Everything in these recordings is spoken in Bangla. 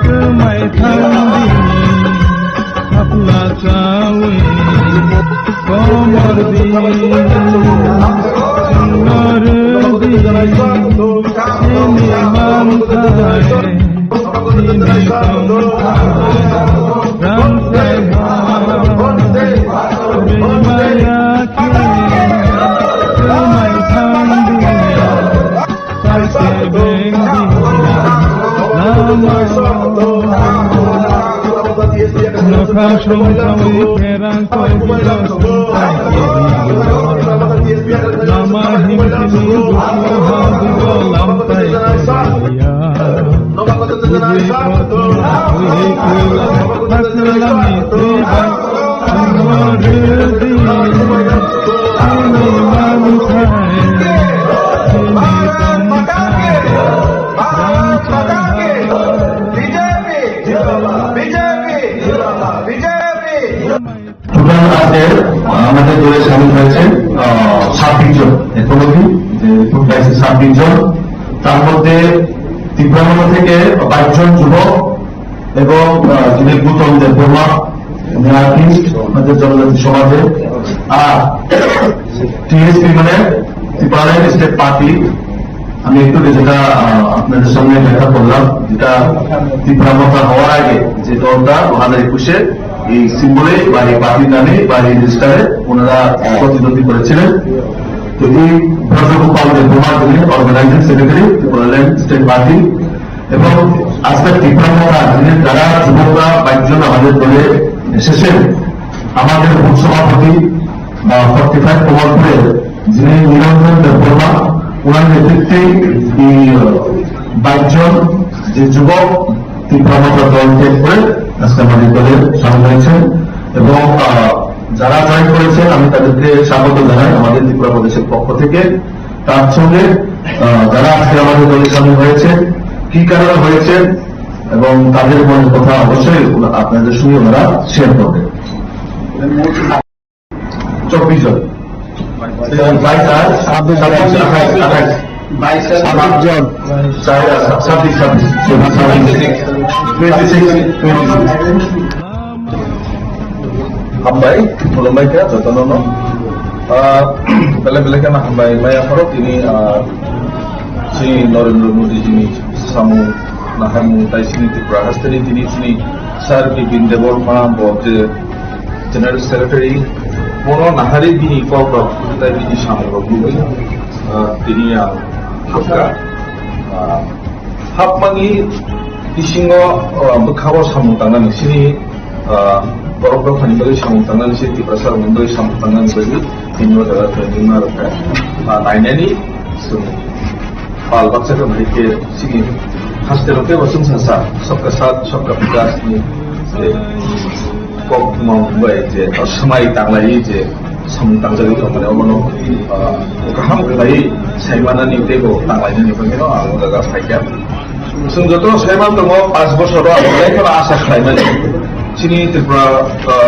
তোমায় থামিনি আপনা চাওয়ে কমর দিয়ে সুন্দর দিয়ে মান খায় চিনি কম খায় রাম সায় বেমায়া কে তোমায় থামিনি তাকে বেঙ্গিয়া নখা সংসারে ফেরা কইল নামা হিমসিনি দুঃখ দিলাম তাই করিয়া বুঝি হই কইলা থাকলাম নিতে সুন্দর দিয়ে চিনি মান খায় চিনি কম খায় আমাদের দলে সামিল হয়েছে 26 জন এথোলজি যে ফুটবলাইছে 26 জন, তার মধ্যে ত্রিপুরা থেকে 22 জন যুবক এবং যিনি গৌতম দেববর্মা উনি আর্টিস্ট আমাদের জনজাতি সমাজে, আর টিএসপি মানে ত্রিপুরাল্যান্ড স্টেট পার্টি। আমি একটু যেটা আপনাদের সামনে ব্যাখ্যা করলাম, যেটা ত্রিপুরা মতা হওয়ার আগে যে দলটা 2021-এ এই সিম্বলে বা এই পার্টির নামে বা এই রেজিস্টারে ওনারা প্রতিদ্বন্দ্বী করেছিলেন। তো এই ব্রজগোপাল দেববর্মা যিনি organising secretary Tripuraland state party, এবং আজকে ত্রিপুরা মতা যিনি যারা যুবকরা 22 জন আমাদের দলে এসেছেন, আমাদের বুথ সভাপতি বা 45 কমলপুরের যিনি নিরঞ্জন দেববর্মা, ওনার নেতৃত্বে এই 22 জন যে যুবক ত্রিপুরা মতা দল ত্যাগ করে আজকে আমাদের দলে সামিল হয়েছেন, এবং যারা জয়েন করেছেন আমি তাদেরকে স্বাগত জানাই আমাদের ত্রিপুরা প্রদেশের পক্ষ থেকে। তার সঙ্গে যারা আজকে আমাদের দলে সামিল হয়েছে, কি কারণে হয়েছে এবং তাদের মনের কথা অবশ্যই আপনাদের সঙ্গে ওনারা শেয়ার করবেন। 24 জন 26 Hambai, mulai ke jatuh nono. Bela-bela kan hambai, Maya Farok ini si Narendra Modi ini samu nahamu tai sini Tripura Hastani sini Sir Bipin Deborma bote General Secretary mono nahari dini kau tai dini samu rogu dini yang hapka hap mangi isingo bekhawa samu tangan sini borok fanibagi samu tangan si Tripura Sar membagi samu tangan bagi ini adalah training mereka nainani पाल बच्चा का भाई के सिंह हंसते रहते वसुंध संसा सबका साथ सबका विकास में कॉक मुंबई जे और समाई तांगलाई जे सम तांगजली तो मैंने वो कहाँ भाई साइमाना न्यूटे को तांगलाई ने निकले ना वो लगा फाइया सुन जो तो साइमान तो वो 5 वर्ष और आगे तो आशा खाई मैंने सिनी त्रिपुरा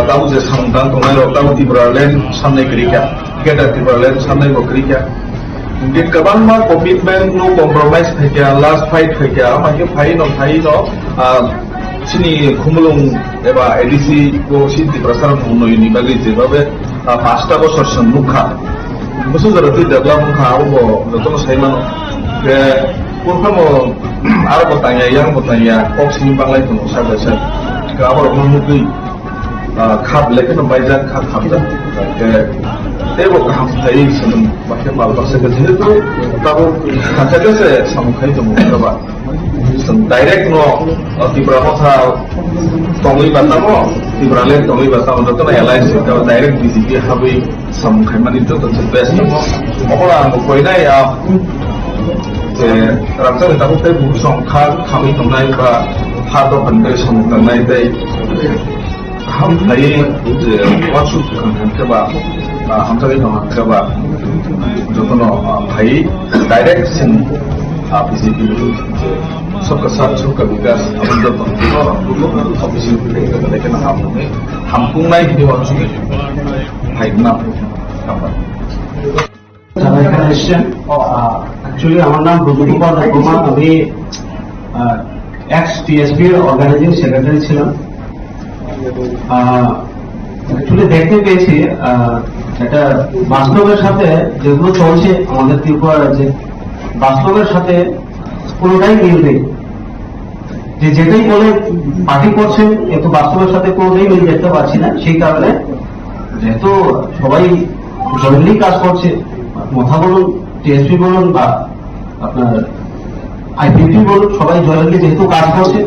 ताऊ जे सम तांग तो मैं रोता हूँ त्रिपुरा लैंड सामने करी क्या क्या त्रिपुरा लैंड सामने को करी क्या Di kaban ma commitment no compromise fekya last fight fekya maki phai no sini khumulung eba ADC ko sinti prasar no unibali jebabe 5টা বছর সম্মুখা বছর ধরে development kha abo jotono saimano ke purpamo aro botanya yang botanya kok sini banglai to sabasa ka abor mumukui khap leke no baizan khap da ke Tebo kaham thai senang pakai bal baksa kerja itu, tahu kaca se samukai tu mungkin apa, direct no Tripura Mota tongli batamo, Tripura Land tongli batamo, itu na LIC kalau direct BJP habis samukai mana itu tentu best. Orang mukoi na ya, je ramai kita pun teh busong kami tonglai ba hado pandai samukai na itu, kaham thai je wasuk kaham keba. हमसे भी हम कब जो तो भाई डायरेक्ट सिंह बीजेपी सबका साथ सबका विकास लेकिन हमको नहीं भी हो चुके भाई ना एक्चुअली हमारा नाम ब्रजगोपाल देबबर्मा अभी এক্স টিএসপির অর্গানাইজিং সেক্রেটারি ছিলাম। অ্যাকচুয়ালি দেখতে পেয়েছি এটা বাস্তবের সাথে যেগুলো চলছে আমাদের ত্রিপুরা রাজ্যে, বাস্তবের সাথে কোনোটাই মিল নেই। যেটাই বলে পার্টি করছেন কিন্তু বাস্তবের সাথে কোনোটাই মিল দেখতে পাচ্ছি না। সেই কারণে যেহেতু সবাই জয়েন্টলি কাজ করছে, মাথা বলুন, টিএসপি বলুন বা আপনার আইপিপি বলুন, সবাই জয়েন্টলি যেহেতু কাজ করছে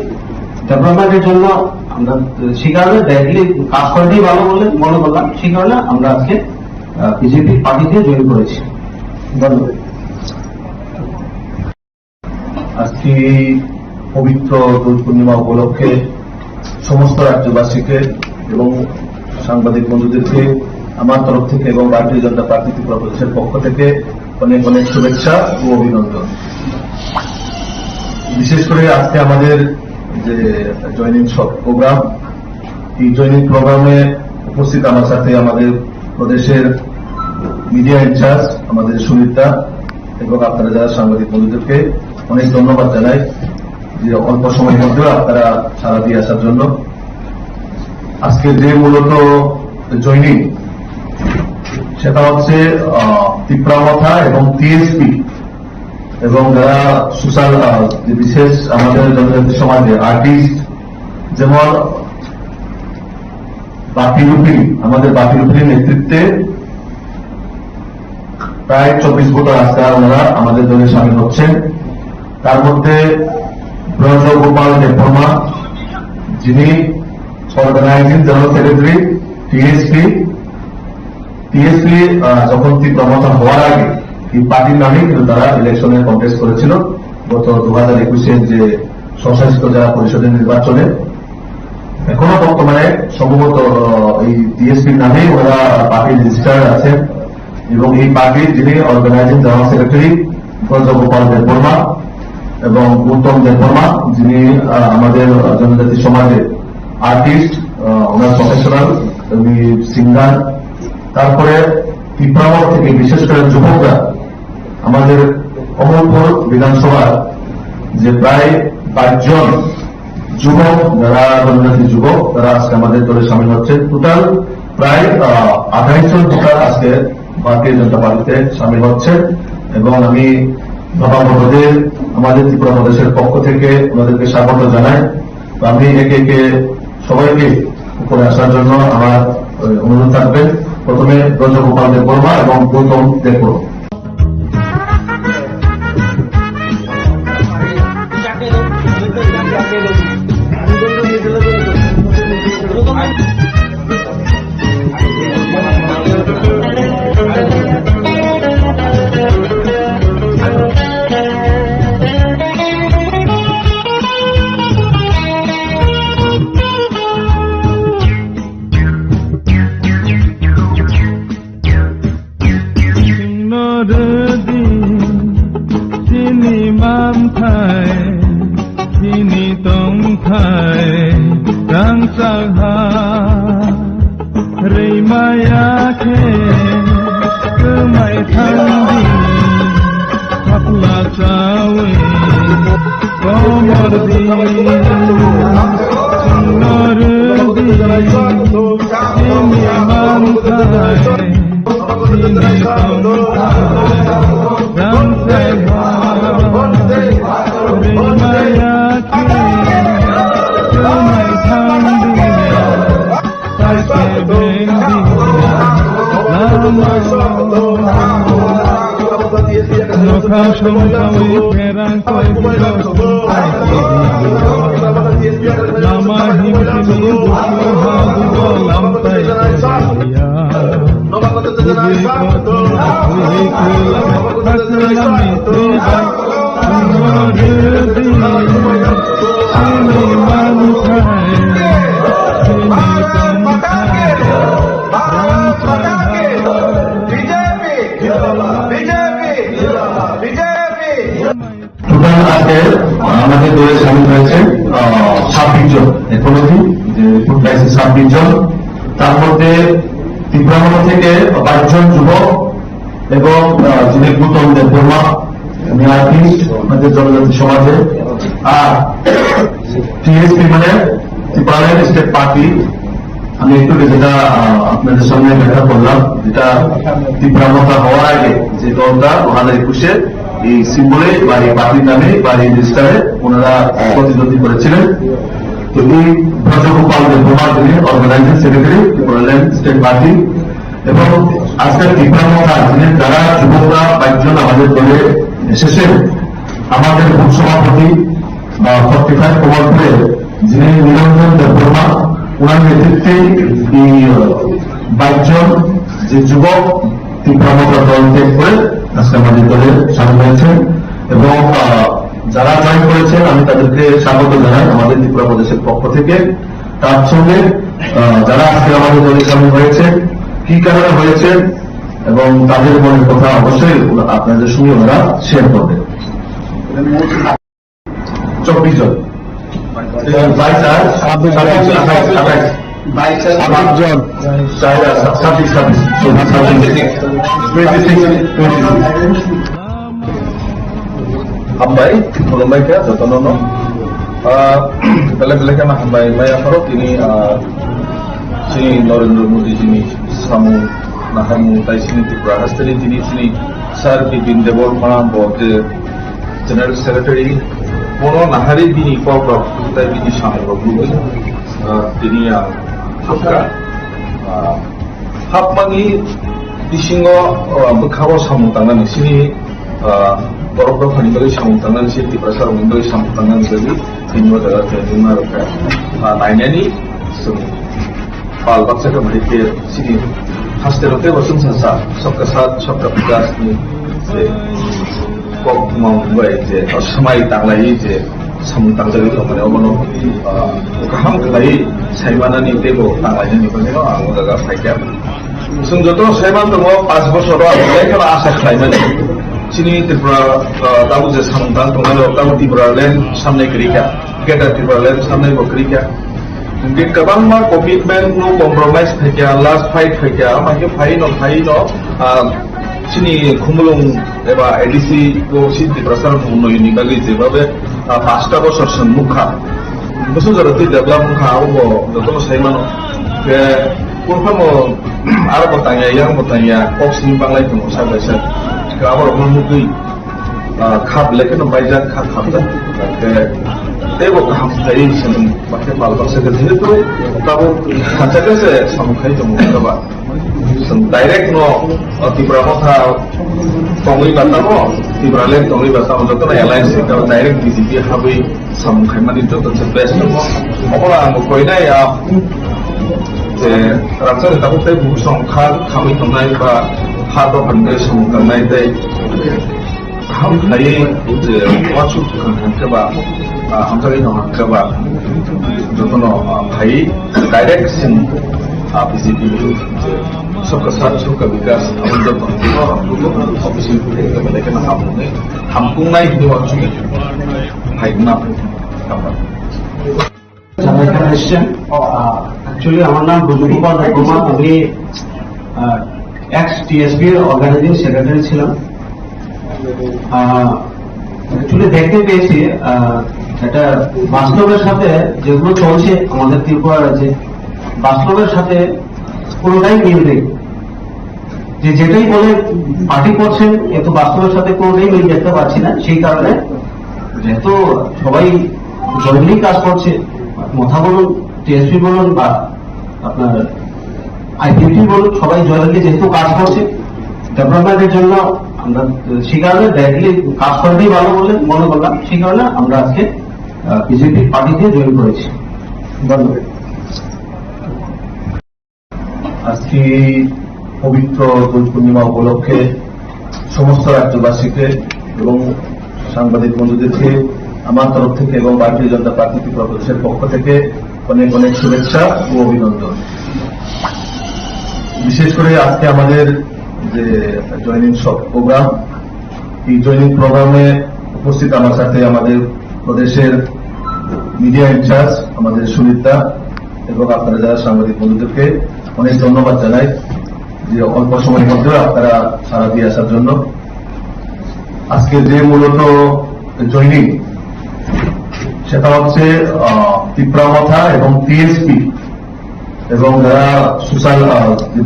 ডেভেলপমেন্টের জন্য, আমরা সেই কারণে ডাইরেক্টলি কাজ করাটাই ভালো বলে মনে করলাম। সেই কারণে আমরা আজকে বিজেপি পার্টিতে জয়েন করেছি। ধন্যবাদ। আজকে পবিত্র দোল পূর্ণিমা উপলক্ষে সমস্ত রাজ্যবাসীকে এবং সাংবাদিক বন্ধুদেরকে আমার তরফ থেকে এবং ভারতীয় জনতা পার্টি ত্রিপুরা প্রদেশের পক্ষ থেকে অনেক অনেক শুভেচ্ছা ও অভিনন্দন। বিশেষ করে আজকে আমাদের যে জয়নিং প্রোগ্রাম, এই জয়নিং প্রোগ্রামে উপস্থিত আমার সাথে আমাদের প্রদেশের মিডিয়া ইনচার্জ আমাদের সুনীতা এবং আপনারা যারা সাংবাদিক বন্ধুদেরকে অনেক ধন্যবাদ জানাই যে অল্প সময়ের মধ্যে আপনারা সাড়া দিয়ে আসার জন্য। আজকে যে মূলত জয়নিং সেটা হচ্ছে ত্রিপুরা এবং টিএসপি এবং যারা সোশ্যাল বিশেষ আমাদের জনজাতি সমাজে আর্টিস্ট, যেমন বাপি রুপিনী, আমাদের বাপি রুপিনীর নেতৃত্বে প্রায় 24 বছর আজকে ওনারা আমাদের দলে সামিল হচ্ছেন। তার মধ্যে ব্রজগোপাল দেববর্মা, যিনি অর্গানাইজিং জেনারেল সেক্রেটারি টিএসপি যখন ত্রিপুরা হওয়ার আগে এই পার্টির নামে কিন্তু তারা ইলেকশনে কন্টেস্ট করেছিল গত 2021-এর যে স্বশাসিত জেলা পরিষদের নির্বাচনে। এখনো বর্তমানে সম্ভবত এই টিএসপির নামেই ওরা পার্টির রেজিস্টার আছেন এবং এই পার্টির যিনি organising general secretary Brajagopal Debbarma এবং উত্তম দেববর্মা, যিনি আমাদের জনজাতি সমাজের আর্টিস্ট, ওনার প্রফেশনাল সিঙ্গার। তারপরে ত্রিপুরা থেকে বিশেষ করে যুবকরা, আমাদের কমলপুর বিধানসভার যে প্রায় 5 জন যুবক, যারা জনজাতি যুবক, তারা আজকে আমাদের দলে সামিল হচ্ছে। টোটাল প্রায় 28 জন টোটাল আজকে ভারতীয় জনতা পার্টিতে সামিল হচ্ছে এবং আমি নবাগতদের আমাদের ত্রিপুরা প্রদেশের পক্ষ থেকে ওনাদেরকে স্বাগত জানাই। তো আমি একে একে সবাইকে উপরে আসার জন্য আমার অনুরোধ থাকবেন। প্রথমে ব্রজগোপাল দেববর্মা এবং গৌতম দেববর্মা। আমাদের দলে সামিল হয়েছে 26 জন, এখন অবধি যে রিপোর্ট পাইছে 26 জন। তার মধ্যে ত্রিপুরা থেকে 5 জন যুবক এবং যিনি গৌতম দেববর্মা, উনি আর্টিস্ট আমাদের জনজাতি সমাজে। আর টিএসপি মানে ত্রিপুরাল্যান্ড স্টেট পার্টি। আমি একটু যেটা আপনাদের সামনে ব্যাখ্যা করলাম, যেটা ত্রিপুরা মতা হওয়ার আগে যে দলটা 2021-এ এই সিম্বলে বা এই পার্টির নামে বা এই রেজিস্টারে ওনারা প্রতিদ্বন্দ্বী করেছিলেন। তো এই ব্রজগোপাল দেবকুমার যিনি organising secretary Tripuraland state party, এবং আজকের ত্রিপুরা মতা যিনি যারা যুবকরা 5 জন আমাদের দলে এসেছেন, আমাদের বুথ সভাপতি 45 কমলপুরে যিনি নিরঞ্জন দেববর্মা, ওনার নেতৃত্বে এই 22 জন যে যুবক ত্রিপুরা মতা দল ত্যাগ করে আজকে আমাদের দলে সামিল হয়েছেন। এবং যারা জয়েন করেছেন আমি তাদেরকে স্বাগত জানাই আমাদের ত্রিপুরা প্রদেশের পক্ষ থেকে। তার সঙ্গে যারা আজকে আমাদের দলে সামিল হয়েছে, কি কারণে হয়েছে এবং তাদের মনের কথা অবশ্যই আপনাদের সঙ্গে ওরা শেয়ার করবে। 24 জন 22 আর 27 জন 26 हामबाय खुलुमबायखौ जतननो बेलेग बेलेग हामबाय मायाफोराव दिनै श्री नरेंद्र मोदी जिनि सामु नाहामु ताइसिनि त्रिपुरा हास्टेलि दिनै दिनै सार बिपिन देवर बे जेनेरेल सेक्रेटारि कोनो नाहारि दिनै पब्रक ताइ बिनि सामु दिनै हाबका हाबमानि बिसिङाव बोखाव सामु थांनानै सिनि बरफ फानिबागै सामु थांनानै से त्रिपुरा सारनि सामु थांनानै बायदि बिनि जायगा ट्रेनिं मारका नायनायनि जों बाल बाच्चाखौ बायदि सिनि हास्टेलाव बसुं सासा सबका साथ सबका विकास नि जे कक मावबाय जे समाय तांलायै जे सामु तांजागै खामानि अबनो गाहाम खालायै सायमानानि देबो तांलायनि निफायनो आं जायगा फायखा जों जत सायमान दङ 5 बोसोराव आं आसा खालामो Sini Tripura tahu je samantang tunggal tahu Tripuraland sampai kerja, kita Tripuraland sampai bekerja. Mungkin kabang mah komitmen nu compromise kerja, last fight kerja, macam fight no, sini kumulung eba edisi ko sini Tripura sarang kumulung ini bagi jebabe pasta ko sorsen muka. Besul jarati develop muka aku betul saya mana ke kurang mau ada bertanya kok sini banglai tu saya biasa. Kalau orang mungkin khab lekin baca khab dah, tebo khab tadi senang pakai balbak sekerja itu, tahu kaca se samukai tu mungkin apa, direct no Tripura mata tongli bata no Tripuraland tongli bata untuk tu alliance itu direct BJP habis samukai mana itu tu best no, apa lah mukoi na ya, je rasa kita tu tadi busong kami tongai ba हाथों हंड्रेड समझना है हम खाई वाचु के बाद हम सभी के बाद जो तो भाई डायरेक्ट सिंह बीजेपी सबका साथ सबका विकास हम जब ऑफिसियल लेकिन हमको नहीं हिंदी वाचु भाई ना যারা এখানে এসছেন, অ্যাকচুয়ালি আমার নাম ব্রজগোপাল দেববর্মা, আমি এক্স টিএসপি অর্গানাইজিং সেক্রেটারি ছিলাম। অ্যাকচুয়ালি দেখতে পেয়েছি এটা বাস্তবের সাথে যেগুলো চলছে আমাদের ত্রিপুরা রাজ্যে, বাস্তবের সাথে কোনোটাই মিল নেই। যেটাই বলে পার্টি করছেন এত বাস্তবের সাথে কোনোটাই মিল দেখতে পাচ্ছি না। সেই কারণে যেহেতু সবাই জয়েন্টলি কাজ করছে, মথা বলুন, টিএসপি বলুন বা আপনার আইপিপি বলুন, সবাই জয়েন্টলি যেহেতু কাজ করছে ডেভেলপমেন্টের জন্য, আমরা সেই কারণে ডাইরেক্টলি কাজ করাটাই ভালো বলে মনে করলাম। সেই কারণে আমরা আজকে বিজেপি পার্টিতে জয়েন করেছি। ধন্যবাদ। আজকে পবিত্র দোল পূর্ণিমা উপলক্ষে সমস্ত রাজ্যবাসীকে এবং সাংবাদিক বন্ধুদেরকে আমার তরফ থেকে এবং ভারতীয় জনতা পার্টি ত্রিপুরা প্রদেশের পক্ষ থেকে অনেক অনেক শুভেচ্ছা ও অভিনন্দন। বিশেষ করে আজকে আমাদের যে জয়নিং সব প্রোগ্রাম, এই জয়নিং প্রোগ্রামে উপস্থিত আমার সাথে আমাদের প্রদেশের মিডিয়া ইনচার্জ আমাদের সুমিতা এবং আপনারা যারা সাংবাদিক বন্ধুদেরকে অনেক ধন্যবাদ জানাই যে অল্প সময়ের মধ্যে আপনারা সাড়া দিয়ে আসার জন্য। আজকে যে মূলত জয়নিং সেটা হচ্ছে তীব্রামথা এবং টিএসপি এবং যারা সোশ্যাল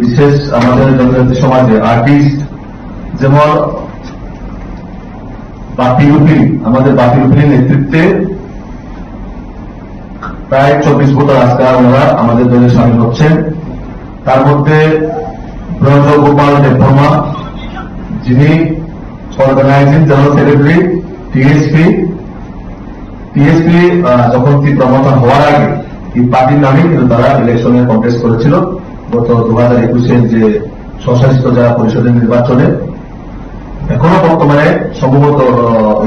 বিশেষ আমাদের জনজাতি সমাজে আর্টিস্ট, যেমন বাপি রুপিন, আমাদের বাপি রুপিনের নেতৃত্বে প্রায় 24 বছর আজকে ওনারা আমাদের দলে সামিল হচ্ছেন। তার মধ্যে ব্রজগোপাল দেববর্মা, যিনি অর্গানাইজিং জেনারেল সেক্রেটারি টিএসপি যখন তীব্রমথা হওয়ার আগে এই পার্টির নামে কিন্তু তারা ইলেকশনে কন্টেস্ট করেছিল গত 2021-এর যে স্বশাসিত জেলা পরিষদের নির্বাচনে। এখনো বর্তমানে সম্ভবত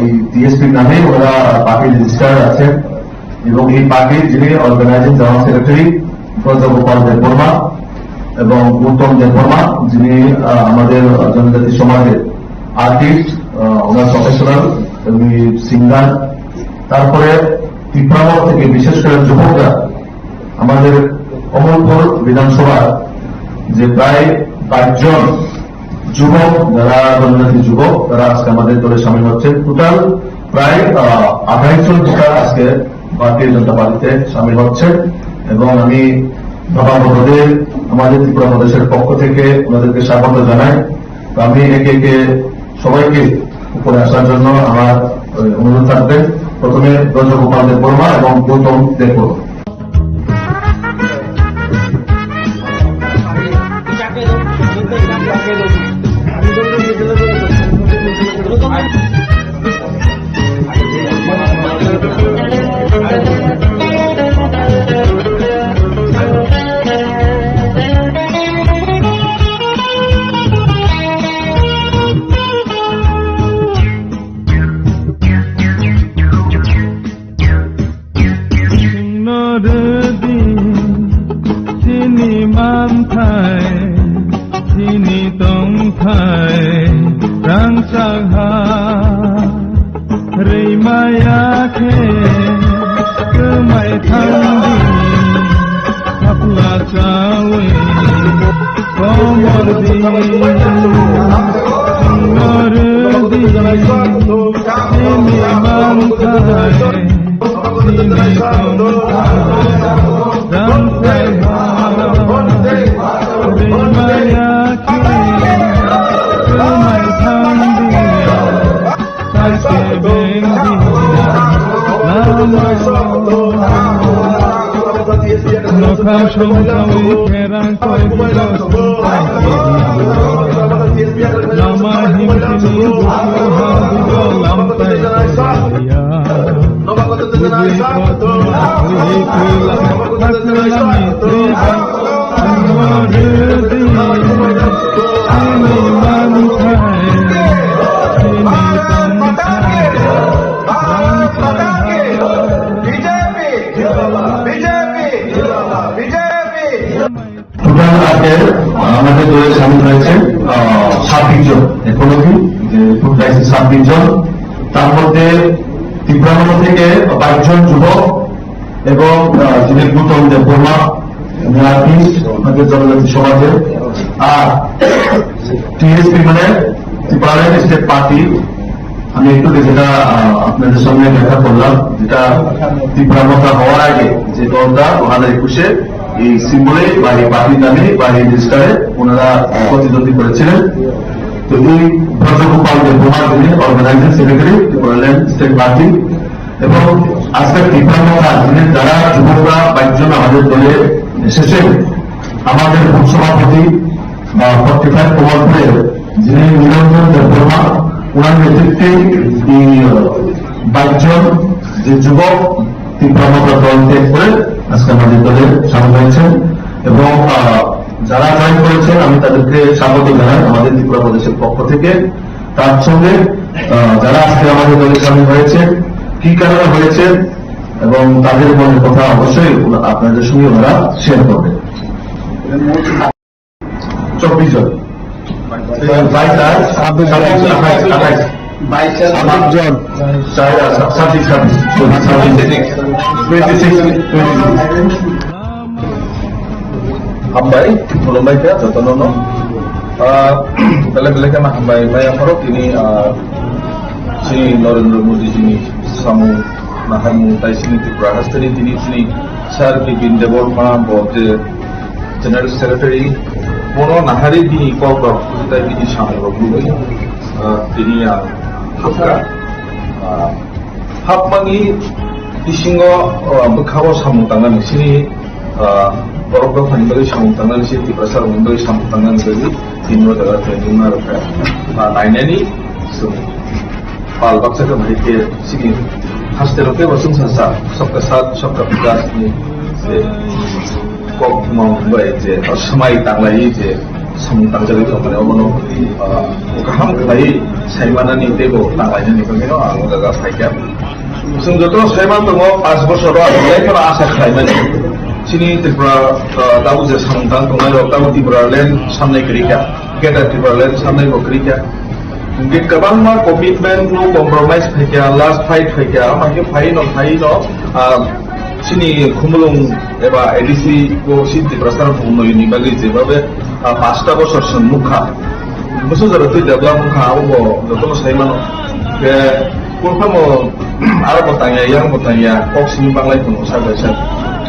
এই টিএসপির নামেই ওরা পার্টির রেজিস্টার আছেন এবং এই পার্টির যিনি organising general secretary Brajagopal Debbarma এবং গৌতম দেববর্মা, যিনি আমাদের জনজাতি সমাজের আর্টিস্ট, ওনার প্রফেশনাল সিঙ্গার। তারপরে তীব্রামথ থেকে বিশেষ করে যুবকরা, আমাদের অমলপুর বিধানসভার যে প্রায় 22 জন যুবক, যারা জনজাতি যুবক, তারা আজকে আমাদের দলে সামিল হচ্ছেন। টোটাল প্রায় 28 জন আজকে ভারতীয় জনতা পার্টিতে সামিল হচ্ছেন এবং আমি ধর্মাবতাদের আমাদের ত্রিপুরা প্রদেশের পক্ষ থেকে ওনাদেরকে স্বাগত জানাই। তো আমি একে একে সবাইকে উপরে আসার জন্য আমার অনুরোধ থাকবে। প্রথমে ব্রজগোপাল দেববর্মা এবং Gautam Debbarma. Sini mantai, sini tongkai, rang sagha, rei maya ke, kemai thandi, kapla cawe, komor di, komor di, sini mantai, sini tongkai, আমাদের দলে সামিল হয়েছে 26 জন, এখন অবধি যে ফুড ক্রাইসিস 26 জন। তার মধ্যে তীব্রামথা থেকে 22 জন যুবক এবং যিনি গৌতম দেববর্মা, আর্টিস্ট, আমাদের জনজাতি সমাজের। আর টিএসপি মানে ত্রিপুরা স্টেট পার্টি, আমি একটু যেটা আপনাদের সামনে ব্যাখ্যা করলাম, যেটা তীব্রামথা হওয়ার আগে যে দলটা 2021-এ এই সিম্বলে বা এই পার্টির নামে বা এই রেজিস্টারে ওনারা প্রতিদ্বন্দ্বী করেছিলেন। তো এই ব্রজগোপাল দেববর্মা, যিনি organising secretary Tripuraland state party, এবং আজকের তীব্রামথা যিনি যারা যুবকরা 22 জন আমাদের দলে এসেছেন, আমাদের বুথ সভাপতি 45 কমলপুরের যিনি নিরঞ্জন দেববর্মা, ওনার নেতৃত্বে এই 22 জন যে যুবক তীব্রামথা দল ত্যাগ করে আজকে আমাদের দলে সামিল হয়েছেন এবং যারা জয়েন করেছেন আমি তাদেরকে স্বাগত জানাই আমাদের ত্রিপুরা প্রদেশের পক্ষ থেকে। তার সঙ্গে যারা আজকে আমাদের দলে সামিল হয়েছে, কি কারণে হয়েছে এবং তাদের মনের কথা অবশ্যই আপনাদের সঙ্গে ওনারা শেয়ার করবেন। 24 জন, 22 আর 28 Hambai, mulai dia jatuh nono. Bela-bela kan hambai, mai yang harap ini si Narendra Modi sini samu nahamungtai sini Tripura Hastani tini Sir Bipin Deborma bote General Secretary Mono Nahari tini Kobra Kutai tini Shamil Roblui tini Hapka Hapmangi Isingo Bukhawa Samutangan sini Borok Fanibari Samutangan sini Tripura Sar Mundoi Samutangan dari tini adalah training mereka lainnya so पाल बक्सा का भाई के सिगी हंसते रुके वसुंग संसार सबका साथ सबका विकास में से कोक मांगबाई जे और समाई तांगलाई जे समुतांग जगह तो मैंने वो कहाँ भाई साइमाना नीते को तांगलाई ने निकल गया आगे लगा भाई क्या सुन जो तो साइमान तो वो 5 वर्ष और लाइफ में आशा खाई मैंने sini Tripura tahu je समुतांग तो मैं ताऊ Tripura लैंड सामने करिया क्या Tripura लैंड सामने को करिया di kabang ma commitment no compromise phekya last fight phekya make phai no sini khumulung eba ADC ko siti prastar bhumno yuni bagi je babe 5টা বছর সম্মুখা বছর ধরে তুই develop kha abo joto saimano ke kurfamo ara botanya yang botanya kok sini banglai tu sa gaisa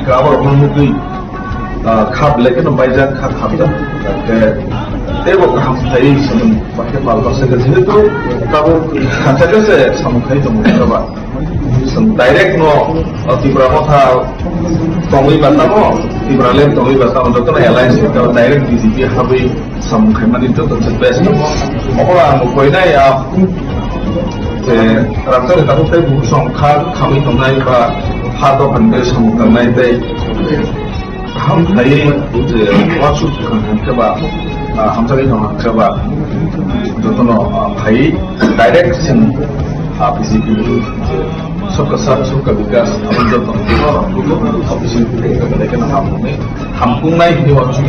ka abor mungui khap leken baijan khap da ke Tebo kaham thai samun pakai palpa segera itu tahu kacanya saya samun thai tu mungkin apa, direct no Tripura motha tongi bata mo Tripura lain tongi bata mo tu na alliance itu direct BJP habi samun thai mana itu tu best. Orang mukoi na ya, raksa kita tu thai busong kami tongai ba hado pandai samun tongai thai kaham thai itu masuk kaham keba हमसे तो कबा जो भाई डायरेक्ट सिंह बीजेपी सबका साथ सबका विकास हम जो लेकिन हमको नहीं हिंदी वालों की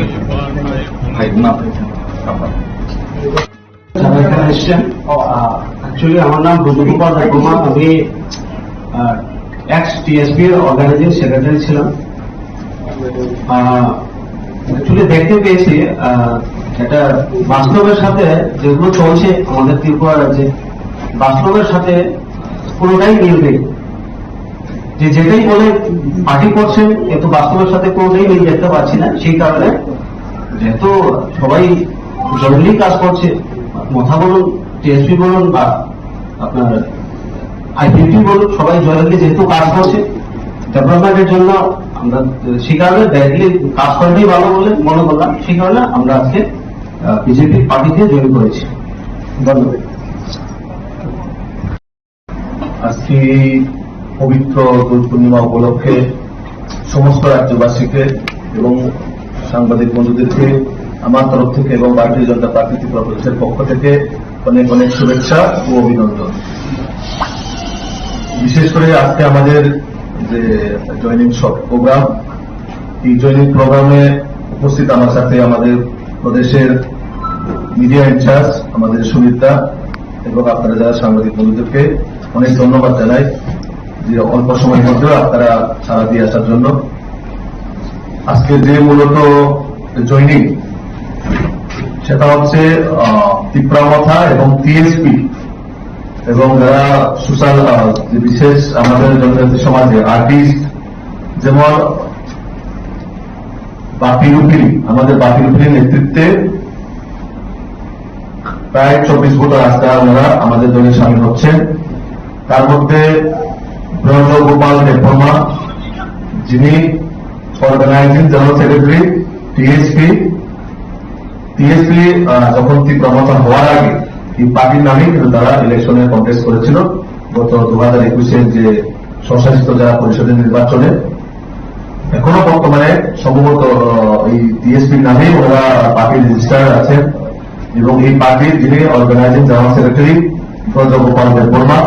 भाई ना एक्चुअली हमारा नाम बुजुर्गोपाल रायकुमा अभी एक्स टीएसपी ऑर्गेनाइजिंग सेक्रेटरी ছিলাম एक्चुअली देखते পেয়েছি এটা বাস্তবের সাথে যেগুলো চলছে আমাদের ত্রিপুরা রাজ্যে বাস্তবের সাথে কোনোটাই মিল নেই যে যেটাই বলে পার্টি করছেন কিন্তু বাস্তবের সাথে কোনোটাই মিল দেখতে পাচ্ছি না সেই কারণে যেহেতু সবাই জরুরি কাজ করছে মাথা বলুন টিএসপি বলুন বা আপনার আইপিপি বলুন সবাই জরুরি যেহেতু কাজ করছে ডেভেলপমেন্টের জন্য আমরা সেই কারণে ডাইরেক্টলি কাজ করাটাই ভালো বলে মনে করলাম সেই কারণে আমরা আজকে বিজেপি পার্টিতে জয়েন করেছি ধন্যবাদ। আজকে পবিত্র দোল পূর্ণিমা উপলক্ষে সমস্ত রাজ্যবাসীকে এবং সাংবাদিক বন্ধুদেরকে আমার তরফ থেকে এবং ভারতীয় জনতা পার্টি ত্রিপুরা প্রদেশের পক্ষ থেকে অনেক অনেক শুভেচ্ছা ও অভিনন্দন। বিশেষ করে আজকে আমাদের যে জয়নিং প্রোগ্রাম, এই জয়নিং প্রোগ্রামে উপস্থিত আমার সাথে আমাদের প্রদেশের মিডিয়া ইনচার্জ আমাদের সুমিতা এবং আপনারা যারা সাংবাদিক বন্ধুদেরকে অনেক ধন্যবাদ জানাই যে অল্প সময়ের মধ্যে আপনারা সাড়া দিয়ে আসার জন্য। আজকে যে মূলত জয়নিং সেটা হচ্ছে ত্রিপুরা মথা এবং টিএসপি এবং যারা সোশ্যাল বিশেষ আমাদের জনজাতি সমাজে আর্টিস্ট যেমন বাপি রুপিলি আমাদের বাপি রুপিলির নেতৃত্বে প্রায় 24 ফুট রাস্তা ওনারা আমাদের দলে সামিল হচ্ছেন। তার মধ্যে ব্রজগোপাল দেববর্মা যিনি অর্গানাইজিং জেনারেল সেক্রেটারি টিএসপি যখন ত্রিপুরা হওয়ার আগে এই পার্টির নামে কিন্তু তারা ইলেকশনে কন্টেস্ট করেছিল গত 2021-এর যে স্বশাসিত জেলা পরিষদের নির্বাচনে। এখনো বর্তমানে সম্ভবত এই টিএসপির নামেই ওরা পার্টির রেজিস্টার আছেন এবং এই পার্টির যিনি organising general secretary Brajagopal Debbarma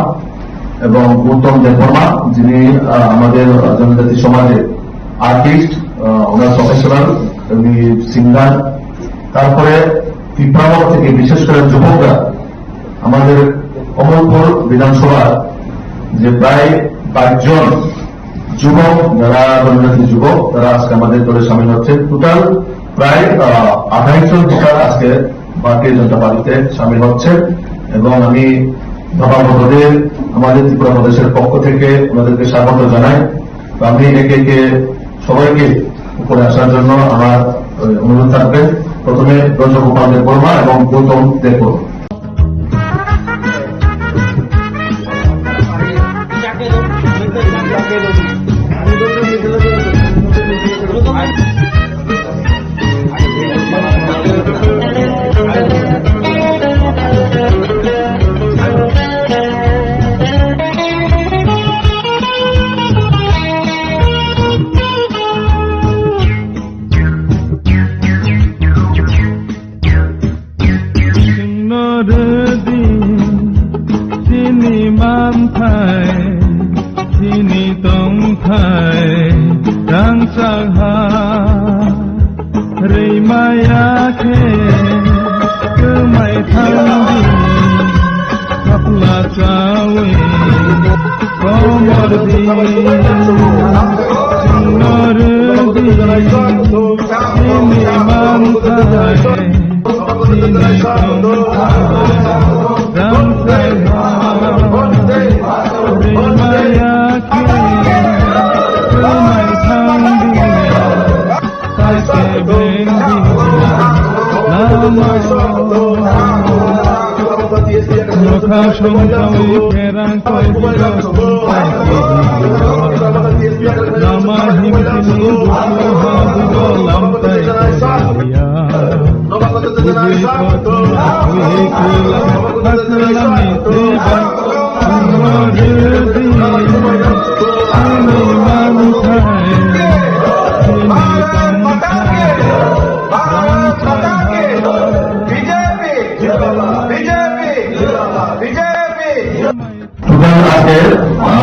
এবং গৌতম দেববর্মা যিনি আমাদের জনজাতি সমাজের আর্টিস্ট, ওনার প্রফেশনাল উনি সিঙ্গার। তারপরে ত্রিপুরা থেকে বিশেষ করে যুবকরা আমাদের কমলপুর বিধানসভার যে প্রায় 22 জন যুবক যারা জনজাতি যুবক তারা আজকে আমাদের দলে সামিল হচ্ছে। টোটাল প্রায় 28 জন ভোটার আজকে ভারতীয় জনতা পার্টিতে সামিল হচ্ছে এবং আমি ধর্মাবলম্বীদের আমাদের ত্রিপুরা প্রদেশের পক্ষ থেকে ওনাদেরকে স্বাগত জানাই। তো আমি একে একে সবাইকে উপরে আসার জন্য আমার অনুরোধ থাকবে। প্রথমে ব্রজগোপাল দেববর্মা এবং গৌতম দেববর্মা।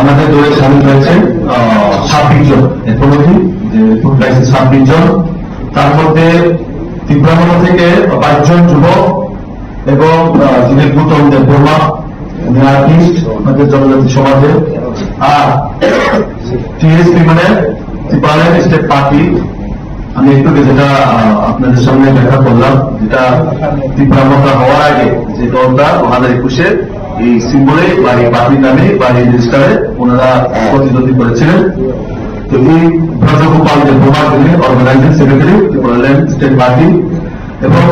আমাদের দলে সামিল হয়েছে 26 জন প্রতিনিধি, যে ফুড ক্রাইসিস 26 জন। তার মধ্যে ত্রিপুরা থেকে 22 জন যুবক এবং যিনি গৌতম দেববর্মা, উনি আর্টিস্ট আমাদের জনজাতি সমাজে। আর টিএসপি মানে ত্রিপুরা স্টেট পার্টি, আমি একটু যেটা আপনাদের সামনে ব্যাখ্যা করলাম, যেটা ত্রিপুরা মন্ত্রা হওয়ার আগে যে দলটা 2021-এ এই সিম্বলে বা এই পার্টির নামে বা এই রেজিস্টারে ওনারা প্রতিদ্বন্দ্বী করেছিলেন। তো এই ব্রজগোপাল দেববর্মা যিনি organising secretary Tripuraland state party, এবং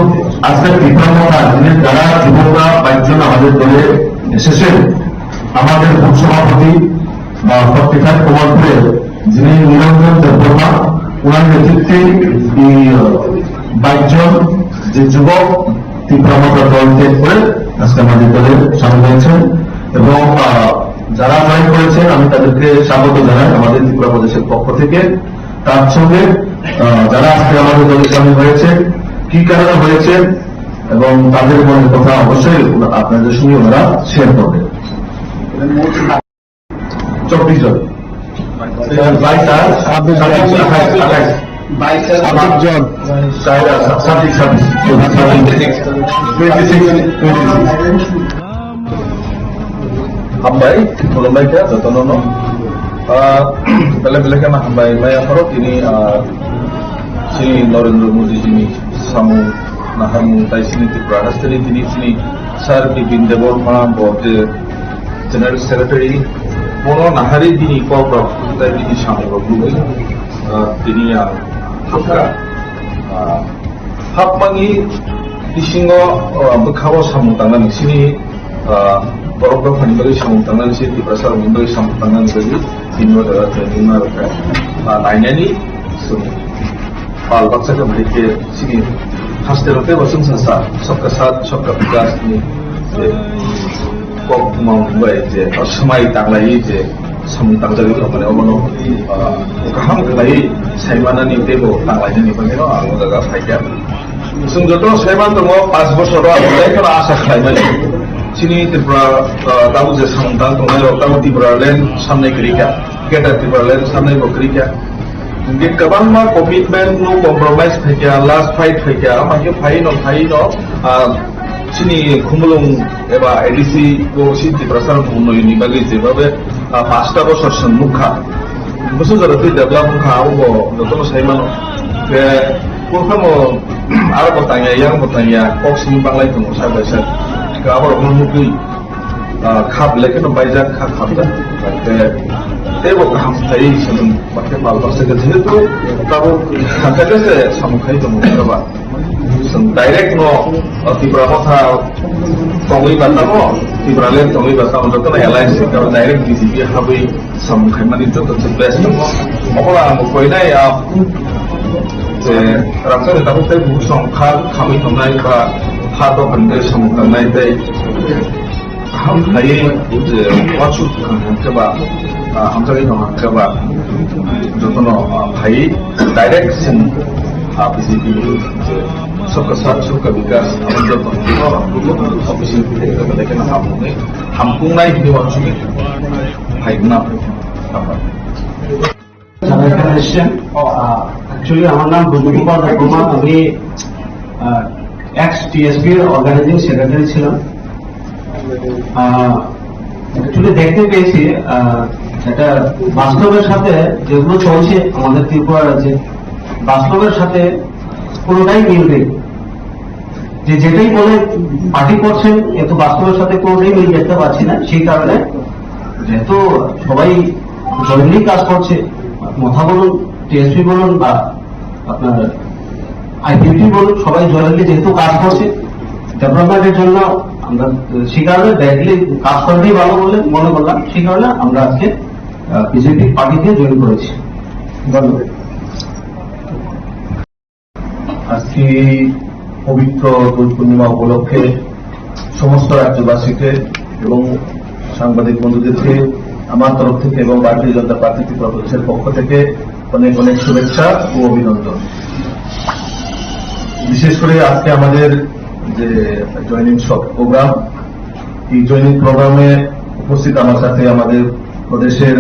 আজকে ত্রিপুরা মন্ত্রা যিনি যারা যুবকরা 22 জন আমাদের দলে এসেছেন, আমাদের বুথ সভাপতি 45 কমলপুরের যিনি নিরঞ্জন দেববর্মা, ওনার নেতৃত্বে এই 22 জন যে যুবক ত্রিপুরা মন্ত্রা দল ত্যাগ করে আজকে আমাদের দলে সামিল হয়েছেন। এবং যারা জয়েন করেছেন আমি তাদেরকে স্বাগত জানাই আমাদের ত্রিপুরা প্রদেশের পক্ষ থেকে। তার সঙ্গে যারা আজকে আমাদের দলে সামিল হয়েছে, কি কারণে হয়েছে এবং তাদের মনের কথা অবশ্যই আপনাদের সঙ্গে ওনারা শেয়ার করবেন। 24 জন, 22 আর 28 জন, 26 Hambai, mulai dia Jotonono. Bela-bela kan hambai Maya Farok ini sini Narendra Modi sini samu nahamu tai sini Tripura Hastri sini Sir Bipin Deborma Bote General Secretary Mono Nahari dini Kopra tai dini samu Babu dini yang hak mangi disingo bekhawa samu tangan sini Borok kan bagi samu tangan sih di pasar bagi samu tangan bagi ini adalah training mereka. Lainnya ni Pal baksa ke mereka sini khas terote wasum sasa सबका साथ सबका विकास ni kok mau baik je semai tanglai je samu tangjali kamane omono kaham kelai saimana ni tebo tanglai ni pangeno aku jaga faida sungjoto saiman to 5 বছর আগে kana asa khlaimani sini Tripura tamu je samtang tongayo tamu Tripura len samne krika kita Tripura len samne bokrika di kabang ma commitment no compromise thekya last fight thekya amake phaino sini khumulung eba ADC ko si Tripura sar unnoi ni bagi jebabe 5টা বছর সম্মুখা বছর ধরে develop kha abo joto saimano ke kurkhamo aro botanya yang botanya kok sini banglai tongo sabaisa Kabar mengukui khap lekin baijak khapda tebo hamtai sebelum pakai palpas ke jehitu tahu kata se samukai to mungkaba direct no tibra kotha tongui batamo tibra len tongui batamo joto na alliance ka direct BJP habi samukai mani joto best mokola mokoi nai যে রাজ্যের দাবিতে বহু সংখ্যা খামি থানায় বা হাত ভান্ডে সমুখানায় দেয় হামথাই যে ওয়াচু হাঙ্কেবা হামথাই হাঙ্কেবা যতন ভাই ডাইরেক্ট সিন বিজেপি যে सबका साथ सबका विकास আমাদের অফিসিয়াল থেকে দেখেন হামপুংনাই দিওয়াচু ভাইগনা যারা এখানে এসছেন অ্যাকচুয়ালি আমার নাম বুদ্ধগোপাল দেববর্মা, আমি এক্স টিএসপির অর্গানাইজিং সেক্রেটারি ছিলাম। অ্যাকচুয়ালি দেখতে পেয়েছি এটা বাস্তবের সাথে যেগুলো চলছে আমাদের ত্রিপুরা রাজ্যে বাস্তবের সাথে কোনোটাই মিল নেই। যে যেটাই বলে পার্টি করছেন এত বাস্তবের সাথে কোনোটাই মিল দেখতে পাচ্ছি না। সেই কারণে যেহেতু সবাই জরুরি কাজ করছে, মথা বলুন, টিএসপি বলুন বা আপনার আইপিপি বলুন, সবাই জরুরি যেহেতু কাজ করছে ডেভেলপমেন্টের জন্য, আমরা সেই কারণে ডাইরেক্টলি কাজ করলেই ভালো বলে মনে করলাম। সেই কারণে আমরা আজকে বিজেপি পার্টিতে জয়েন করেছি। ধন্যবাদ। আজকে পবিত্র দোল পূর্ণিমা উপলক্ষে সমস্ত রাজ্যবাসীকে এবং সাংবাদিক বন্ধুদেরকে আমার তরফ থেকে এবং ভারতীয় জনতা পার্টি ত্রিপুরা প্রদেশের পক্ষ থেকে অনেক অনেক শুভেচ্ছা ও অভিনন্দন। বিশেষ করে আজকে আমাদের যে জয়নিং প্রোগ্রাম, এই জয়নিং প্রোগ্রামে উপস্থিত আমার সাথে আমাদের প্রদেশের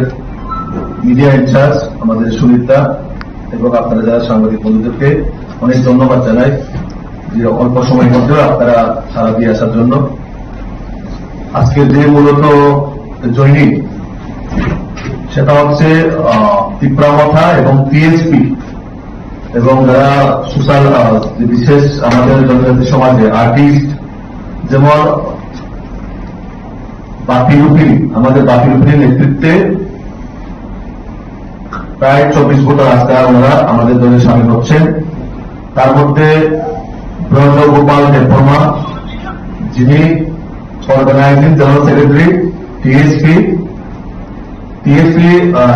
মিডিয়া ইনচার্জ আমাদের সুনীতা এবং আপনারা যারা সাংবাদিক বন্ধুদেরকে অনেক ধন্যবাদ জানাই যে অল্প সময়ের মধ্যে আপনারা সারা দিয়ে আসার জন্য। আজকে যে মূলত জয়নিং সেটা হচ্ছে ত্রিপুরামথা এবং টিএসপি এবং যারা সোশ্যাল বিশেষ আমাদের জনজাতি সমাজে আর্টিস্ট, যেমন বাপি রুপিনী, আমাদের বাপি রুপিনীর নেতৃত্বে প্রায় 24 ভোটার আজকে ওনারা আমাদের দলে সামিল হচ্ছেন। তার মধ্যে ব্রজগোপাল দেববর্মা, যিনি অর্গানাইজিং জেনারেল সেক্রেটারি টিএসপি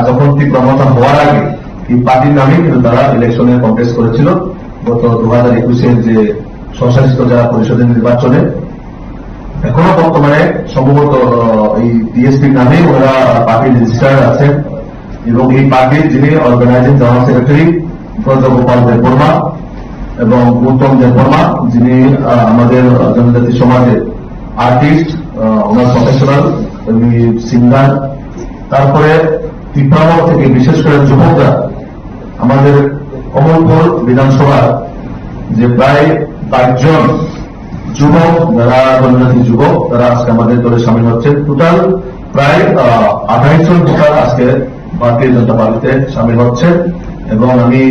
যখন ত্রিপুরামথা হওয়ার আগে এই পার্টির নামে কিন্তু তারা ইলেকশনে কন্টেস্ট করেছিল গত 2021-এর যে স্বশাসিত জেলা পরিষদের নির্বাচনে। এখনো বর্তমানে সম্ভবত এই টিএসপির নামে ওরা পার্টির রেজিস্টার আছেন এবং এই পার্টির যিনি organising general secretary Brajagopal Debbarma এবং গৌতম দেববর্মা, যিনি আমাদের জনজাতি সমাজের আর্টিস্ট, ওনার প্রফেশনাল সিঙ্গার। তারপরে ত্রিপুরামথা থেকে বিশেষ করে যুবকরা, আমাদের কমলপুর বিধানসভার যে প্রায় 22 জন যুবক, যারা জনজাতি যুবক, তারা আজকে আমাদের দলে সামিল হচ্ছেন। টোটাল প্রায় 28 জন ভোটার আজকে ভারতীয় জনতা পার্টিতে সামিল হচ্ছে এবং আমি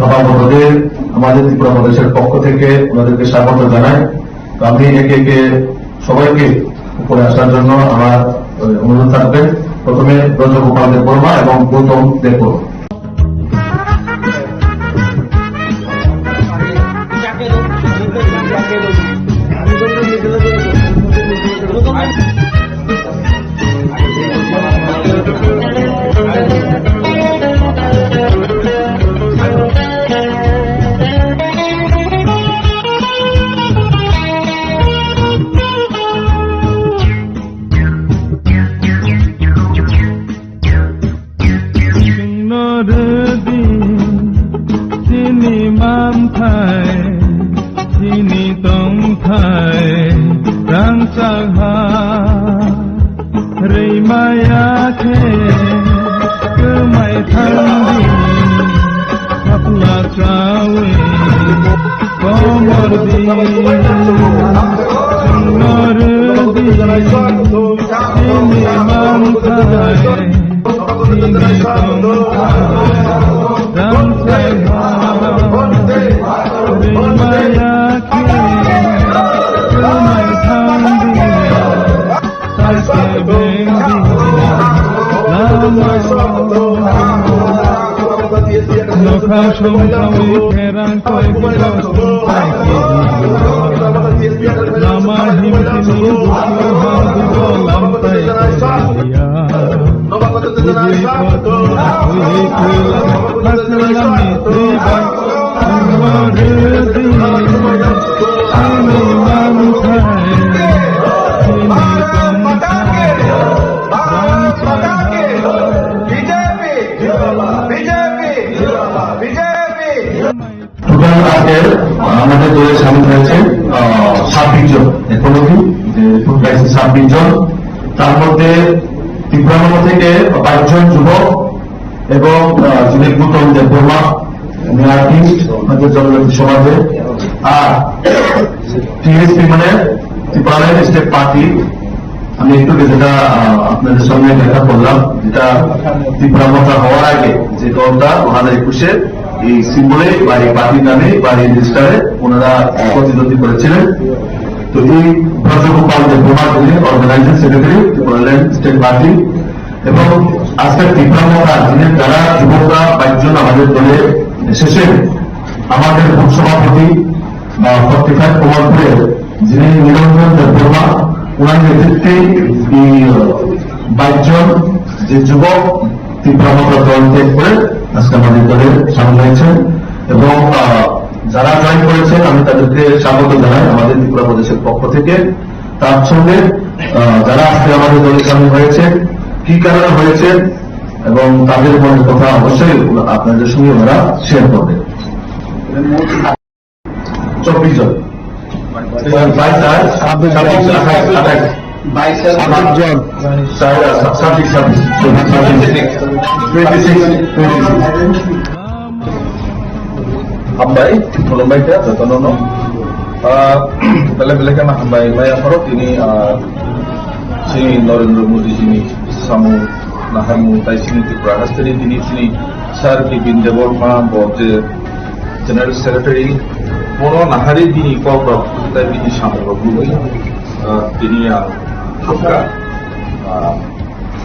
নবাগতদের আমাদের ত্রিপুরা প্রদেশের পক্ষ থেকে ওনাদেরকে স্বাগত জানাই। তো আমি একে একে সবাইকে উপরে আসার জন্য আমার অনুরোধ থাকবেন। প্রথমে ব্রজগোপাল দেববর্মা এবং গৌতম দেববর্মা। সুখা সংসারে ফেরা কয়েক নামা হিমশিনি বলাম তাই টোটাল আজকে আমাদের দলে সামিল হয়েছে 26 জন এখন অব্দি যে ফুড ক্রাইসিস 26 জন, তার মধ্যে ত্রিপুরানগর থেকে 22 জন যুবক এবং যিনি নূতন দেববর্মা উনি আর্টিস্ট আমাদের জনজাতি সমাজে, আর টিএসপি মানে ত্রিপুরাল্যান্ড স্টেট পার্টি। আমি একটু যেটা আপনাদের সঙ্গে দেখা করলাম, যেটা ত্রিপুরা মতো হওয়ার আগে যে দলটা 2021-এ এই সিম্বলে বা এই পার্টির নামে বা এই রেজিস্টারে ওনারা প্রতিদ্বন্দ্বী করেছিলেন। তো এই ব্রজগোপাল দেববর্মা যিনি organising secretary Tripuraland state party, এবং আজকের ত্রিপুরা মতো যিনি যারা যুবকরা 22 জন আমাদের দলে এসেছেন, আমাদের বুথ সভাপতি বা 45 কমলপুরের যিনি নিরঞ্জন দেববর্মা, ওনার নেতৃত্বে এই 22 জন যে যুবক ত্রিপুরা মতো দল ত্যাগ করে আজকে আমাদের দলে সামিল হয়েছেন, এবং যারা জয়েন করেছেন আমি তাদেরকে স্বাগত জানাই আমাদের ত্রিপুরা প্রদেশের পক্ষ থেকে। তার সঙ্গে যারা আজকে আমাদের দলে সামিল হয়েছে, কি কারণে হয়েছে এবং তাদের মনের কথা অবশ্যই আপনাদের সঙ্গে ওরা শেয়ার করবে। 24 জন 26 Hambai, Kolombai ka, Totono. Bela-bela ka na Hambai, may aparot ini sini Narendra Modi sini samu nahamu tai sini Tripura Hasteri ini sini Sir Bipin Deborma bote General Secretary mono nahari dini kobra tai bini samu bagului dini hapka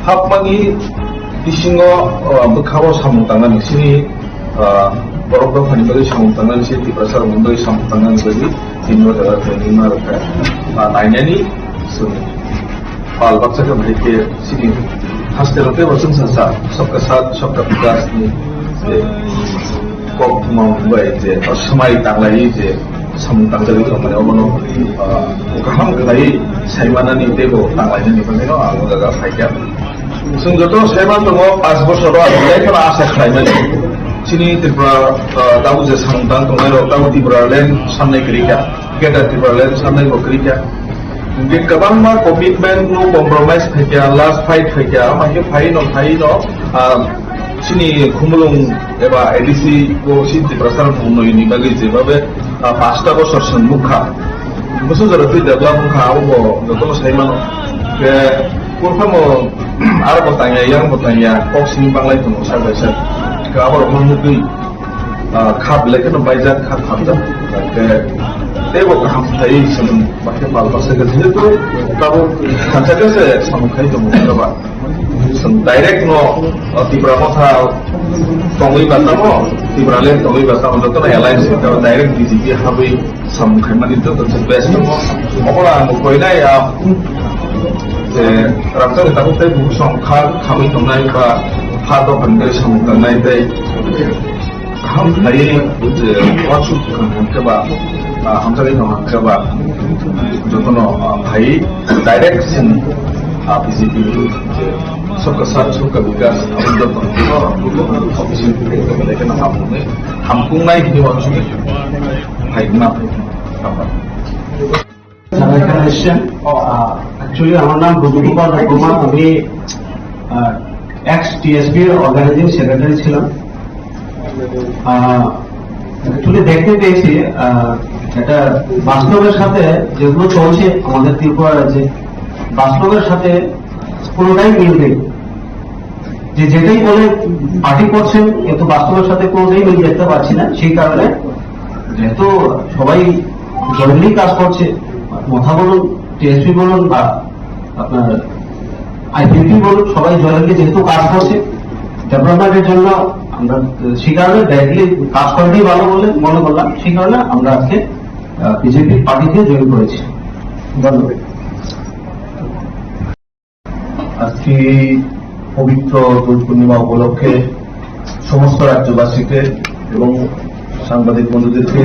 hapmani isingo bekhawo samu tangan sini Borok fani bagi samu tangan sih di pasar mundoi samu tangan bagi sini ada training mereka. Tanya ni suni. Hal baksa ke mereka sini. Hasil itu macam sasa. सबका साथ सबका विकास ni. Kok mau buat je. Semai tanglai je. Samu tanglai itu mana orang kaham kelai. Saya mana ni tebo tanglainya ni mana no. Aku dah kaya. Sungguh saya mana tu mau 5 bos orang. Saya kan asas kelainya. Sini Tripura tahu je samtang tunggu tahu Tripura lain sampai kerja, kita Tripura lain sampai bekerja. Mungkin kapan mah komitmen nu compromise kerja, last fight kerja, macam fight no, sini kumulung eba edisi ko sini Tripura sana puno ini bagi je, babe pasta ko sorsen muka, musuh jadi tu develop muka aku bo, betul saya mana, ke kurang mo, ada bertanya, kok sini banglai tu musa biasa. Kabar mengukui kap lagi no baca kap dah. Tebo kaham tadi sebelum pakai palpas segitu tu, kamu kaca se sama kai tu mungkin apa. Direct no Tripura masa tongui bahasa mo Tripura lain tongui bahasa mo tu na alliance kalau direct DCP habis sama kai mana itu tu best mo. Orang mukoi na ya. Raksa kita pun tadi bukan kami tu na iba. Hado pandai samu tanai dai ham thai je wachu kan ke ba ham thai no ke ba jotono bhai direct sin BJP सबका साथ सबका विकास हम जब ऑफिस में लेकिन हम कुंगाई की वाचु भाई ना एक्चुअली हमारा नाम ब्रजगोपाल देबबर्मा, আমি ex-TSP অর্গানাইজিং সেক্রেটারি ছিলাম। অ্যাকচুয়ালি দেখতে পেয়েছি এটা বাস্তবের সাথে যেগুলো চলছে আমাদের ত্রিপুরা রাজ্যে, বাস্তবের সাথে কোনোটাই মিল নেই। যেটাই বলে পার্টি করছেন কিন্তু বাস্তবের সাথে কোনোটাই মিল দেখতে পাচ্ছি না। সেই কারণে যেহেতু সবাই জরুরি কাজ করছে, কথা বলুন টিএসপি বলুন বা আপনার আইপিপি বলুন, সবাই জয়েন্টলি যেহেতু কাজ করছে ডেভেলপমেন্টের জন্য, আমরা সেই কারণে ডাইরেক্টলি কাজ করাটাই ভালো বলে মনে করলাম, সেই কারণে আমরা আজকে বিজেপি পার্টিতে জয়েন করেছি। ধন্যবাদ। আজকে পবিত্র দোল পূর্ণিমা উপলক্ষে সমস্ত রাজ্যবাসীকে এবং সাংবাদিক বন্ধুদেরকে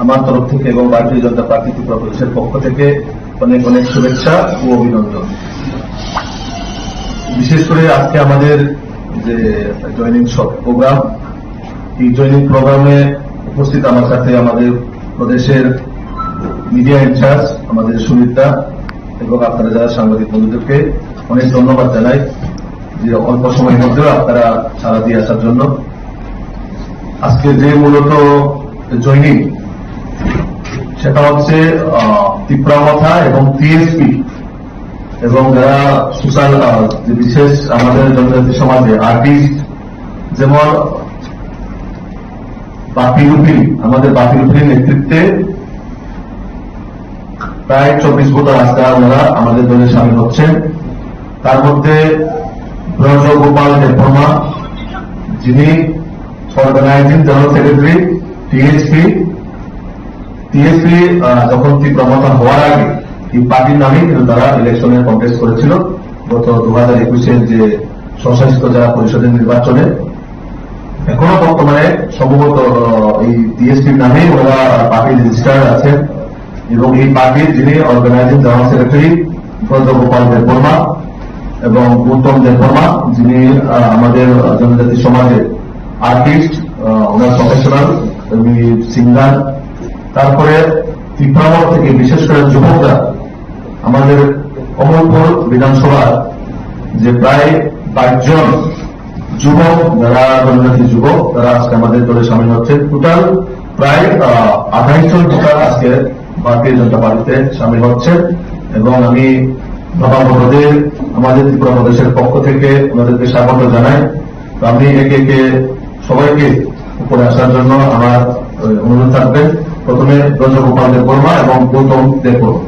আমার তরফ থেকে এবং ভারতীয় জনতা পার্টি ত্রিপুরা প্রদেশের পক্ষ থেকে অনেক অনেক শুভেচ্ছা ও অভিনন্দন। বিশেষ করে আজকে আমাদের যে জয়নিং প্রোগ্রাম, এই জয়নিং প্রোগ্রামে উপস্থিত আমার সাথে আমাদের প্রদেশের মিডিয়া ইনচার্জ আমাদের সুমিত্রা এবং আপনারা যারা সাংবাদিক বন্ধুদেরকে অনেক ধন্যবাদ জানাই যে অল্প সময়ের মধ্যেও আপনারা সাড়া দিয়ে আসার জন্য। আজকে যে মূলত জয়নিং সেটা হচ্ছে তীব্রামথা এবং টিএসপি এবং যারা সোশ্যাল যে বিশেষ আমাদের জনজাতি সমাজে আর্টিস্ট যেমন বাপি রুপিন, আমাদের বাপি রুপিনের নেতৃত্বে প্রায় 24 বছর আজকে ওনারা আমাদের দলে সামিল হচ্ছেন। তার মধ্যে ব্রজগোপাল দেববর্মা, যিনি অর্গানাইজিং জেনারেল সেক্রেটারি টিএসপি যখন তীব্রমথা হওয়ার আগে এই পার্টির নামেই কিন্তু তারা ইলেকশনে কন্টেস্ট করেছিল গত 2021-এর যে স্বশাসিত জেলা পরিষদের নির্বাচনে। এখনো বর্তমানে সম্ভবত এই টিএসপির নামেই ওরা পার্টি রেজিস্টার্ড আছেন এবং এই পার্টির যিনি organising general secretary Brajagopal Debbarma এবং গৌতম দেববর্মা, যিনি আমাদের জনজাতি সমাজের আর্টিস্ট, ওনার প্রফেশনাল সিঙ্গার। তারপরে তীব্রামথা থেকে বিশেষ করে যুবকরা, আমাদের কমলপুর বিধানসভার যে প্রায় 22 জন যুবক, যারা জনজাতি যুবক, তারা আজকে আমাদের দলে সামিল হচ্ছে। টোটাল প্রায় 28 জন টোটাল আজকে ভারতীয় জনতা পার্টিতে সামিল হচ্ছে এবং আমি নবাগতদের আমাদের ত্রিপুরা প্রদেশের পক্ষ থেকে ওনাদেরকে স্বাগত জানাই। তো আমি একে একে সবাইকে উপরে আসার জন্য আমার অনুরোধ থাকবেন। প্রথমে ব্রজগোপাল দেববর্মা এবং গৌতম দেববর্মা।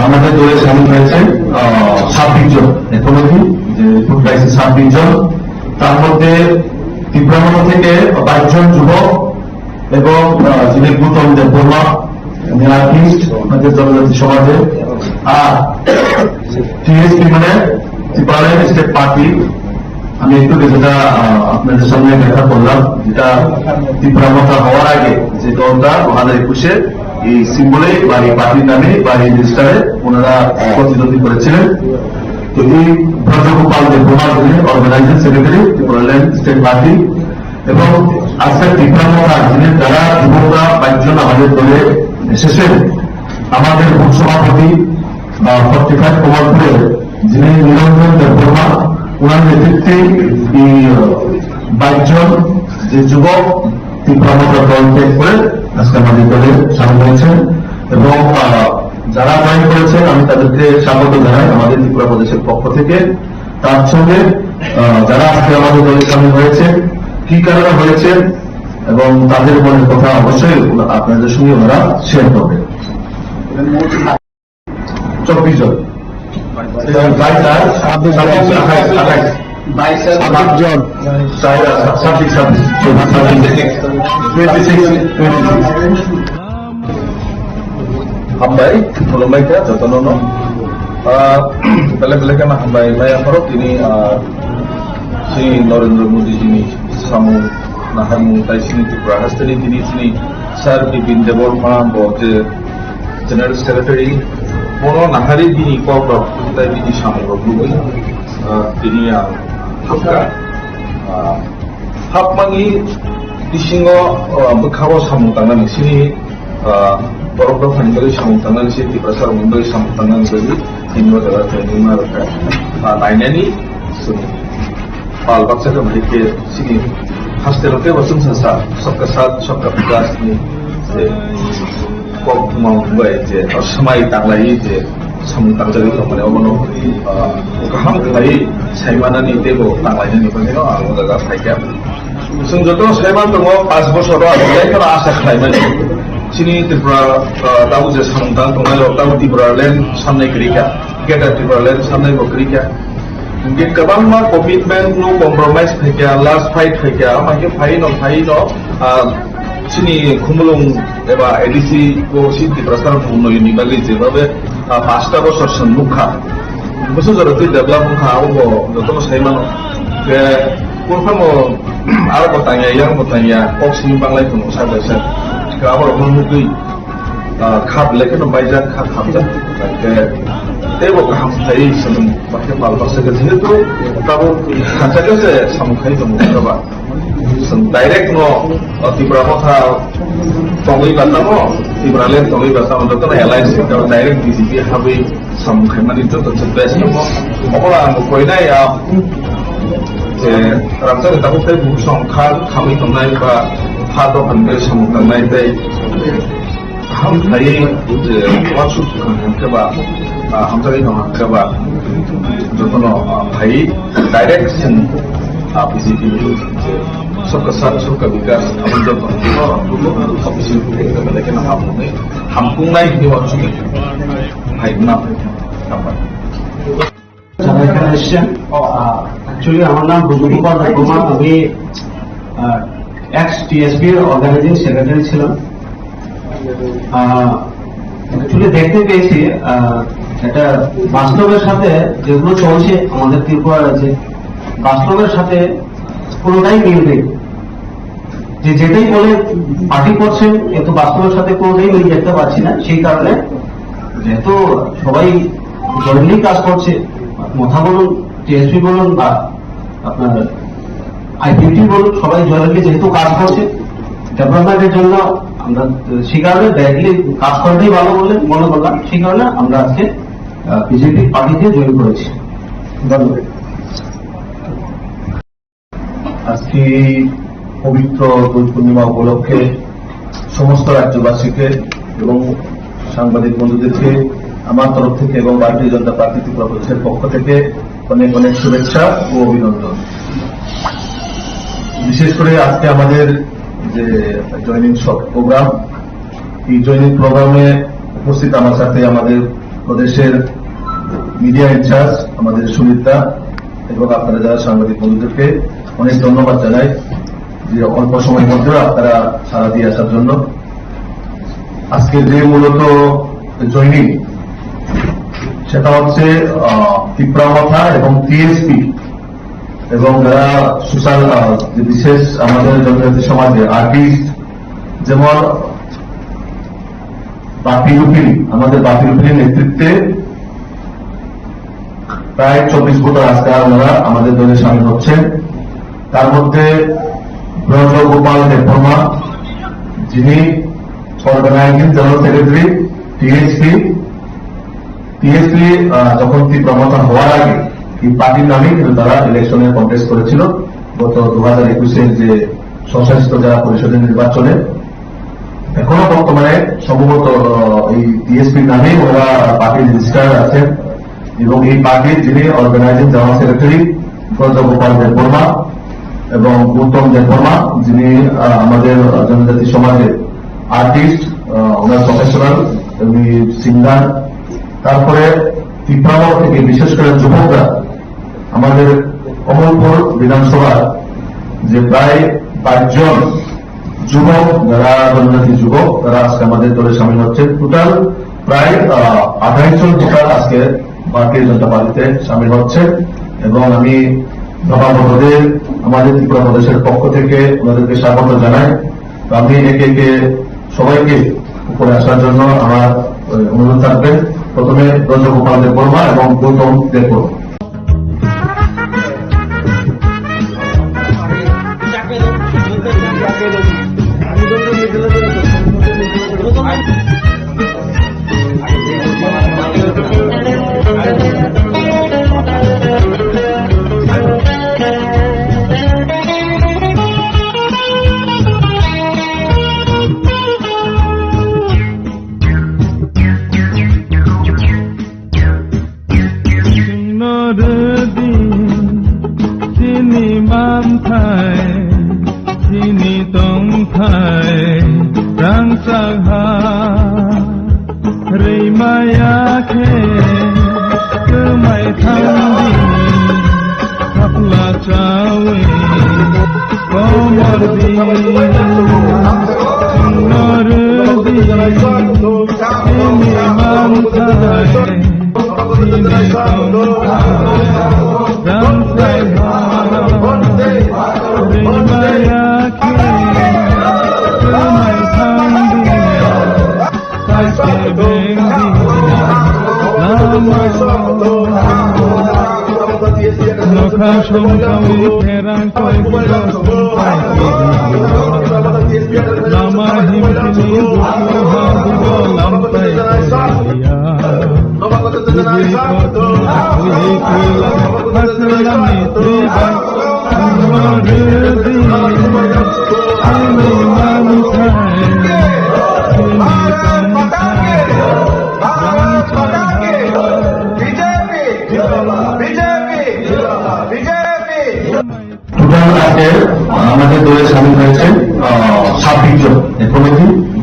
আমাদের দলে সামিল হয়েছে 26 জন, এখন অবধি যে ফুড ক্রাইসিস 26 জন। তার মধ্যে তীব্রামথা থেকে 22 জন যুবক এবং যিনি গৌতম দেববর্মা, উনি আর্টিস্ট আমাদের জনজাতি সমাজে। আর টিএসপি মানে ত্রিপুরা স্টেট পার্টি, আমি একটু যেটা আপনাদের সামনে ব্যাখ্যা করলাম, যেটা তীব্রামথা হওয়ার আগে যে দলটা 2021-এ এই সিম্বলে বা এই পার্টির নামে বা এই রেজিস্টারে ওনারা প্রতিদ্বন্দ্বী করেছিলেন। তো এই ব্রজগোপাল দেববর্মা যিনি organising secretary Tripuraland state party এবং আজকে তীব্রামথা যিনি যারা যুবকরা 22 জন আমাদের দলে এসেছেন, আমাদের বুথ সভাপতি 45 কমলপুরের যিনি নিরঞ্জন দেববর্মা, ওনার নেতৃত্বে এই 22 জন যে যুবক তীব্রামতা দল ত্যাগ করে আজকে আমাদের দলে সামিল হয়েছেন এবং যারা জয়েন করেছেন আমি তাদেরকে স্বাগত জানাই আমাদের ত্রিপুরা প্রদেশের পক্ষ থেকে। তার সঙ্গে যারা আজকে আমাদের দলে সামিল হয়েছে, কি কারণে হয়েছে এবং তাদের মনের কথা অবশ্যই আপনাদের সঙ্গে ওনারা শেয়ার করবেন। 24 জন, 26 Hambai, Mulumbai ka, Jotonono. Balik-balik na Hambai, Maya Farok, ini si Narendra Modi ini samu nahamu tai sini Tripura Hastani sini Sir Bipin Deborma, bote General Secretary, Mono Nahari ini Kopra, tai ini samu Roblui, ini yang Hapka, Hapmangi Disingo Bekawa samu tangan di sini. Borok fangali samuttangan si Tripura Mumbai samuttangan bagi Hindu adalah training mereka. Lainnya ni Pal Baksa ke mereka sini hostel ke wasung sasa सबका साथ सबका विकास ni kok Mumbai je semai tanglai je samutang jadi kemana omono kaham kelai saimana ni tebo tanglainya ni pernah aku dah kaya. Sungguh saiman tu mau 5 বছর ada kalau asa kelai mana. Sini Tripura tahu je samutang tungai tahu Tripura land sampai kerja, kita Tripura land sampai bekerja. Mungkin kabang mah komitmen nu compromise kerja, last fight kerja, macam fight no, sini kumulung eba edisi ko sini Tripura sekarang puno ini bagi je, babe 5 বছর sembuka. Maksud jadi tu develop muka aku, betul saya mana, ke kurang mau, aku bertanya, kok sini banglai tu saya besar. Kalau orang mungkin kap lekin membayar kap dah, kayak tebo kaham tadi sebelum pakai balbas segitu itu, kalau kaca je samukai tu mungkin apa, direct no Tripura masa tongi bata no Tripura lain tongi bata untuk tu airlines kalau direct di sini habis samukai mana itu tu best no, apa lah mungkin ya, ramai kita pakai busong kami tu naik ba Hado Hambai samutang naik day, ham hari waktu keba, hamzari nama keba, jotono hari direct sen PCP itu, सबका साथ सबका विकास अपन जब dulu ofisi kita mereka nak hampung naik di waktu ini, hai kenap apa? যারা এখানে এসেছেন, অ্যাকচুয়ালি আমার নাম রুজুকুমার দেববর্মা, আমি এক্স টিএসপি অর্গানাইজিং সেক্রেটারি ছিলাম। অ্যাকচুয়ালি দেখতে পেয়েছি এটা বাস্তবের সাথে যেগুলো চলছে আমাদের ত্রিপুরা রাজ্যে, বাস্তবের সাথে কোনোটাই মিল নেই। যেটাই বলে পার্টি করছেন কিন্তু বাস্তবের সাথে কোনোটাই মিল দেখতে পাচ্ছি না। সেই কারণে যেহেতু সবাই জয়েন্টলি কাজ করছে, মথা বলুন, টিএসপি বলুন বা আপনার আইপিটি বলুন, সবাই জয়েন্টলি যেহেতু কাজ করছে ডেভেলপমেন্টের জন্য, আমরা সেই কারণে ডাইরেক্টলি কাজ করাটাই ভালো বলে মনে করলাম। সেই কারণে আমরা আজকে বিজেপি পার্টিতে জয়েন করেছি। ধন্যবাদ। আজকে পবিত্র দোল পূর্ণিমা উপলক্ষে সমস্ত রাজ্যবাসীকে এবং সাংবাদিক বন্ধুদেরকে আমার তরফ থেকে এবং ভারতীয় জনতা পার্টি ত্রিপুরা প্রদেশের পক্ষ থেকে অনেক অনেক শুভেচ্ছা ও অভিনন্দন। বিশেষ করে আজকে আমাদের যে জয়নিং প্রোগ্রাম, এই জয়নিং প্রোগ্রামে উপস্থিত আমার সাথে আমাদের প্রদেশের মিডিয়া ইনচার্জ আমাদের সুমিতা এবং আপনারা যারা সাংবাদিক বন্ধুদেরকে অনেক ধন্যবাদ জানাই যে অল্প সময়ের মধ্যে আপনারা সাড়া দিয়ে আসার জন্য। আজকে যে মূলত জয়নিং সেটা হচ্ছে ত্রিপুরা মথা এবং টিএসপি এবং যারা সোশ্যাল বিশেষ আমাদের জনজাতি সমাজে আর্টিস্ট, যেমন বাপি রুপিনী, আমাদের বাপি রুপিনীর নেতৃত্বে প্রায় 24 ভোটার আজকে ওনারা আমাদের দলে সামিল হচ্ছেন। তার মধ্যে ব্রজগোপাল দেববর্মা, যিনি organising general secretary TSP TSP যখন তীব্রমতা হওয়ার আগে এই পার্টির নামে কিন্তু তারা ইলেকশনে কন্টেস্ট করেছিল গত 2021-এর যে স্বশাসিত জেলা পরিষদের নির্বাচনে। এখনো বর্তমানে সম্ভবত এই টিএসপির নামেই ওরা পার্টির রেজিস্টার আছেন এবং এই পার্টির যিনি organising general secretary Brajagopal Debbarma এবং উত্তম দেববর্মা, যিনি আমাদের জনজাতি সমাজের আর্টিস্ট, ওনার প্রফেশনাল উনি সিঙ্গার। তারপরে তীব্রামত থেকে বিশেষ করে যুবকরা, আমাদের কমলপুর বিধানসভার যে প্রায় 5 জন যুবক, যারা জনজাতি যুবক, তারা আজকে আমাদের দলে সামিল হচ্ছে। টোটাল প্রায় 28 জন টোটাল আজকে ভারতীয় জনতা পার্টিতে সামিল হচ্ছে এবং আমি নবাগতদের আমাদের ত্রিপুরা প্রদেশের পক্ষ থেকে ওনাদেরকে স্বাগত জানাই। তো আমি একে একে সবাইকে উপরে আসার জন্য আমার অনুরোধ থাকবেন। প্রথমে ব্রজগোপাল দেববর্মা এবং Gautam Debbarma. Sini mantai, sini tongkai, rang sangha, rei maya ke, kemai thandi, kapla cawe, komardi, nordi, sini mantai, sini tongkai. Dan saya rimaya kini kemai tandingnya kasih bengdinya lama noka shongkawi terang koi budak sampai lama himkini dukuha budo lampai kuliah আমাদের দলে সামিল হয়েছে 26 জন, এখনই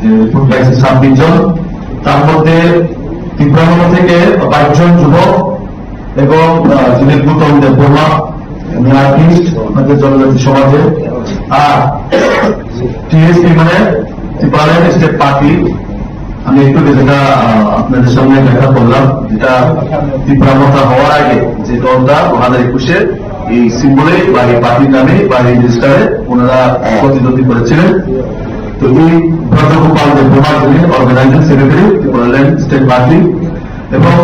যে ফুড পাইছে 26 জন। তার মধ্যে তীব্রামত থেকে 22 জন যুবক এবং যিনি গৌতম দেববর্মা, উনি আর্টিস্ট আমাদের জনজাতি সমাজে। আর টিএসপি মানে ত্রিপুরা স্টেট পার্টি, আমি একটু যেটা আপনাদের সামনে ব্যাখ্যা করলাম, যেটা তীব্রামতা হওয়ার আগে যে দলটা 2021-এর এই সিম্বলে বা এই পার্টির নামে বা এই রেজিস্টারে ওনারা প্রতিদ্বন্দ্বী করেছিলেন। তো এই ব্রজগোপাল দেববর্মা, যিনি organising secretary Tripura state party, এবং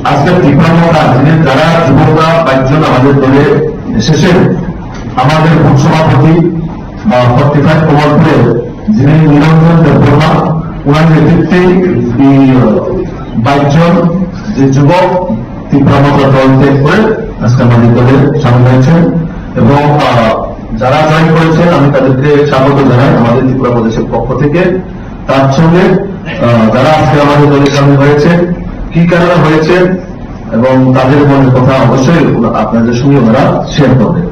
আজকের তীব্রামতা যিনি যারা যুবকরা 22 জন আমাদের দলে এসেছেন, আমাদের বুথ সভাপতি বা 45 কমলপুরের যিনি নিরঞ্জন দেববর্মা, ওনার নেতৃত্বে এই 22 জন যে যুবক তীব্রামতা দল ত্যাগ করে আজকে আমাদের দলে সামিল হয়েছেন এবং যারা জয়েন করেছেন আমি তাদেরকে স্বাগত জানাই আমাদের ত্রিপুরা প্রদেশের পক্ষ থেকে। তার সঙ্গে যারা আজকে আমাদের দলে সামিল হয়েছে, কি কারণে হয়েছে এবং তাদের মনের কথা অবশ্যই আপনাদের সঙ্গে ওনারা শেয়ার করবেন।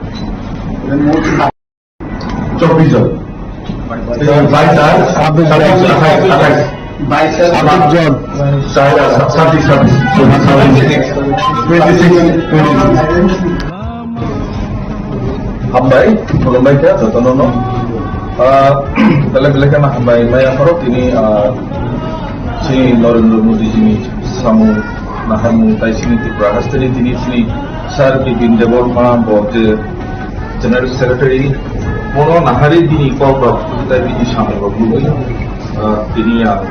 24 জন, 22 আর 27, 28 জন, 26 Hambai, Hambai kaya, Jotonono. Bela-bela kan Hambai Maya Farok ini si Narendra Modi ini samu nahamu tai sini Tripura Hastani sini Sar Bipin Deborma bote General Secretary Mono nahari dini korporate kita ini samu berbuat ini yang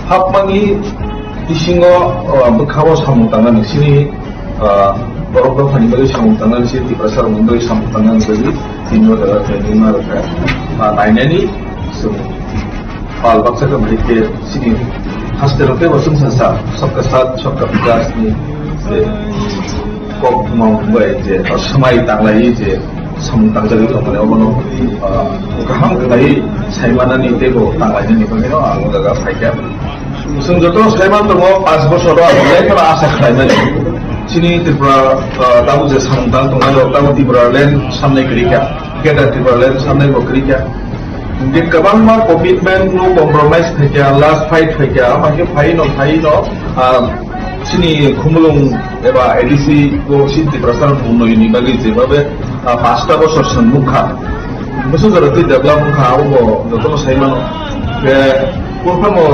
hapmangi isingo berkawas samu tangan di sini Borok hani bagi samung tangan sih di pasar mundo samung tangan bagi tinjau adalah training mereka. Nah ini semua hal baksa ke mereka sini hasilnya masuk sesat, सबका साथ सबका विकास ni kok mau buat je semai tanglai je samtang jadi kamane obono kaham kai saimana ni tebo tanglai ni kamero aku gak faida sungjoto saiman to 5 বছর agole kala asa khlaimani chini tripura tabu je samtang tongajo tabu tripura land samne krika keda tripura land samne bokrika যে গোবাং মা কমিটমেন্ট নো কম্প্রোমাইজ থেকে লাস্ট ফাইট থেকে আমাকে ফাই ন চিনি খুমলুং এবা এডিসি কো সিদ্ধি প্রসারণ উন্নয়নী বাকি যেভাবে 5টা বছর সম্মুখা বছর ধরে ডেভেলপমেন্ট খাওয়াবো যতন সাইমান কোনফামো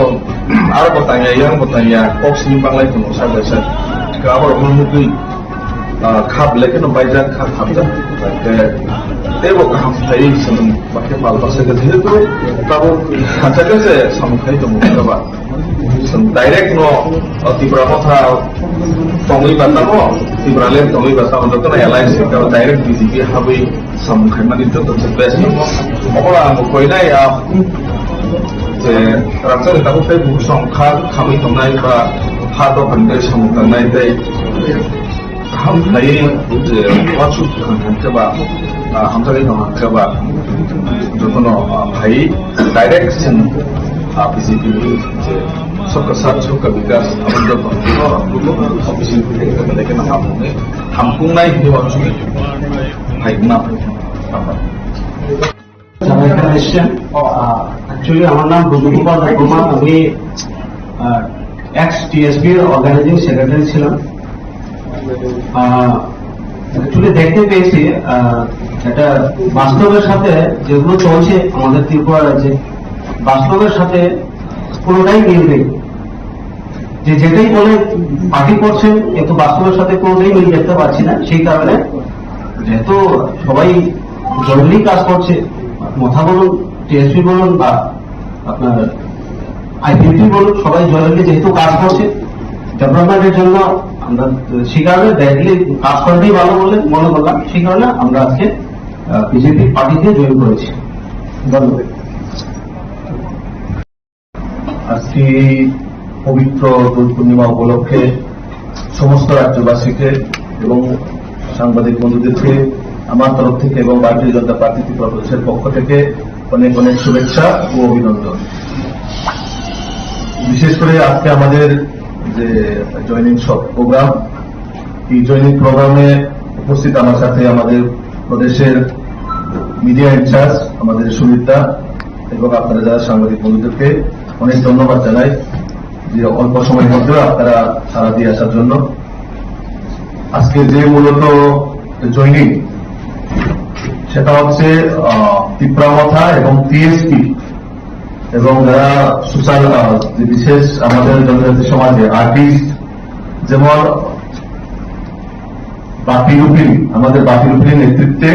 আর বতাইয়া ইয়াং বতাইয়া কক্সনি বাংলায় কোনো সাইবাইসা গাবর মুখই খাপ লেখেন বাইজান খাপ খাবজা tebo kaham thai sam pakai palpa se ke tu tabo khacha se sam khai to mukha ba sam direct no tibra motha tongui bata no tibra len tongui bata on to na alliance ka direct bjp habi sam khai mani to best no ola mo koi nai je raksa ta ko fe bu song kha khami tongnai ba ha to bande sam tangnai dai kaham thai je wachu kan ka ba hamsari no kaba jokono bhai direction BJP je सबका साथ सबका विकास अबंध पंक्तिनो ऑफिशियल के लेकिन हमको नहीं ही वाचु भाई ना যারা এখানে এসেছেন অ্যাকচুয়ালি আমার নাম রুজুগোপাল দেববর্মা আমি এক্স টিএসপি এর অর্গানাইজিং সেক্রেটারি ছিলাম অ্যাকচুয়ালি দেখতে পেয়েছি এটা বাস্তবের সাথে যেগুলো চলছে আমাদের ত্রিপুরা রাজ্যে বাস্তবের সাথে কোনোটাই মিল নেই যে যেটাই বলে পার্টি করছেন কিন্তু বাস্তবের সাথে কোনোটাই মিল দেখতে পাচ্ছি না সেই কারণে যেহেতু সবাই জরুরি কাজ করছে মথা বলুন টিএসপি বলুন বা আপনার আইপিপি বলুন সবাই জরুরি যেহেতু কাজ করছে ডেভেলপমেন্টের জন্য আমরা সেই কারণে ডাইরেক্টলি কাজ করাটাই ভালো বলে মনে করলাম সেই কারণে আমরা আজকে বিজেপি পার্টিতে জয়েন করেছি ধন্যবাদ আজকে পবিত্র দোল পূর্ণিমা উপলক্ষে সমস্ত রাজ্যবাসীকে এবং সাংবাদিক বন্ধুদেরকে আমার তরফ থেকে এবং ভারতীয় জনতা পার্টি ত্রিপুরা প্রদেশের পক্ষ থেকে অনেক অনেক শুভেচ্ছা ও অভিনন্দন। বিশেষ করে আজকে আমাদের যে জয়নিং প্রোগ্রাম, এই জয়নিং প্রোগ্রামে উপস্থিত আমার সাথে আমাদের প্রদেশের মিডিয়া ইনচার্জ আমাদের সুমিতা এবং আপনারা যারা সাংবাদিক বন্ধুদেরকে অনেক ধন্যবাদ জানাই যে অল্প সময়ের মধ্যে আপনারা সাড়া দিয়ে আসার জন্য। আজকে যে মূলত জয়নিং সেটা হচ্ছে ত্রিপুরামথা এবং টিএসপি এবং যারা সোশ্যাল বিশেষ আমাদের জনজাতি সমাজে আর্টিস্ট যেমন বাপি রুপিন, আমাদের বাপি রুপিনের নেতৃত্বে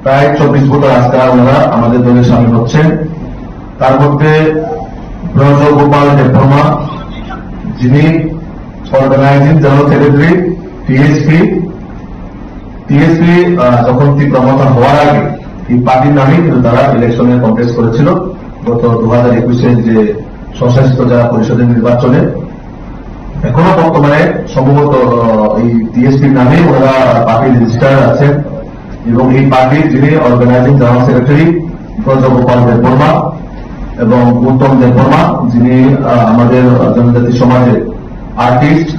প্রায় 24 বছর আজকে ওনারা আমাদের দলে সামিল হচ্ছেন। তার মধ্যে ব্রজগোপাল দেববর্মা যিনি অর্গানাইজিং জেনারেল সেক্রেটারি টিএসপি যখন ত্রিপুরামথা হওয়ার আগে এই পার্টির নামেই কিন্তু তারা ইলেকশনে কন্টেস্ট করেছিল গত 2021-এর যে স্বশাসিত জেলা পরিষদের নির্বাচনে। এখনো বর্তমানে সম্ভবত এই টিএসপির নামেই ওনারা পার্টির রেজিস্টার আছেন এবং এই পার্টির যিনি organising general secretary Brajagopal Debbarma এবং গৌতম দেববর্মা যিনি আমাদের জনজাতি সমাজের আর্টিস্ট,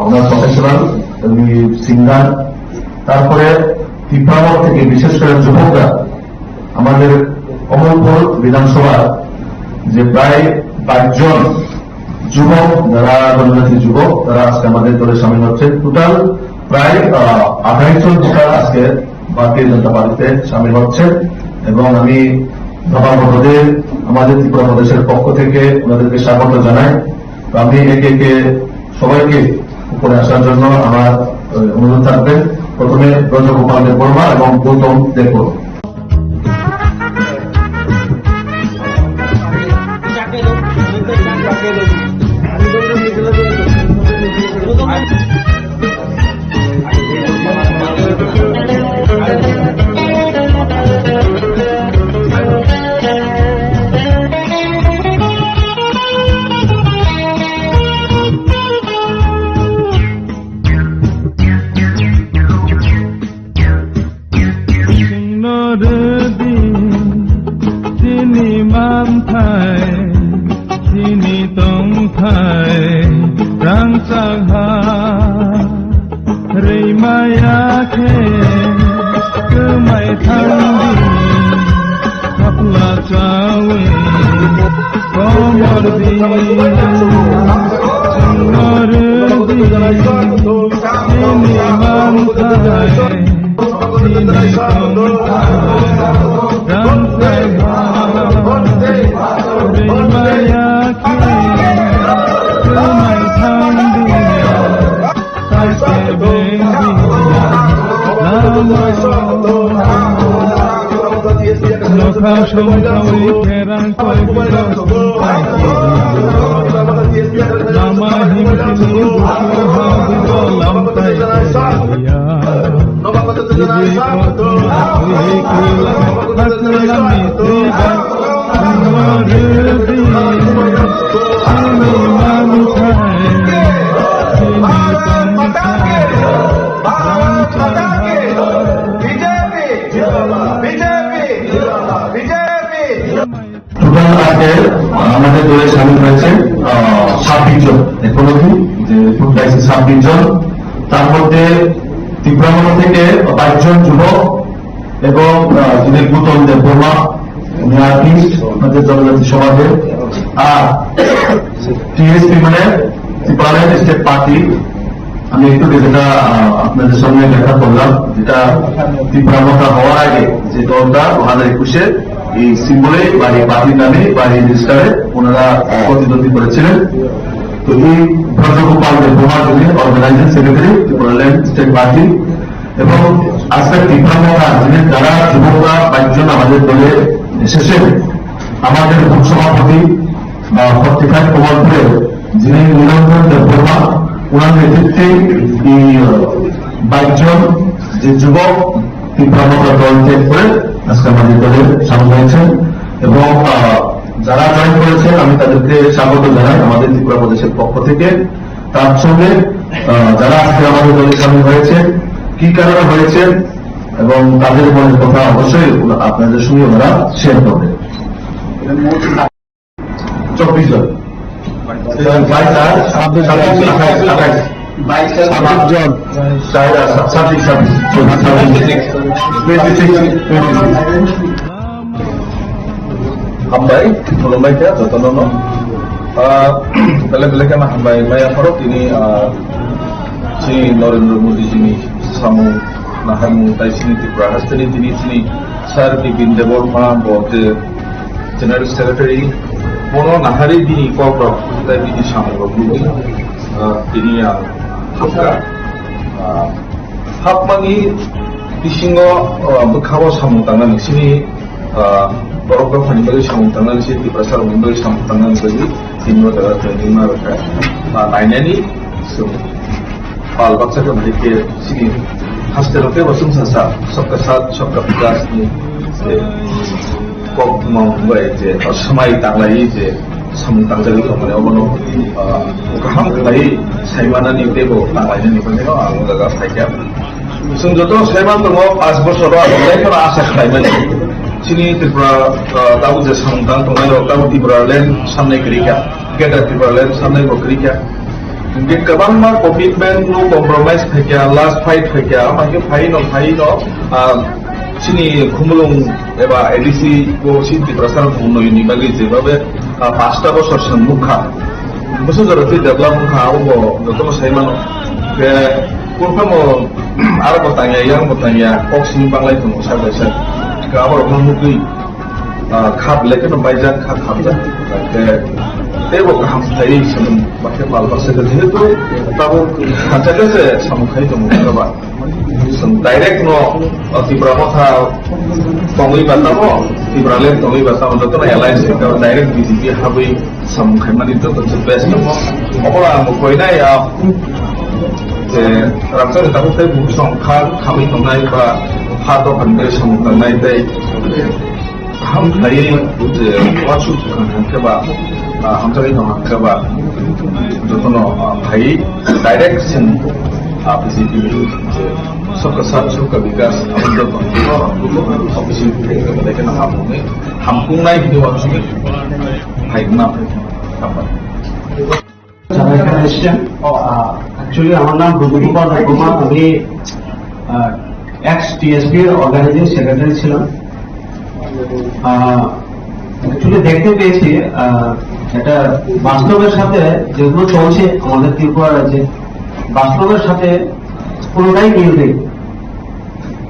ওনার প্রফেশনাল সিঙ্গার। তারপরে ত্রিপুরামঠ থেকে বিশেষ করে যুবকরা আমাদের অমলপুর বিধানসভার যে প্রায় 22 জন যুবক, যারা জনজাতি যুবক, তারা আজকে আমাদের দলে সামিল হচ্ছে। টোটাল প্রায় 28 জন ভোটার আজকে ভারতীয় জনতা পার্টিতে সামিল হচ্ছে এবং আমি ধর্মপদের আমাদের ত্রিপুরা প্রদেশের পক্ষ থেকে ওনাদেরকে স্বাগত জানাই। তো আমি একে একে সবাইকে উপরে আসার জন্য আমার অনুরোধ থাকবে। প্রথমে ব্রজগোপাল দেববর্মা এবং গৌতম দেববর্মা। টোটাল আজকে আমাদের দলে সামিল হয়েছে 26 জন এখনকি যে ফুড ক্রাইসিস 26 জন, তার মধ্যে ত্রিপুরামন্ডল থেকে 22 জন যুবক এবং যিনি গুতম দেববর্মা উনি আর্টিস্ট আমাদের জনজাতি সমাজের, আর টিএসপি মানে ত্রিপুরাল্যান্ড স্টেট পার্টি। আমি একটু যেটা আপনাদের সামনে দেখা করলাম, যেটা ত্রিপুরা মোটা হওয়ার আগে যে দলটা 2021-এ এই সিম্বলে বা এই পার্টির নামে বা এই রেজিস্টারে ওনারা প্রতিদ্বন্দ্বী করেছিলেন। তো এই ব্রজগোপাল দেববর্মা যিনি organising secretary Tripuraland state party, এবং আজকে ত্রিপুরা মোটা যিনি যারা যুবকরা 22 জন আমাদের দলে এসেছেন, আমাদের বুথ সভাপতি 45 কমলপুরে যিনি নিরঞ্জন দেববর্মা, ওনার নেতৃত্বে এই 22 জন যে যুবক ত্রিপুরা মোটা দল ত্যাগ করে আজকে আমাদের দলে সামিল হয়েছেন, এবং যারা জয়েন করেছেন আমি তাদেরকে স্বাগত জানাই আমাদের ত্রিপুরা প্রদেশের পক্ষ থেকে। তার সঙ্গে যারা আজকে আমাদের দলে সামিল হয়েছে, কি কারণে হয়েছে এবং তাদের মনের কথা অবশ্যই আপনাদের সঙ্গে ওনারা শেয়ার করবেন। 24 জন, 22 আর 27, 28 জন, 26 হামবাই খুলুমবাই কে যতন বেলেগ বেলেগ আমি হামবাই মাই আফারত তিনি শ্রী নরেন্দ্র মোদী যিনি সামু নাহামু তাই সিনি ত্রিপুরা হাস্তেনি তিনি সিনি স্যার বিপিন দেববর্মা বতে জেনারেল সেক্রেটারি বনো নাহারি দিনি কক্রক তাই বিনি সামু রবুই তিনি হাফকা হাফমানি বিসিङ बोखाव सामु थांनानै सिनि बरफगाव फानि बागै सामु थांनानै सि त्रिपुरा सारमोन बागै सामु थांनानै बागै दिनि बाथ्रा ट्रेनिं मारका नायनायनि पाल बाक्साखौ माने सिनि हास्टेलके बसुं सासा सबका साथ सबका विकास नि कक मावबाय जे समाय तांलायि जे सामु थांजागै खामानि अबनो गाहाम खालाय सायमानानि देबो तांलायनि बागै आं गागा फायका जों जत सायमान दङ 5 बोसोराव आगोलनिफ्राय आसा खालामनाय सिनि त्रिपुरा दाबो जे सामदां दङ दाबो त्रिपुरालेण्ड सामनाय करिका गेदा त्रिपुरालेण्ड सामनाय बकरिका बे गोबां मा कमिटमेन्ट नो कम्प्रोमाइज फायका लास्ट फाइट फायका माके फाइन सिनि खुमलुं एबा एडिसि को सिनि त्रिपुरा सार बुंनोनि बागै जेबाबे 5टा बोसोर सन्मुखा बोसोर जरति डेभलपमेन्ट खावो जत सायमान बे kurpamo arab tanya yang bertanya oksi banglai tu sahaja sahaja kalau orang mungkin khap lekin baca khap je, tebo kaham tadi sebelum pakai balbas seperti itu, tahu macam mana samukai tu mungkin apa, direct no Tripura কথা tongui bata mo Tripura len tongui bata mo tu na alliance kalau direct BJP habi samukai mana itu tu best mo, orang mungkin na ya যে রাজ্যের দাবুতে সংখ্যা খামি থানায় বা হাত ভান্ডারে সংখ্যায় দেয় হামখাই যে ওয়াচু হাঁকেবা হামচারি হাঁকেবা যখন ভাই ডাইরেক্ট সিন বিজেপি যে सबका साथ सबका विकास আমাদের অফিসে দেখেন হামকুংনাই ভিডিও আছে ভাই না যারা এখানে এসেছেন, অ্যাকচুয়ালি আমার নাম ব্রজগোপাল দেববর্মা, আমি এক্স টিএসপি এর অর্গানাইজিং সেক্রেটারি ছিলাম। অ্যাকচুয়ালি দেখতে পেয়েছি এটা বাস্তবের সাথে যেগুলো চলছে আমাদের ত্রিপুরা রাজ্যে, বাস্তবের সাথে কোনোটাই মিল নেই।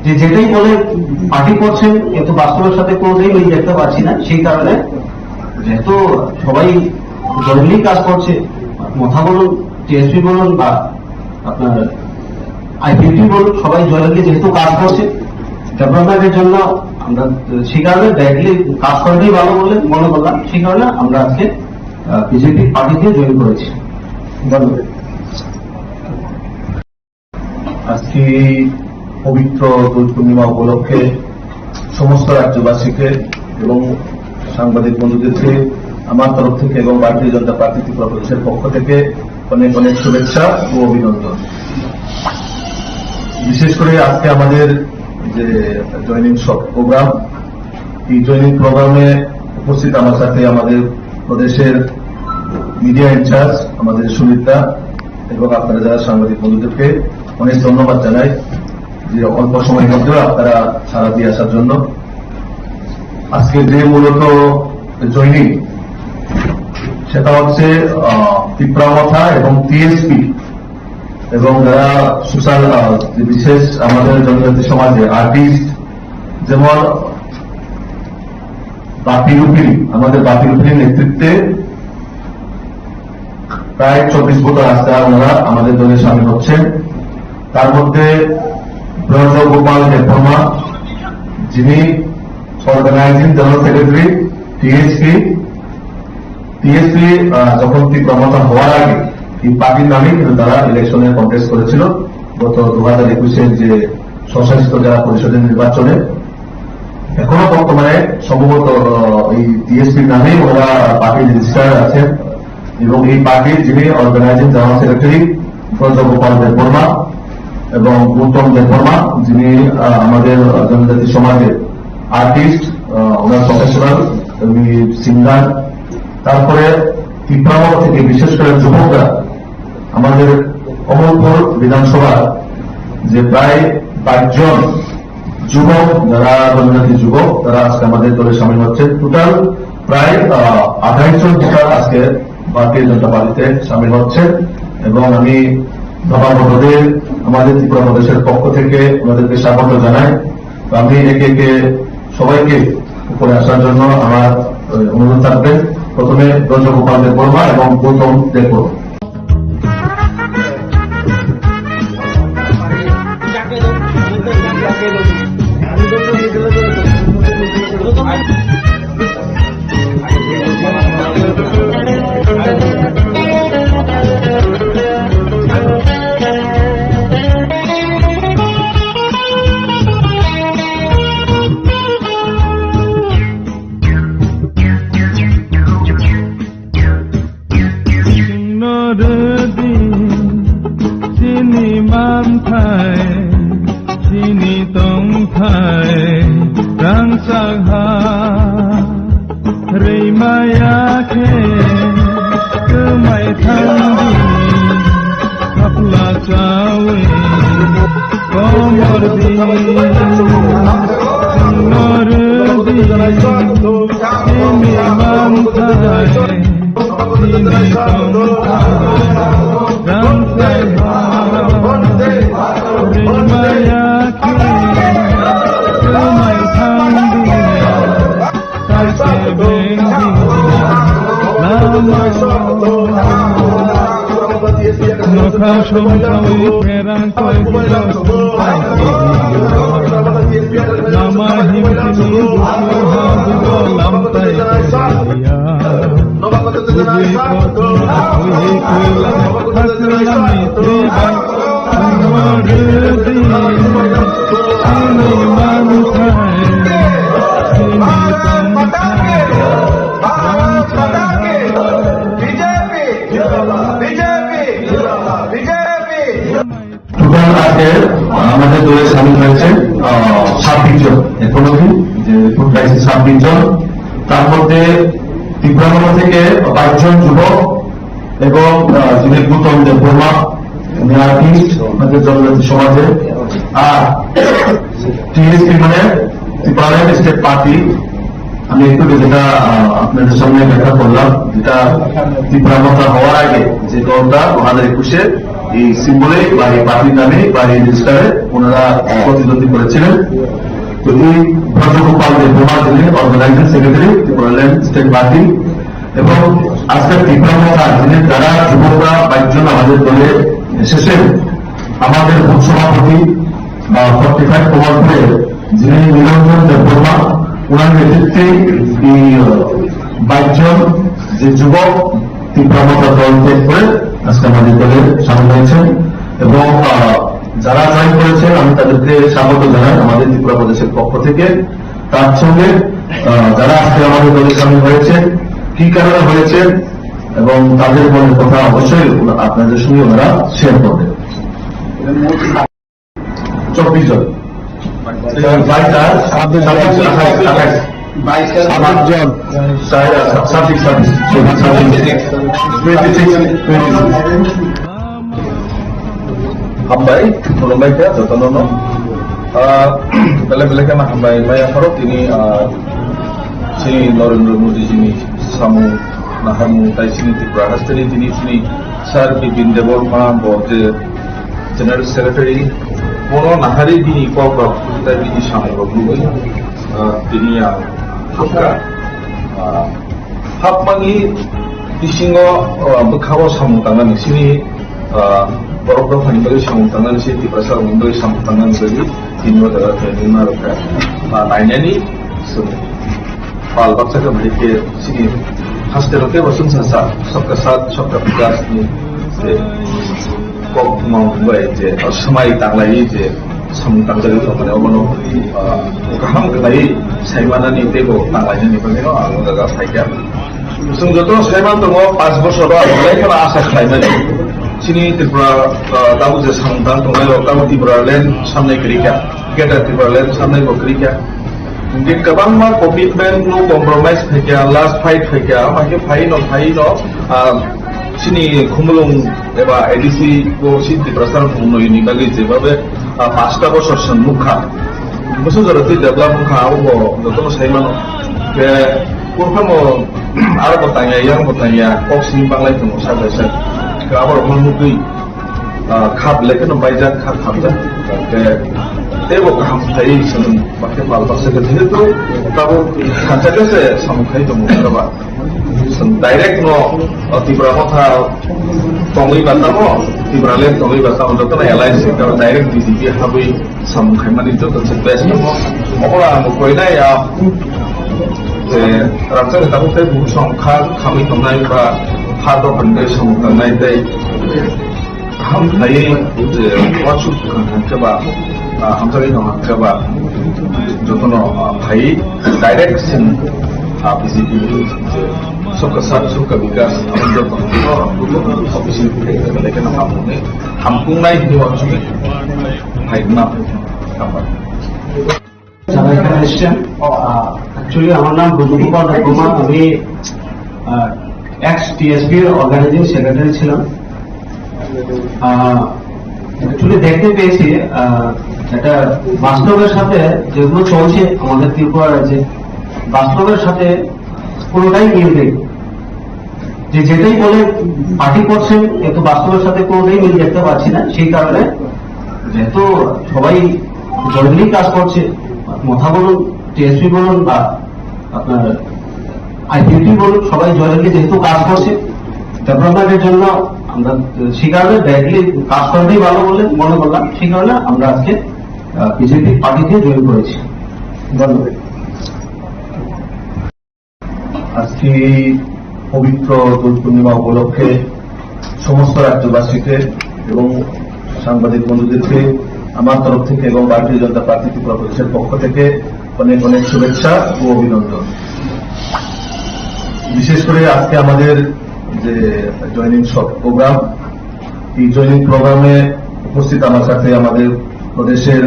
যে যেটাই বলে পার্টি করছেন কিন্তু বাস্তবের সাথে কোনোটাই মিল দেখতে পাচ্ছি না। সেই কারণে যেহেতু সবাই জরুরি কাজ করছে, মথা বলুন, টিএসপি বলুন বা আপনার আইপিপি বলুন, সবাই জরুরি যেহেতু কাজ করছে ডেভেলপমেন্টের জন্য, আমরা সেই কারণে ডাইরেক্টলি কাজ করাটাই ভালো বলে মনে করলাম। সেই কারণে আমরা আজকে বিজেপি পার্টিতে জয়েন করেছি। ধন্যবাদ। আজকে পবিত্র দোল পূর্ণিমা উপলক্ষে সমস্ত রাজ্যবাসীকে এবং সাংবাদিক বন্ধুদেরকে আমার তরফ থেকে এবং ভারতীয় জনতা পার্টি ত্রিপুরা প্রদেশের পক্ষ থেকে অনেক অনেক শুভেচ্ছা ও অভিনন্দন। বিশেষ করে আজকে আমাদের যে জয়নিং প্রোগ্রাম, এই জয়নিং প্রোগ্রামে উপস্থিত আমার সাথে আমাদের প্রদেশের মিডিয়া ইনচার্জ আমাদের সুমিত্রা এবং আপনারা যারা সাংবাদিক বন্ধুদেরকে অনেক ধন্যবাদ জানাই যে অল্প সময়ের মধ্যে আপনারা সাড়া দিয়ে আসার জন্য। আজকে যে মূলত জয়নিং সেটা হচ্ছে ত্রিপুরামথা এবং টিএসপি এবং যারা সোশ্যাল বিশেষ আমাদের জনজাতি সমাজে আর্টিস্ট, যেমন বাপি রুপির, আমাদের বাপি রুপির নেতৃত্বে প্রায় 24 বছর আজকে ওনারা আমাদের দলে সামিল হচ্ছেন। তার মধ্যে ব্রজ গোপাল দেববর্মা, যিনি অর্গানাইজিং জেনারেল সেক্রেটারি টিএসপি যখন ত্রিপুরামথা হওয়ার আগে এই পার্টির নামে কিন্তু তারা ইলেকশনে কন্টেস্ট করেছিল গত 2021-এর যে স্বশাসিত জেলা পরিষদের নির্বাচনে। এখনো বর্তমানে সম্ভবত এই টিএসপির নামেই ওরা পার্টি রেজিস্টার আছেন এবং এই পার্টির যিনি organising general secretary Braja Gopal Debbarma এবং গৌতম দেববর্মা, যিনি আমাদের জনজাতি সমাজের আর্টিস্ট, ওনার প্রফেশনাল সিঙ্গার। তারপরে ত্রিপুরামথা থেকে বিশেষ করে যুবকরা, আমাদের কমলপুর বিধানসভার যে প্রায় 22 জন যুবক, যারা জনজাতি যুবক, তারা আজকে আমাদের দলে সামিল হচ্ছে। টোটাল প্রায় 28 জন ভোটার আজকে ভারতীয় জনতা পার্টিতে সামিল হচ্ছে এবং আমি নবাগতদের আমাদের ত্রিপুরা প্রদেশের পক্ষ থেকে ওনাদেরকে স্বাগত জানাই। তো আমি একে একে সবাইকে উপরে আসার জন্য আমার অনুরোধ থাকবে। প্রথমে ব্রজ গোপাল দেববর্মা এবং গৌতম দেববর্মা। আমাদের দলে সামিল হয়েছে 26 জন, এখন অবধি যে রিপোর্ট পাইছে 26 জন। তার মধ্যে ত্রিপুরামথা থেকে 22 জন যুবক এবং যিনি গৌতম দেববর্মা, উনি আর্টিস্ট আমাদের জনজাতি সমাজে। আর টিএসপি মানে ত্রিপুরা স্টেট পার্টি, আমি একটু যেটা আপনাদের সামনে ব্যাখ্যা করলাম, যেটা ত্রিপুরামতা হওয়ার আগে যে দলটা 2021-এ এই সিম্বলে বা এই পার্টির নামে বা এই রেজিস্টারে ওনারা প্রতিদ্বন্দ্বী করেছিলেন। তো এই ব্রজগোপাল দেববর্মা যিনি organising secretary Tripuraland state party, এবং আজকের ত্রিপুরামতা যিনি যারা যুবকরা 22 জন আমাদের দলে এসেছেন, আমাদের বুথ সভাপতি 45 কমলপুরে যিনি নিরঞ্জন দেববর্মা, ওনার নেতৃত্বে এই 22 জন যে যুবক ত্রিপুরামতা দল ত্যাগ করে আজকে আমাদের দলে সামিল হয়েছেন। এবং যারা জয়েন করেছেন আমি তাদেরকে স্বাগত জানাই আমাদের ত্রিপুরা প্রদেশের পক্ষ থেকে। তার সঙ্গে যারা আজকে আমাদের দলে সামিল হয়েছে, কি কারণে হয়েছে এবং তাদের মনের কথা অবশ্যই আপনাদের সঙ্গে ওনারা শেয়ার করবেন। 24 জন, 26 Hambai, Mulai Kaya, Jotonono. Bela-bela kan hambai Maya Farok ini sini Narendra Modi sini Samu Nahamu Tai sini Tripura Hastari sini Sar Bipin Deborma Bote General Secretary Mono Nahari dini Papa Tai dini Samu Baglui dini Hapka Hapmangi Disingo Bekawa Samu Tangan sini Borok Hanbali Samu Tangan sih di pasar Mumbai Samu Tangan sendiri ini adalah training mereka. Lainnya ni Pal Baksa ke mereka sini khas terutama wasun sasa, सबका साथ सबका विकास ni kok mau buat je semai tanglai je Samu Tangan itu mana orang kaham kelai saya mana ni teko tanglainya ni pernah aku agak saya Sungguh saya mana tu 5 বছর mulai kan asa kelainya sini Tripura tahu je Samu Tangan tu mulai tahu Tripura Land sampai kerja kita Tripura Land sampai kerja di kabang mah komitmen lu compromise kerja last fight kerja macam fight no sini kumulung eba edisi ko sini Tripura Land ini lagi je babe 5 বছর সম্মুখা বছর জরতি develop মুখা abo যত saya mana ke kurang ada bertanya kok sini banglai tu saya kalau orang mungkin khap lekin baca khap ke tebo kaham thai senang pakai pal paksa ke sini tu tahu kaca ke sama thai tu mungkin apa direct no Tripura Mota tongi bata mo Tripura Land tongi bata mo tu na alliance kalau direct BJP habis sama thai mana itu tu best mo orang mungkin ya rasa kita pun bukan kami tongai ba hado pandai Samu Tangan dai ham thai wasu kan coba हम सभी coba jotono thai direction BJP सबका साथ सबका विकास हम जब ऑफिशियल लेकिन हम पुंगनाई di waktu ini thai na apa যারা এখানে এসছেন অ্যাকচুয়ালি আমার নাম ব্রজগোপাল দেববর্মা, আমি এক্স টিএসপি এর অর্গানাইজিং সেক্রেটারি ছিলাম। অ্যাকচুয়ালি দেখতে পেয়েছি এটা বাস্তবের সাথে যেগুলো চলছে আমাদের ত্রিপুরা রাজ্যে বাস্তবের সাথে কোনোটাই মিল নেই। যেটাই বলে পার্টি করছেন কিন্তু বাস্তবের সাথে কোনোটাই মিল দেখতে পাচ্ছি না। সেই কারণে যেহেতু সবাই জরুরি কাজ করছে, মথা বলুন টিএসপি বলুন বা আপনার আইপিপি বলুন, সবাই জরুরি যেহেতু কাজ করছে ডেভেলপমেন্টের জন্য আমরা সেই কারণে ডাইরেক্টলি কাজ করতেই ভালো বলে মনে করলাম। সেই কারণে আমরা আজকে বিজেপি পার্টিতে জয়েন করেছি। ধন্যবাদ। আজকে পবিত্র দোল পূর্ণিমা উপলক্ষে সমস্ত রাজ্যবাসীকে এবং সাংবাদিক বন্ধুদেরকে আমার তরফ থেকে এবং ভারতীয় জনতা পার্টি ত্রিপুরা প্রদেশের পক্ষ থেকে অনেক অনেক শুভেচ্ছা ও অভিনন্দন। বিশেষ করে আজকে আমাদের যে জয়নিং প্রোগ্রাম, এই জয়নিং প্রোগ্রামে উপস্থিত আমার সাথে আমাদের প্রদেশের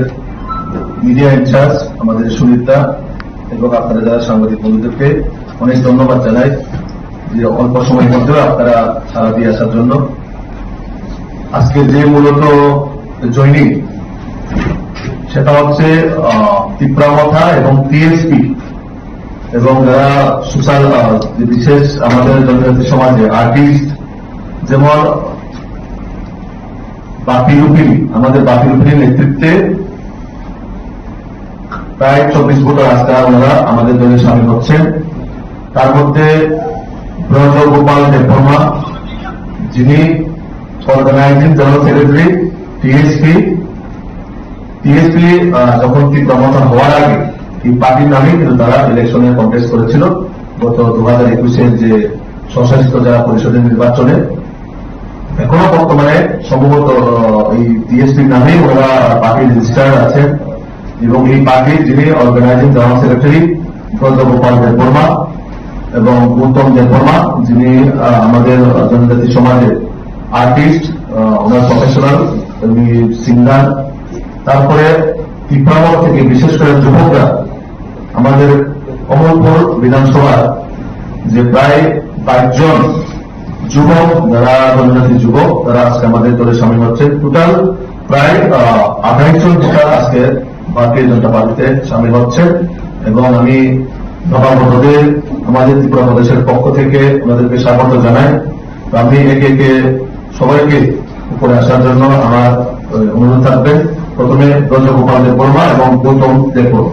মিডিয়া ইনচার্জ আমাদের সুনীতা এবং আপনারা যারা সাংবাদিক বন্ধুদেরকে অনেক ধন্যবাদ জানাই যে অল্প সময়ের মধ্যে আপনারা সাড়া দিয়ে আসার জন্য। আজকে যে মূলত জয়নিং সেটা হচ্ছে ত্রিপুরামথা এবং টিএসপি এবং যারা সোশ্যাল বিশেষ আমাদের জনজাতি সমাজে আর্টিস্ট, যেমন বাপি রুপিনী, আমাদের বাপি রুপিনীর নেতৃত্বে প্রায় 24 ভোটার আজকে ওনারা আমাদের দলে সামিল হচ্ছেন। তার মধ্যে ব্রজ গোপাল দেববর্মা, যিনি অর্গানাইজিং জেনারেল সেক্রেটারি টিএসপি যখন তীব্রমতা হওয়ার আগে এই পার্টির নামে কিন্তু তারা ইলেকশনে কন্টেস্ট করেছিল গত 2021-এর যে স্বশাসিত জেলা পরিষদের নির্বাচনে। এখনো বর্তমানে সম্ভবত এই টিএসপির নামেই ওরা পার্টি রেজিস্টার্ড আছেন এবং এই পার্টির যিনি organising general secretary Brajagopal Debbarma এবং গৌতম দেববর্মা, যিনি আমাদের জনজাতি সমাজের আর্টিস্ট, ওনার প্রফেশনাল উনি সিঙ্গার। তারপরে ত্রিপুরাগড় থেকে বিশেষ করে যুবকরা, আমাদের কমলপুর বিধানসভার যে প্রায় 22 জন যুবক, যারা জনজাতি যুবক, তারা আজকে আমাদের দলে সামিল হচ্ছে। টোটাল প্রায় 28 জন ভোটার আজকে ভারতীয় জনতা পার্টিতে সামিল হচ্ছে এবং আমি নবাগতদের আমাদের ত্রিপুরা প্রদেশের পক্ষ থেকে ওনাদেরকে স্বাগত জানাই। তো আমি একে একে সবাইকে উপরে আসার জন্য আমার অনুরোধ থাকবে। প্রথমে ব্রজগোপাল দেববর্মা এবং গৌতম দেববর্মা।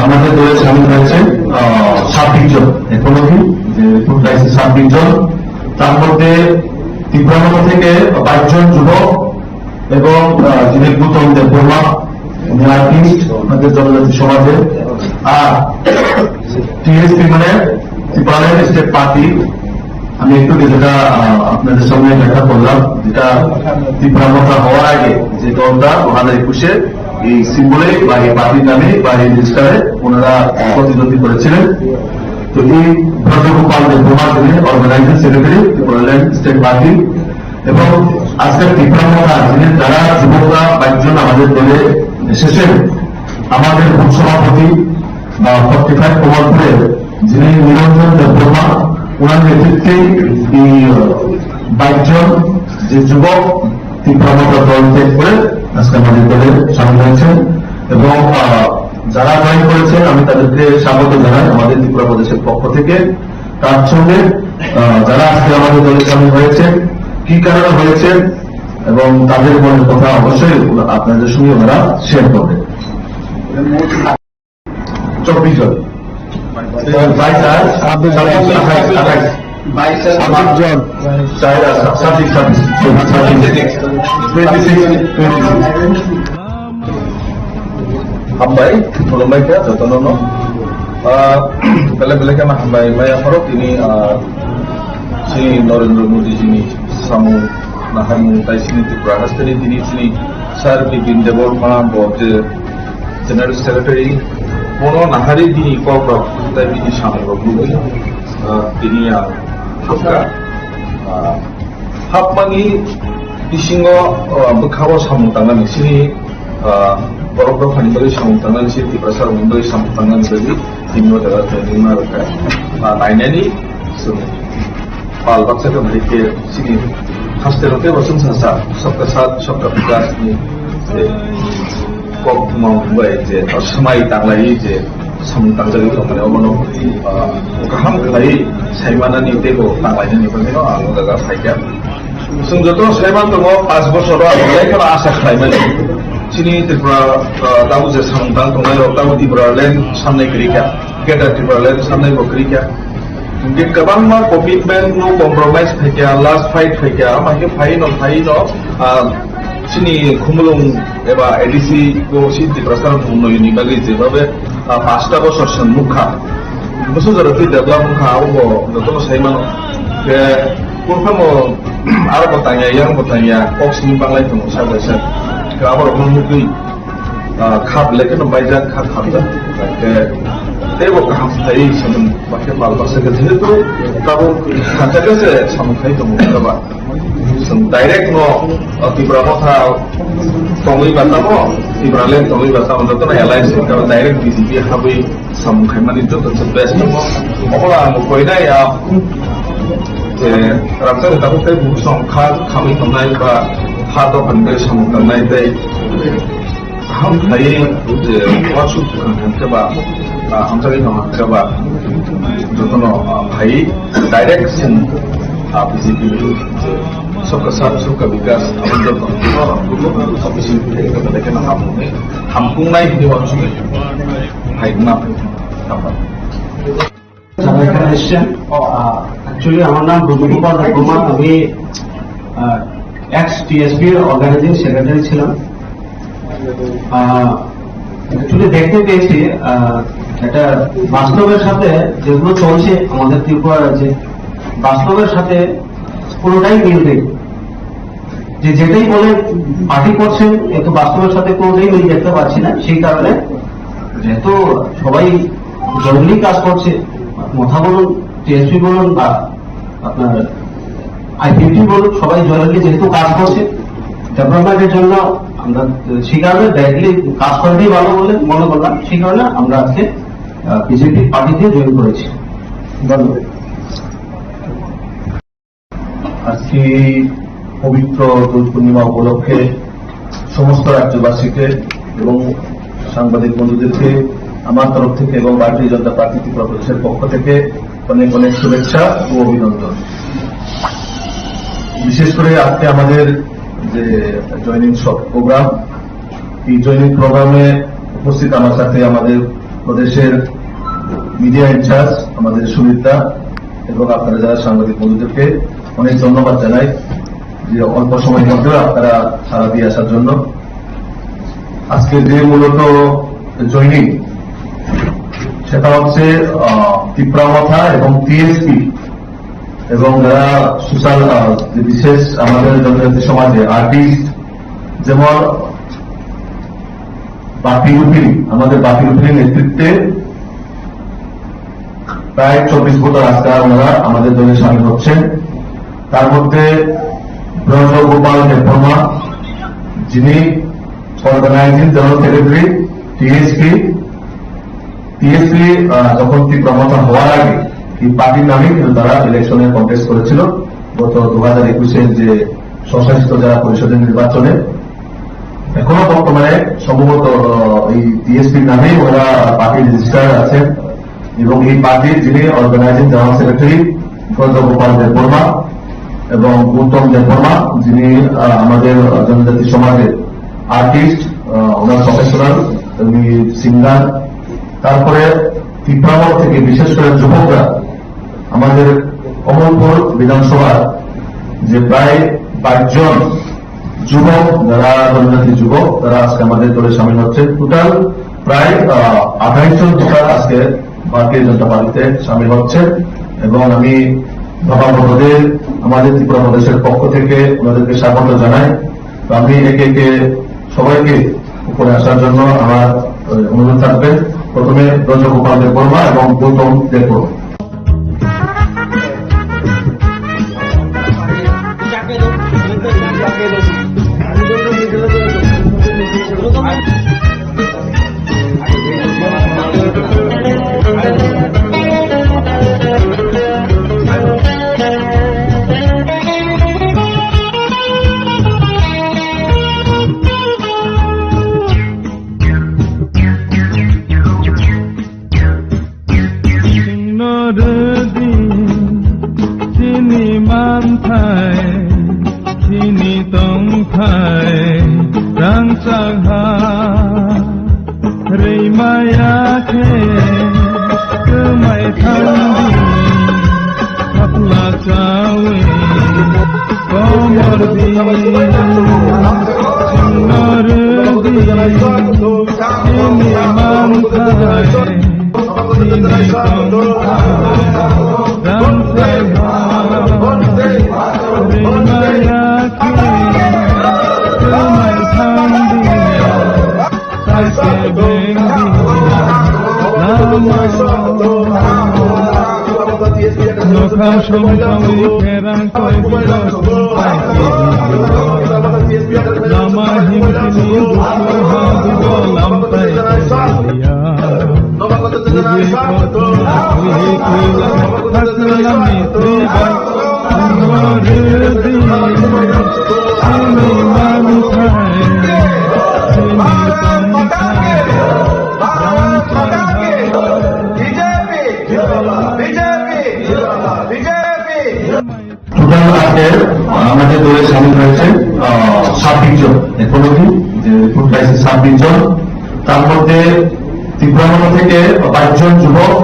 আমাদের দলে সামিল হয়েছে 26 জন, এখনকি যে টোটাল 26 জন। তার মধ্যে ত্রিপুরাগড় থেকে 22 জন যুবক এবং যিনি গৌতম দেববর্মা, উনি আর্টিস্ট আমাদের জনজাতি সমাজে। আর টিএসপি মানে ত্রিপুরা স্টেট পার্টি, আমি একটু যেটা আপনাদের সামনে ব্যাখ্যা করলাম, যেটা ত্রিপুরাগড় হওয়ার আগে যে দলটা 2021-এ এই সিম্বলে বা এই পার্টির নামে বা এই রেজিস্টারে ওনারা প্রতিদ্বন্দ্বী করেছিলেন। তো এই ব্রজগোপাল দেববর্মা, যিনি organising secretary Tripuraland state party, এবং আজকের ত্রিপুরা যিনি যারা যুবকরা 22 জন আমাদের দলে এসেছেন, আমাদের বুথ সভাপতি বা 45 কমলপুরের যিনি নিরঞ্জন দেববর্মা, ওনার নেতৃত্বে এই 22 জন যে যুবক ত্রিপুরাগড় দল ত্যাগ করে আজকে আমাদের দলে সামিল হয়েছেন এবং যারা জয়েন করেছেন আমি তাদেরকে স্বাগত জানাই আমাদের ত্রিপুরা প্রদেশের পক্ষ থেকে। তার সঙ্গে যারা আজকে আমাদের দলে সামিল হয়েছে, কি কারণে হয়েছে এবং তাদের মনের কথা অবশ্যই আপনাদের সঙ্গে ওনারা শেয়ার করবেন। 24 জন, 22 আর 28 জন, 26 Hambai, Columbia, Jotono, Bela kama hambai, Maya Horok ini sini Narendra Modi sini Samu Nahamu Tai sini Tirupura Hastani sini Sar Bipin Deborma Bote general secretary Mono Nahari di Kogrok tapi di Shamil Bagulu ini yang Hapka Hapmani di Singo Bekawa Samutangan di sini Borok-borok Hanibali Samutangan di sini di Pasar Mumbai Samutangan jadi ini adalah training mereka lainnya ini Pal Baksa kembali ke sini Hasilnya wasung sasa Sabka saat Sabka Bigas ini kok mau buat je semai tanglai je samutang jadi kemana orang kaham kelai saya mana ni teko tanglainya ni pernah aku agak fajar sungguh saya mana tu 5 বছর mulai kalau asa kelai mana sini Tripura tahu je samutang tungai tahu Tripura lain sampai kerja kita Tripura lain sampai bekerja mungkin kabang mah komitmen no compromise kerja last fight kerja macam fight no sini kumulung eba edisi ko sini prasar puno ini bagi jebabe pasta ko sorsan mukha musuh jarati develop mukha aku betul saya mana ke kurang mau ada bertanya kok sini banglai tu saya biasa kalau orang mungkin khab lekin nombaijan khab dah ke tebo kaham tadi sebelum pakai balbas segitu tu kalau kata ke sama kai tu mungkin apa direct no Tripura kota Tonglai Bata mo Tripura lain Tonglai Bata untuk tu na alliance kalau direct BJP habis sampai mana itu tu best mo orang mau koi na ya rasa kita pun busong kami tonglai ba hado pandai sampai tonglai deh ham hai wasuk kan keba ham cari nama keba tu no hai direct sin BJP सबका साथ सबका विकास अमंडल office kepada kena hampung naik di waktu ini hai kenap যারা এখানে এসছেন অ্যাকচুয়ালি আমার নাম রবিকুমার রঘুমান আমি এক্স টিএসপি এর অর্গানাইজিং সেক্রেটারি ছিলাম অ্যাকচুয়ালি দেখতে পেয়েছি এটা বাস্তবের সাথে যেগুলো চলছে আমাদের ত্রিপুরা রাজ্যে বাস্তবের সাথে পুরোটাই মিল নেই যে যেটাই বলে পার্টি করছেন এত বাস্তবের সাথে কোনোটাই মিল দেখতে পাচ্ছি না সেই কারণে যেহেতু সবাই জরুরি কাজ করছে মাথা বলুন টিএসপি বলুন বা আপনার আইপিপি বলুন সবাই জরুরি যেহেতু কাজ করছে ডেভেলপমেন্টের জন্য আমরা সেই কারণে ডাইরেক্টলি কাজ করাটাই ভালো বলে মনে করলাম সেই কারণে আমরা আজকে বিজেপি পার্টিতে জয়েন করেছি ধন্যবাদ আজকে পবিত্র দোল পূর্ণিমা উপলক্ষে সমস্ত রাজ্যবাসীকে এবং সাংবাদিক বন্ধুদেরকে আমার তরফ থেকে এবং ভারতীয় জনতা পার্টি ত্রিপুরা প্রদেশের পক্ষ থেকে অনেক অনেক শুভেচ্ছা ও অভিনন্দন। বিশেষ করে আজকে আমাদের যে জয়নিং প্রোগ্রাম এই জয়নিং প্রোগ্রামে উপস্থিত আমার সাথে আমাদের প্রদেশের মিডিয়া ইনচার্জ আমাদের সুমিত্রা এবং আপনারা যারা সাংবাদিক বন্ধুদেরকে অনেক ধন্যবাদ জানাই যে অল্প সময়ের মধ্যে আপনারা সাড়া দিয়ে আসার জন্য। আজকে যে মূলত জয়নিং সেটা হচ্ছে ত্রিপুরা কথা এবং টিএসপি এবং যারা সোশ্যাল বিশেষ আমাদের জনজাতি সমাজে আর্টিস্ট যেমন বাপি রুপিনী আমাদের বাপি রুপিনীর নেতৃত্বে প্রায় 24 বছর আজকে ওনারা আমাদের দলে সামিল হচ্ছেন। তার মধ্যে ব্রজগোপাল দেববর্মা যিনি অর্গানাইজিং জেনারেল সেক্রেটারি টিএসপি যখন ত্রিপুরা হওয়ার আগে এই পার্টির নামে কিন্তু তারা ইলেকশনে কন্টেস্ট করেছিল গত 2021-এর যে স্বশাসিত জেলা পরিষদের নির্বাচনে। এখনো বর্তমানে সম্ভবত এই টিএসপির নামেই ওরা পার্টি রেজিস্টার আছেন এবং এই পার্টির যিনি organising general secretary Brajagopal Debbarma এবং উত্তম দেববর্মা যিনি আমাদের জনজাতি সমাজের আর্টিস্ট ওনার প্রফেশনাল উনি সিঙ্গার। তারপরে ত্রিপুরা থেকে বিশেষ করে যুবকরা আমাদের কমলপুর বিধানসভার যে প্রায় 22 জন যুবক যারা জনজাতি যুবক তারা আজকে আমাদের দলে সামিল হচ্ছে। টোটাল প্রায় 28 জন টোটাল আজকে ভারতীয় জনতা পার্টিতে সামিল হচ্ছে এবং আমি বাবা আমাদের ত্রিপুরা প্রদেশের পক্ষ থেকে ওনাদেরকে স্বাগত জানাই। তো আমি একে একে সবাইকে উপরে আসার জন্য আমার অনুরোধ থাকবেন। প্রথমে ব্রজগোপাল দেববর্মা এবং Gautam Debbarma. Sini mantai, sini tongkai, rang sangha, rei maya ke, kemai thandi, kapla cawe, komor di, sinor di, sini mantai, sini tongkai, rang sangha. আমাদের দলে সামিল হয়েছে 26 জন এখনই যে ফুড ক্রাইসিস 26 জন, তার মধ্যে ত্রিপুরা থেকে 22 জন যুবক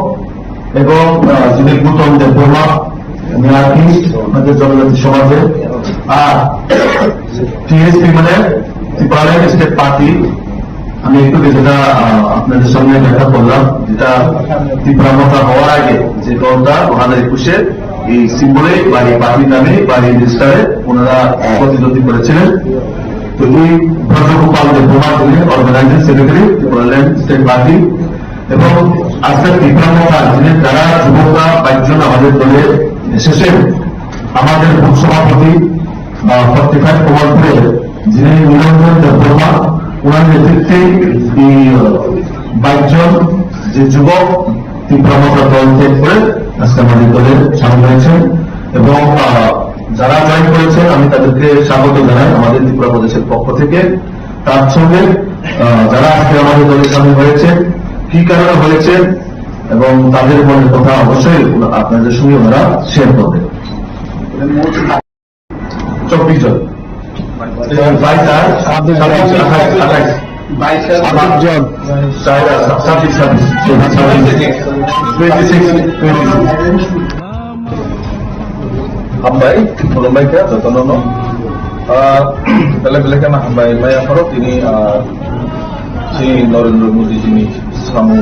এবং যিনি গৌতম দেববর্মা উনি আর্টিস্ট আমাদের জনজাতি সমাজে, আর টিএসপি মানে ত্রিপুরা স্টেট পার্টি। আমি একটু যেটা আপনাদের সঙ্গে দেখা করলাম, যেটা ত্রিপুরা মতা হওয়ার আগে যে দলটা 2021-এ এই সিম্বলে বা এই পার্টি নামে বা এই রেজিস্টারে ওনারা প্রতিদ্বন্দ্বী করেছিলেন। তো এই ব্রজগোপাল দেববর্মা যিনি organising secretary Tripuraland state party, এবং আজকের ত্রিপুরা মতা যিনি যারা যুবকরা 22 জন আমাদের দলে এসেছেন, আমাদের বুথ সভাপতি 45 কমলপুরে যিনি নিরঞ্জন দেববর্মা, ওনার নেতৃত্বে এই 22 জন যে যুবক ত্রিপুরা মতা দল ত্যাগ করে আজকে আমাদের দলে সামিল হয়েছেন। এবং যারা জয়েন করেছেন আমি তাদেরকে স্বাগত জানাই আমাদের ত্রিপুরা প্রদেশের পক্ষ থেকে। তার সঙ্গে যারা আজকে আমাদের দলে সামিল হয়েছে, কি কারণে হয়েছে এবং তাদের মনের কথা অবশ্যই আপনাদের সঙ্গে ওনারা শেয়ার করবেন। 24 জন, 22 আর 27, 28 জন, 26 Hambai, Mulumbai ka, Totonono. Bela-bela ka na Hambai, Maya Farok, ini si Narendra Modi sini samu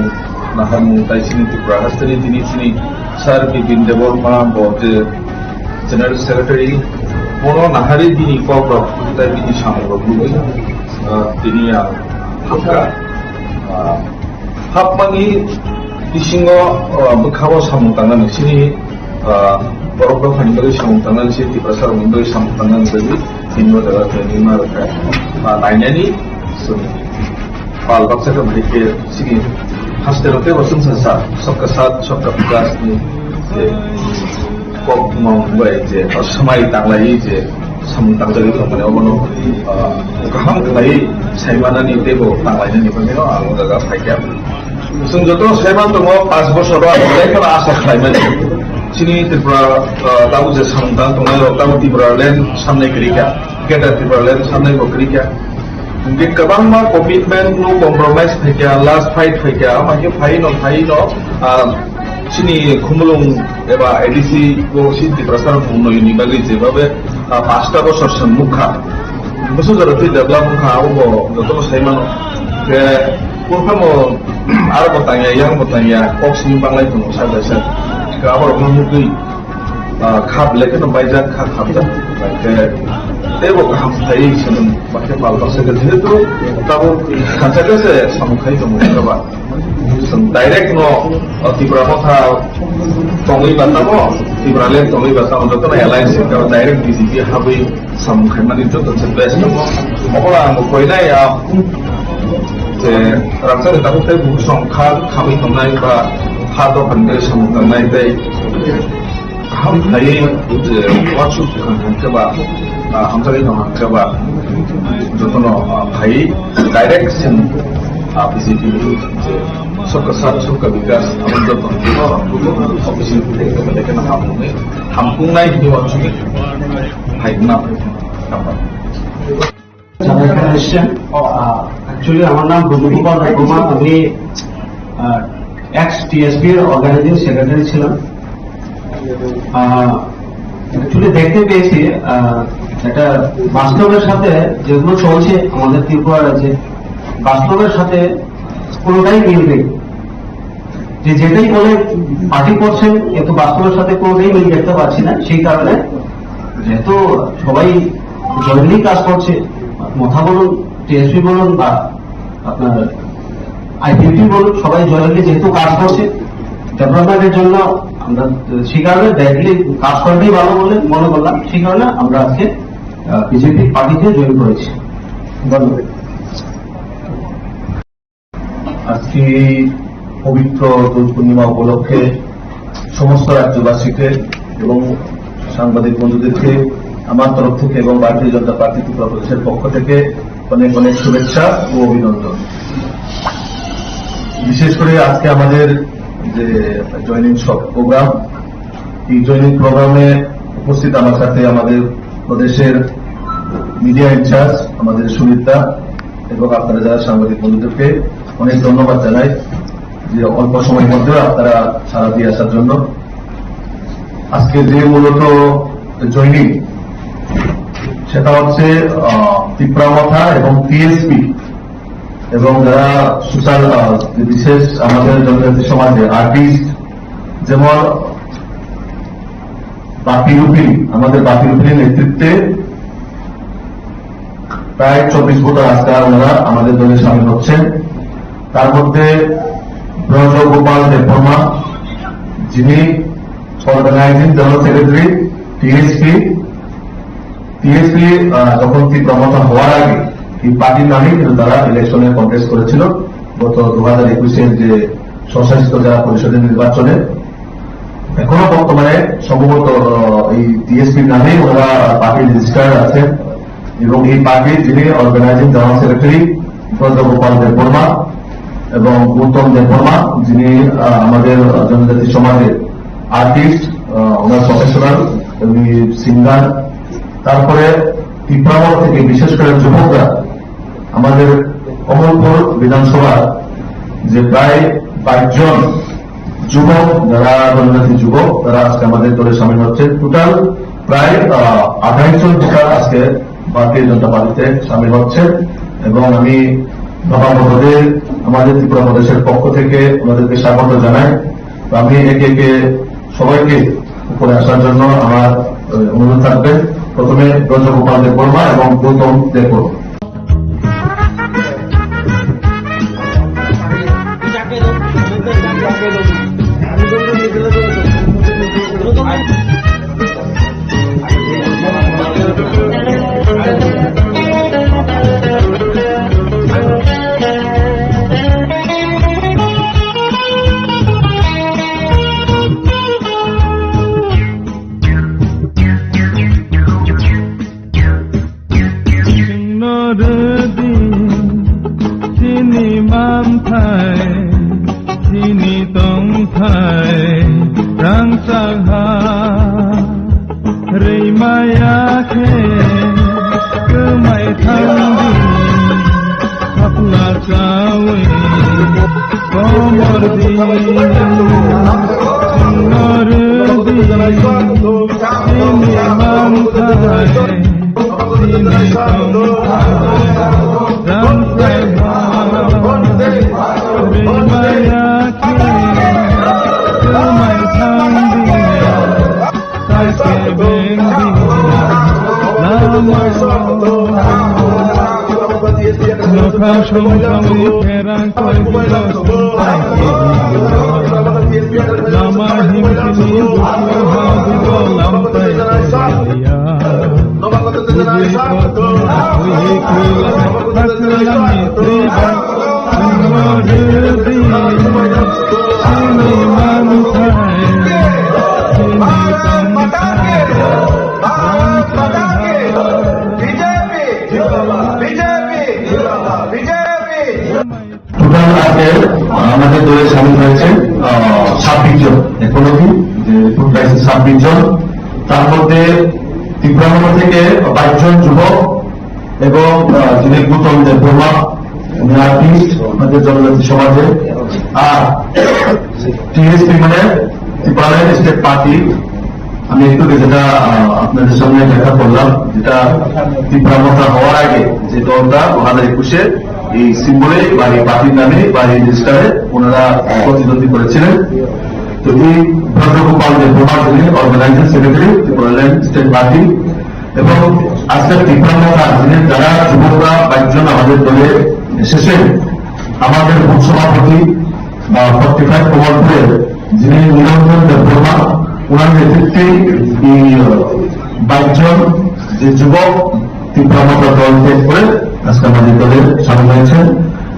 nahamu tai sini Tripura Hastari sini Sir Bipin Deborma bote General Secretary Pono nahari dini Kokro tai dini samu Bului dini Hapka Hapmani Isingo Bukhawa samu tangan sini Borok Fanibari samu tangan sini Tripura Sarumindoi samu tangan bagi Sini adalah Tenima Nainani Pal Baksa ka bhai sini haste rote wasum sansa sabka sath sabka vikas ni je kok mongbai je samai tanglai je sam tangjali kamane obono kaham klai saimana ni debo tanglai ni pameno aro daga phaikya sung joto saiman tongo 5 bochor ro abai kana asa khlaimani sini Tripura tabu je samtang tongo tabu Tripura land samne krika keda Tripura land samne ko krika Di kabang ma commitment no compromise phaikya last fight phaikya amake phaino sini khumulung eba ADC ko sini prasar khumno unibagi jebabe 5টা বছর সম্মুখা বছর ধরে develop mukha abo joto saimano ke purfamo aro botanya yang botanya koks ni banglai tuno sadasa ka abor mumudui khap leke no baijak khap da ke Tebo kahamtai seneng pakai palpas segala itu tahu kaca kese samukai kamu coba direct no tibra kota tongi batamo tibra len tongi batamo untuk na alliance kalau direct di sini habi samukai mana itu tersebut kamu makola mukoi na ya je raksa de tahu teh busong kami tongai ba hado pandai samukai na itu kahamtai je waktu kan coba hamzali nama coba jotono भाई डायरेक्ट सिन बीजेपी सबका विकास हामकुंनाय हिवाचुनि हाइकना যারা এখানে এসছেন অ্যাকচুয়ালি আমার নাম ব্রজগোপাল রায়কুমার, আমি এক্স টিএসপি এর অর্গানাইজিং সেক্রেটারি ছিলাম। অ্যাকচুয়ালি দেখতে পেয়েছি এটা বাস্তবের সাথে যেগুলো চলছে আমাদের ত্রিপুরা রাজ্যে, বাস্তবের সাথে কোনোটাই মিল নেই। যেটাই বলে পার্টি করছেন কিন্তু বাস্তবের সাথে কোনোটাই মিল দেখতে পাচ্ছি না। সেই কারণে যেহেতু সবাই জয়েন্টলি কাজ করছে, মথা বলুন, টিএসপি বলুন বা আপনার আইপিপি বলুন, সবাই জয়েন্টলি যেহেতু কাজ করছে ডেভেলপমেন্টের জন্য, আমরা সেই কারণে ডাইরেক্টলি কাজ করাটাই ভালো বলে মনে করলাম। সেই কারণে আমরা আজকে বিজেপি পার্টিতে জয়েন করেছি। ধন্যবাদ। আজকে পবিত্র দোল পূর্ণিমা উপলক্ষে সমস্ত রাজ্যবাসীকে এবং সাংবাদিক বন্ধুদেরকে আমার তরফ থেকে এবং ভারতীয় জনতা পার্টি ত্রিপুরা প্রদেশের পক্ষ থেকে অনেক অনেক শুভেচ্ছা ও অভিনন্দন। বিশেষ করে আজকে আমাদের যে জয়নিং প্রোগ্রাম, এই জয়নিং প্রোগ্রামে উপস্থিত আমার সাথে আমাদের প্রদেশের মিডিয়া ইনচার্জ আমাদের সুমিতা এবং আপনারা যারা সাংবাদিক বন্ধুদেরকে অনেক ধন্যবাদ জানাই যে অল্প সময়ের মধ্যে আপনারা সাড়া দিয়ে আসার জন্য। আজকে যে মূলত জয়নিং সেটা হচ্ছে ত্রিপুরামথা এবং টিএসপি এবং যারা সোশ্যাল বিশেষ আমাদের জনজাতি সমাজে আর্টিস্ট, যেমন বাপি রুপিনী, আমাদের বাপি রুপিনীর নেতৃত্বে প্রায় 24 ভোটার আজকে ওনারা আমাদের দলে সামিল হচ্ছেন। তার মধ্যে ব্রজগোপাল দেববর্মা, যিনি অর্গানাইজিং জেনারেল সেক্রেটারি টিএসপি যখন ত্রিপুরামথা হওয়ার আগে এই পার্টির নামে কিন্তু তারা ইলেকশনে কন্টেস্ট করেছিল গত 2021-এর যে স্বশাসিত জেলা পরিষদের নির্বাচনে। এখনো বর্তমানে সম্ভবত এই টিএসপির নামেই ওরা পার্টির রেজিস্টার্ড আছেন এবং এই পার্টির যিনি organising general secretary Brajagopal Debbarma এবং গৌতম দেববর্মা, যিনি আমাদের জনজাতি সমাজের আর্টিস্ট, ওনার প্রফেশনাল সিঙ্গার। তারপরে ত্রিপুরামথা থেকে বিশেষ করে যুবকরা, আমাদের কমলপুর বিধানসভার যে প্রায় 22 জন যুবক, যারা জনজাতি যুবক, তারা আজকে আমাদের দলে সামিল হচ্ছে। টোটাল প্রায় 28 জন ভোটার আজকে ভারতীয় জনতা পার্টিতে সামিল হচ্ছে এবং আমি নবাগতদের আমাদের ত্রিপুরা প্রদেশের পক্ষ থেকে ওনাদেরকে স্বাগত জানাই। তো আমি একে একে সবাইকে উপরে আসার জন্য আমার অনুরোধ থাকবে। প্রথমে ব্রজগোপাল দেববর্মা এবং গৌতম দেববর্মা। Namaste. সংসারে ফেরা করিল সন্তান নামা হিমকিনি দুঃখ ভাবিব লাম্পাই করিয়া বুঝি কত হয়ে কইলা থাকলাম মিত্রিবা সুন্দর দিয়ে চিনি মানথায় চিনি পন্থায় টোটাল আজকে আমাদের দলে সামিল হয়েছে 26 জন এখনই যে ফুড ক্রাইসিস 26 জন, তার মধ্যে ত্রিপুরা থেকে 22 জন যুবক এবং যিনি গৌতম দেববর্মা উনি আর্টিস্ট আমাদের জনজাতি সমাজে, আর টিএসপি মানে ত্রিপুরা স্টেট পার্টি। আমি একটু যেটা আপনাদের সামনে দেখা করলাম, যেটা ত্রিপুরা মতা হওয়ার আগে যে দলটা 2021-এ এই সিম্বলে বা এই পার্টির নামে বা এই রেজিস্টারে ওনারা প্রতিদ্বন্দ্বী করেছিলেন। তো এই ভদ্রগোপাল দেববর্মা যিনি organising secretary Tripuraland state party, এবং আজকের ত্রিপুরা মতা যিনি যারা যুবকরা 22 জন আমাদের দলে এসেছেন, আমাদের বুথ সভাপতি বা 45 কমলপুরের যিনি নিরঞ্জন দেববর্মা, ওনার নেতৃত্বে এই 22 জন যে যুবক ত্রিপুরা মতা দল ত্যাগ করে আজকে আমাদের দলে সামিল হয়েছেন,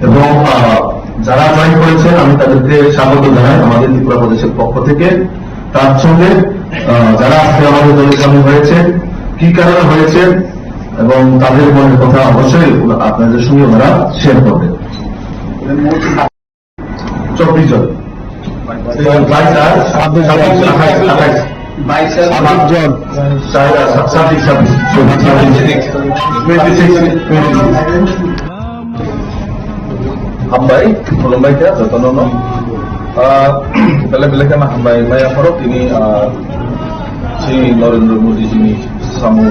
এবং যারা জয়েন করেছেন আমি তাদেরকে স্বাগত জানাই আমাদের ত্রিপুরা প্রদেশের পক্ষ থেকে। তার সঙ্গে যারা আজকে আমাদের দলে সামিল হয়েছে, কি কারণে হয়েছে এবং তাদের মনের কথা অবশ্যই আপনাদের সঙ্গে ওনারা শেয়ার করবেন। 24 জন 22 আর 26 Hambai, Kolombai kaya, Zatonono. Bela-bela kaya hambai Maya Farok ini si Narendra Modi sini samu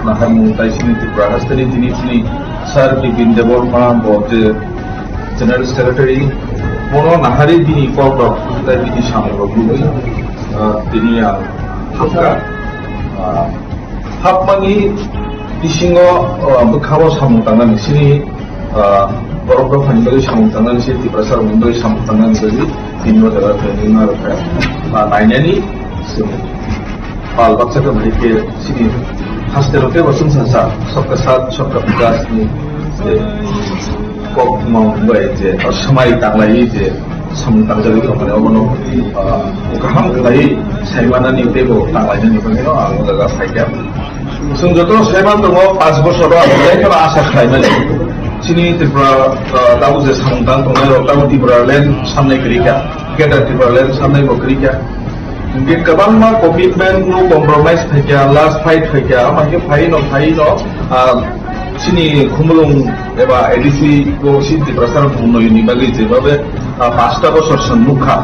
nahamu tai sini Tripura Hastani sini Sir Bipin Deborma bote General Secretary Mono nahari dini Korok tai dini samu Roblui dini yang Hapka Hapmani Disingo Bekhawa samu tangan sini Borok Handel samung tangan si Tripura Sar Mundo samung tangan jadi Dino dalam training mereka. Lainnya ni Pal baksa ke mereka sini khas teroke wasung sasa सबका विकास ni kok mau baik je semai tang lagi je samung tang jadi kalau mana kaham lagi saya mana ni tebo tang lagi ni kalau aku agak sayang. Sungguh saya mana tu 5 বছর আগে kalau asas saya mana sini Tripura tahu je samungtang tongai tahu Tripuraland samnai kerja kita Tripuraland samnai bekerja mungkin kabang mah komitmen no compromise kerja last fight kerja macam fight no sini kumulung eba edisi ko sini Tripura Sar Mundo ini bagi je babe 5টা বছর সম্মুখা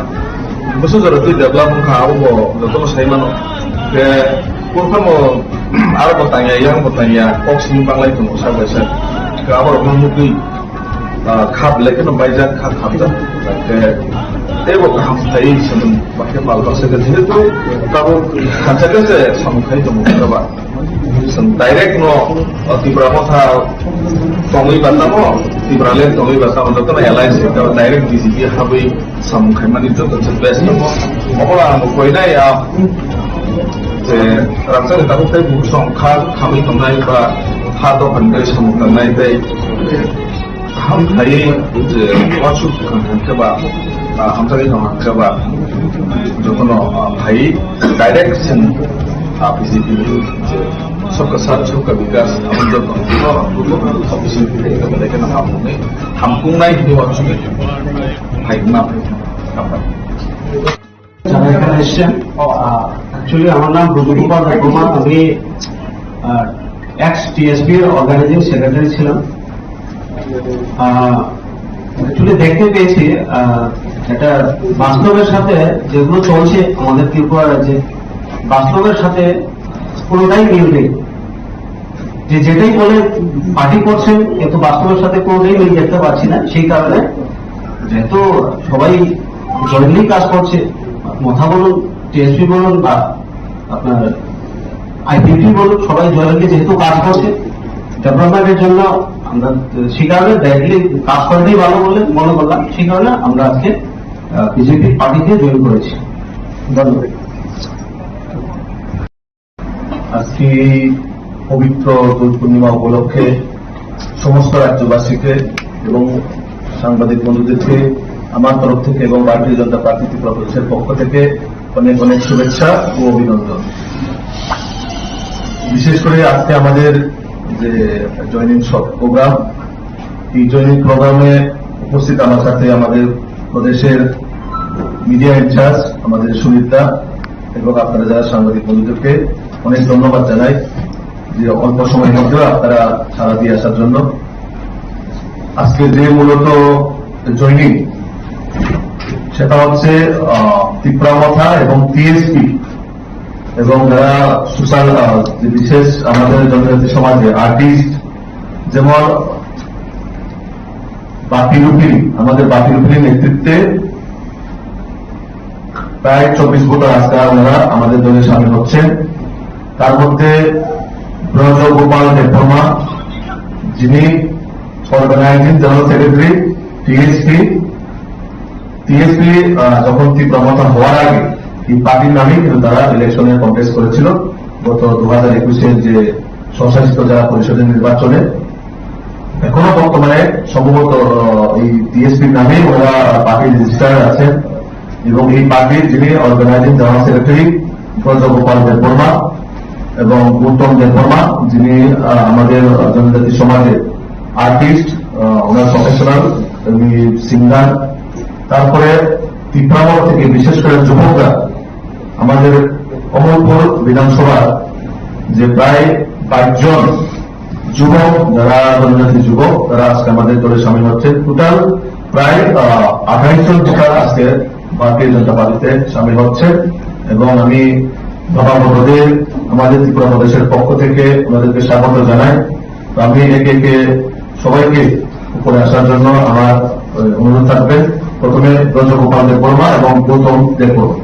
বছর ধরে তুই develop মুখা আবো যত saya mana ke kurang ada bertanya kok sini banglai tu sampai saya Kabar mengukui kap lekin membaca kap dah. Tebo kaham tadi sebelum pakai balbas seperti itu, kabar kancaknya saya samukai tu mungkin apa. Direct no Tripura Mota tongi bata mo Tripura Land tongi bata mo tu na alliance itu direct di sini habis samukai mana itu tu best mo. Apa mukoi na ya. Rasa kita tu tadi busong kami tongai ba Hado Handel samung tangai tadi ham tadi waktu kan keba ham tadi orang keba jokono hai direction PCP सबका साथ सबका विकास हम जब PCP का mereka nak hamku naik di waktu itu hai kenapa যারা এখানে এসেছেন অ্যাকচুয়ালি আমার নাম ব্রজগোপাল দেববর্মা, আমি এক্স টিএসপি অর্গানাইজিং সেক্রেটারি ছিলাম। অ্যাকচুয়ালি দেখতে পেয়েছি এটা বাস্তবের সাথে যেগুলো চলছে আমাদের ত্রিপুরা রাজ্যে, বাস্তবের সাথে কোনোটাই মিল নেই। যেটাই বলে পার্টি করছেন কিন্তু বাস্তবের সাথে কোনোটাই মিল দেখতে পাচ্ছি না। সেই কারণে যেহেতু সবাই জয়েন্টলি কাজ করছে, মথা বলুন টিএসপি বলুন বা আপনার আইপিপি বলুন, সবাই জয়েন্টলি যেহেতু কাজ করছে ডেভেলপমেন্টের জন্য আমরা সেই কারণে ডাইরেক্টলি কাজ করাটাই ভালো বলে মনে করলাম, সেই কারণে আমরা আজকে বিজেপি পার্টিতে জয়েন করেছি। ধন্যবাদ। আজকে এই পবিত্র দোল পূর্ণিমা উপলক্ষে সমস্ত রাজ্যবাসীকে এবং সাংবাদিক বন্ধুদেরকে আমার তরফ থেকে এবং ভারতীয় জনতা পার্টি ত্রিপুরা প্রদেশের পক্ষ থেকে অনেক অনেক শুভেচ্ছা ও অভিনন্দন। বিশেষ করে আজকে আমাদের যে জয়নিং প্রোগ্রাম, এই জয়নিং প্রোগ্রামে উপস্থিত আমার সাথে আমাদের প্রদেশের মিডিয়া ইনচার্জ আমাদের সুমিতা এবং আপনারা যারা সাংবাদিক বন্ধুদেরকে অনেক ধন্যবাদ জানাই যে অল্প সময়ের মধ্যে আপনারা সাড়া দিয়ে আসার জন্য। আজকে যে মূলত জয়নিং সেটা হচ্ছে ত্রিপুরামথা এবং টিএসপি এবং যারা সোশ্যাল বিশেষ আমাদের জনজাতি সমাজে আর্টিস্ট, যেমন আমাদের বাপিরুপির নেতৃত্বে প্রায় 24 ভোটার আজকে ওনারা আমাদের দলে সামিল হচ্ছেন। তার মধ্যে ব্রজগোপাল দেববর্মা, যিনি অর্গানাইজিং জেনারেল সেক্রেটারি টিএসপি যখন ত্রিপুরামথা হওয়ার আগে এই পার্টির নামেই কিন্তু তারা ইলেকশনে কন্টেস্ট করেছিল গত 2021-এর যে স্বশাসিত জেলা পরিষদের নির্বাচনে। এখনো বর্তমানে সম্ভবত এই টিএসপির নামেই ওরা পার্টির রেজিস্টার আছেন এবং এই পার্টির যিনি organising general secretary Brajagopal Debbarma এবং গৌতম দেববর্মা, যিনি আমাদের জনজাতি সমাজের আর্টিস্ট, ওনার প্রফেশনাল সিঙ্গার। তারপরে ত্রিপুরামথা থেকে বিশেষ করে যুবকরা, আমাদের কমলপুর বিধানসভার যে প্রায় 22 জন যুবক, যারা জনজাতি যুবক, তারা আজকে আমাদের দলে সামিল হচ্ছে। টোটাল প্রায় 28 জন ভোটার আজকে ভারতীয় জনতা পার্টিতে সামিল হচ্ছে এবং আমি ধর্মাবলম্বীদের আমাদের ত্রিপুরা প্রদেশের পক্ষ থেকে ওনাদেরকে স্বাগত জানাই। তো আমি একে একে সবাইকে উপরে আসার জন্য আমার অনুরোধ থাকবে। প্রথমে ব্রজগোপাল দেববর্মা এবং Gautam Debbarma.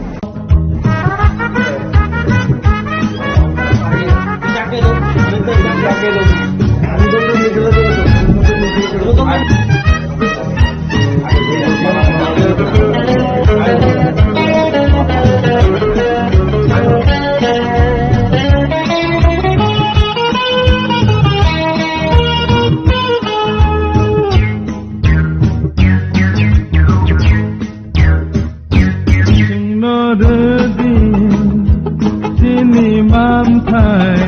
Sini mam thai,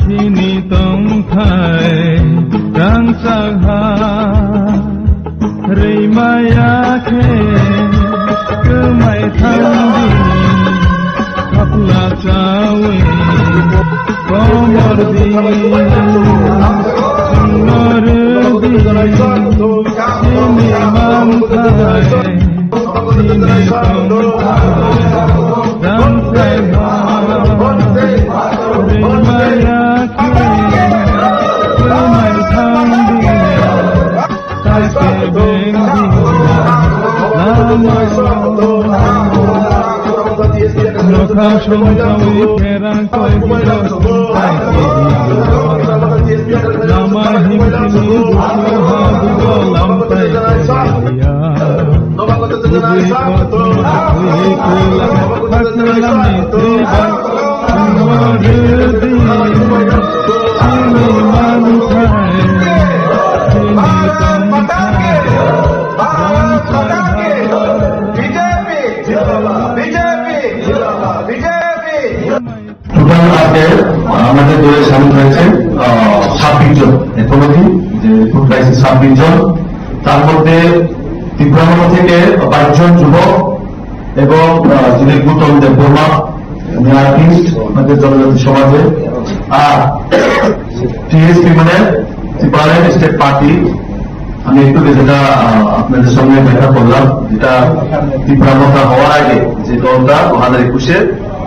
sini tong thai, rang sagha, rei maya ke, kemai thandi, kapla chawe, komor di, sinor di, sini mam thai, sini tong thai. Rang sagha, rei maya ke, kemai thandi, taike bengi, lama nokha shomkawi kerang koi bilang taike lama himkini dusuha dugo lampai kaya. Bubui kotu bubui kula hasilami tiba Semoredi Sini mantai Sini tongkai total আজকে আমাদের দলে সামিল হয়েছে 26 জন। এখন অবধি যে ভোট পাইছে 26 জন। তার মধ্যে ত্রিপুরামথা থেকে 22 জন যুবক এবং যিনি গৌতম দেববর্মা, উনি আর্টিস্ট আমাদের জনজাতি সমাজে। আর টিএসপি মানে ত্রিপুরা স্টেট পার্টি, আমি একটু যেটা আপনাদের সঙ্গে দেখা করলাম, যেটা ত্রিপুরামথা হওয়ার আগে যে দলটা 2021-এ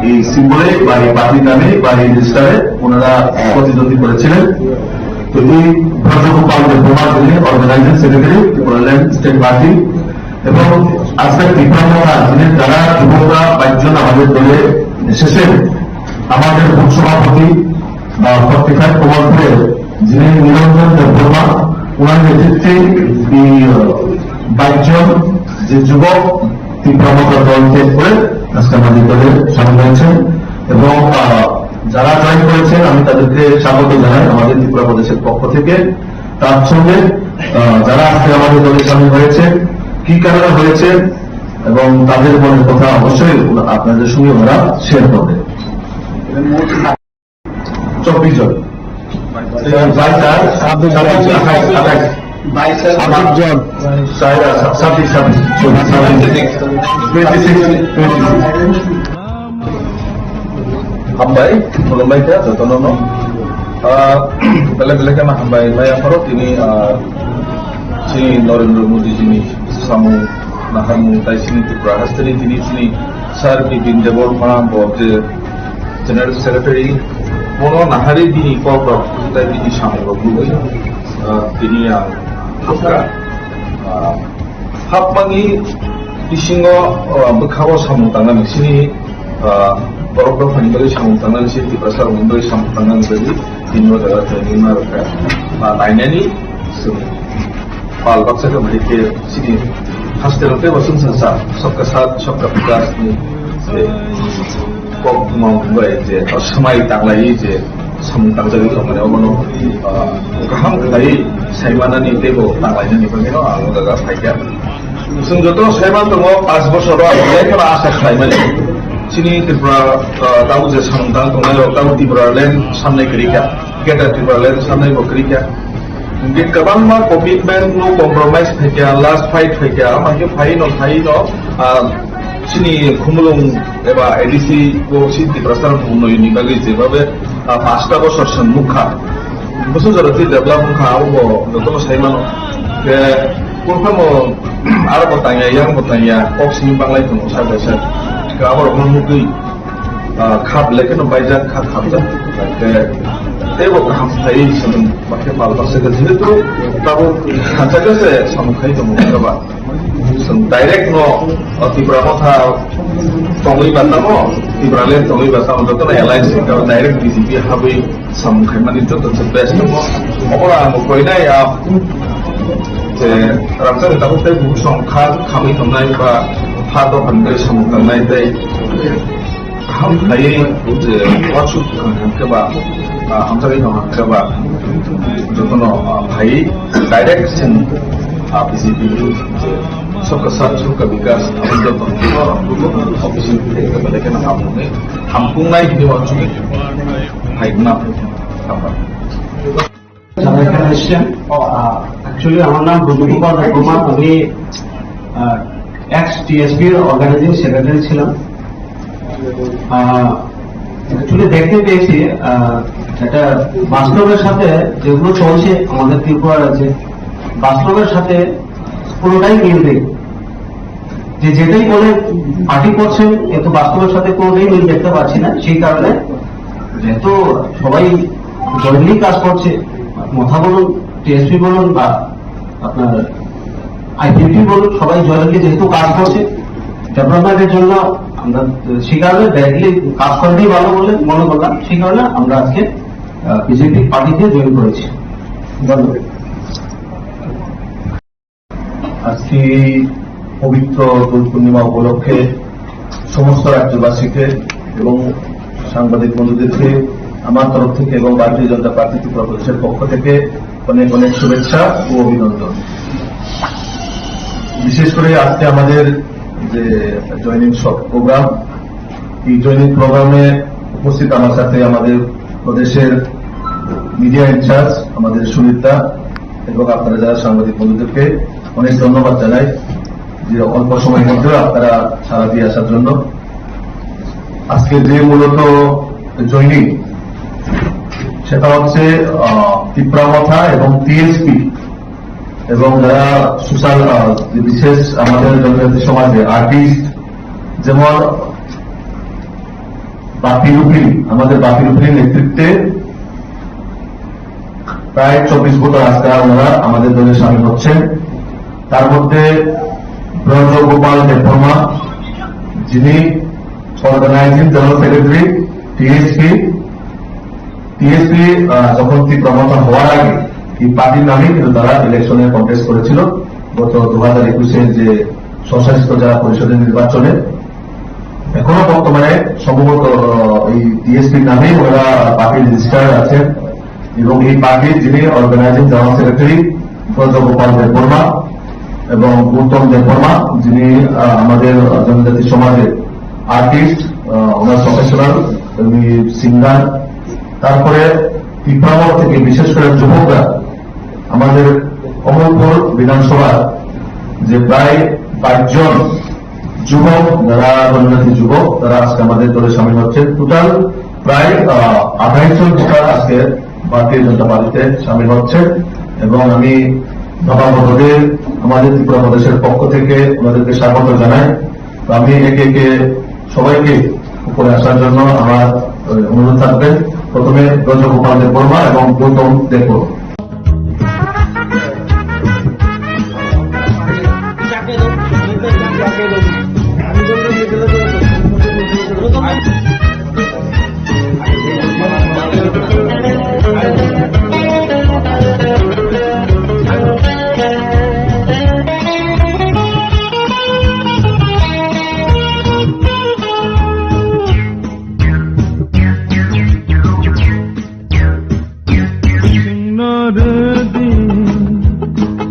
এই সিম্বলে বা এই পার্টির নামে বা এই রেজিস্টারে ওনারা প্রতিদ্বন্দ্বী করেছিলেন। তো এই ব্রজগোপাল দেববর্মা, যিনি organising secretary Tripuraland state party, এবং আজকে ত্রিপুরামথা যিনি যারা যুবকরা 22 জন আমাদের দলে এসেছেন, আমাদের বুথ সভাপতি 45 কমলপুরের যিনি নিরঞ্জন দেববর্মা, ওনার নেতৃত্বে এই 22 জন যে যুবক তীব্রমতা দল ত্যাগ করে আজকে আমাদের দলে সামিল হয়েছেন এবং যারা জয়েন করেছেন আমি তাদেরকে স্বাগত জানাই আমাদের ত্রিপুরা প্রদেশের পক্ষ থেকে। তার সঙ্গে যারা আজকে আমাদের দলে সামিল হয়েছে, কি কারণে হয়েছে এবং তাদের মনের কথা অবশ্যই আপনাদের সঙ্গে ওরা শেয়ার করবে। 24 জন, 26 Hambai, mulai dia jatuh nono. Bela-bela kan hambai, saya perlu ini si Narendra Modi sini samu nahamu tai sini Tripura Hastani sini Sir Bipin Debor Pram Bote General Secretary Mono Nahari dini Kopra tai dini samu Boglui dini yang Hapmangi Isingo Bekawa samu tangan sini Borok Fanibali samu tangan sini di pasar Mumbai samu tangan jadi ini adalah training mereka. Lainnya ni Pal Baksa ke mereka sini hasil itu basun sensar, सबका साथ सबका विकास ni kok mau buat je, semai tak lagi je, semua tak jadi orang mana orang kaham kelai saya mana ni tebo tak lagi ni pernah orang agak faida. Sungguh saya mana tu mau 5 bos orang, saya kena asas saya mana. Sini Tripura tahu je semua tahu Tripura lain sampai kerja, kita Tripura lain sampai kerja. Di kawan mah komitmen no compromise kerja, last fight kerja, macam fight no, sini kumulung eba edisi ko sini Tripura sekarang puno ini bagi sebab 5 bosor semukha, bosor jadi develop mukha, aku doktor saya mana, ke kurang mau ada bertanya, kok sini banglai tu saya Kalau orang mungkin kap lekin baca kap je, tebo kaham saya sebelum pakai palpas segala itu, tahu hanya kerja sama kaya tu mungkin apa, direct no, Tripura mata tongi bata mo, Tripura lain tongi bata mo, tu na alliance kalau direct BJP habi sama kaya mana itu tu best mo, orang mungkin ni ya, ramai kita pun tahu bukan kami tongi ba Hado pandai sama naik day, ham hari itu waktu keba, ham cari nama keba, jodoh hari direct sen, BJP, सबका साथ सबका विकास हम जब ऑफिस में कभी लेकिन हमको नहीं कि वो चुके हाई ना যারা এখানে এসছেন, অ্যাকচুয়ালি আমার নাম বুজুগোপাল দেববর্মা, আমি ex-TSP অর্গানাইজিং সেক্রেটারি ছিলাম। অ্যাকচুয়ালি দেখতে পেয়েছি এটা বাস্তবের সাথে যেগুলো চলছে আমাদের ত্রিপুরা রাজ্যে, বাস্তবের সাথে পুরোটাই মিল নেই। যেটাই বলে পার্টি করছেন কিন্তু বাস্তবের সাথে কোনোটাই মিল দেখতে পাচ্ছি না। সেই কারণে যেহেতু সবাই জয়েন্টলি কাজ করছে, মাথা বলুন, টিএসপি বলুন বা আপনার আইপিপি বলুন, সবাই জয়েন্টলি যেহেতু কাজ করছে ডেভেলপমেন্টের জন্য, আমরা সেই কারণে ডাইরেক্টলি কাজ করাটাই ভালো বলে মনে করলাম। সেই কারণে আমরা আজকে বিজেপি পার্টিতে জয়েন করেছি। ধন্যবাদ। আজকে পবিত্র দোল পূর্ণিমা উপলক্ষে সমস্ত রাজ্যবাসীকে এবং সাংবাদিক বন্ধুদেরকে আমার তরফ থেকে এবং ভারতীয় জনতা পার্টি ত্রিপুরা প্রদেশের পক্ষ থেকে অনেক অনেক শুভেচ্ছা ও অভিনন্দন। বিশেষ করে আজকে আমাদের যে জয়নিং প্রোগ্রাম, এই জয়নিং প্রোগ্রামে উপস্থিত আমার সাথে আমাদের প্রদেশের মিডিয়া ইনচার্জ আমাদের সুনীতা এবং আপনারা যারা সাংবাদিক বন্ধুদেরকে অনেক ধন্যবাদ জানাই যে অল্প সময়ের মধ্যে আপনারা সাড়া দিয়ে আসার জন্য। আজকে যে মূলত জয়নিং সেটা হচ্ছে ত্রিপুরা মথা এবং টিএসপি এবং যারা সোশ্যাল বিশেষ আমাদের জনজাতি সমাজে আর্টিস্ট, যেমন বাপি রুপিন, আমাদের বাপি রুপিনের নেতৃত্বে প্রায় 24 ভোটার আজকে ওনারা আমাদের দলে সামিল হচ্ছেন। তার মধ্যে ব্রজগোপাল দেববর্মা, যিনি organising general secretary TSP, TSP যখন তীব্রমতা হওয়ার আগে এই পার্টির নামে কিন্তু তারা ইলেকশনে কন্টেস্ট করেছিল গত 2021-এর যে স্বশাসিত জেলা পরিষদের নির্বাচনে। এখনো বর্তমানে সম্ভবত এই টিএসপির নামেই ওরা পার্টির রেজিস্টার আছেন এবং এই পার্টির যিনি organising general secretary Brajagopal Debbarma এবং গৌতম দেববর্মা, যিনি আমাদের জনজাতি সমাজের আর্টিস্ট, ওনার প্রফেশনাল সিঙ্গার। তারপরে ত্রিপুরাগড় থেকে বিশেষ করে যুবকরা, আমাদের কমলপুর বিধানসভার যে প্রায় 22 জন যুবক, যারা জনজাতি যুবক, তারা আজকে আমাদের দলে সামিল হচ্ছে। টোটাল প্রায় 28 জন ভোটার আজকে ভারতীয় জনতা পার্টিতে সামিল হচ্ছে এবং আমি নবাগতদের আমাদের ত্রিপুরা প্রদেশের পক্ষ থেকে ওনাদেরকে স্বাগত জানাই। তো আমি একে একে সবাইকে উপরে আসার জন্য আমার অনুরোধ থাকবেন। প্রথমে ব্রজগোপাল দেববর্মা এবং Gautam Debbarma.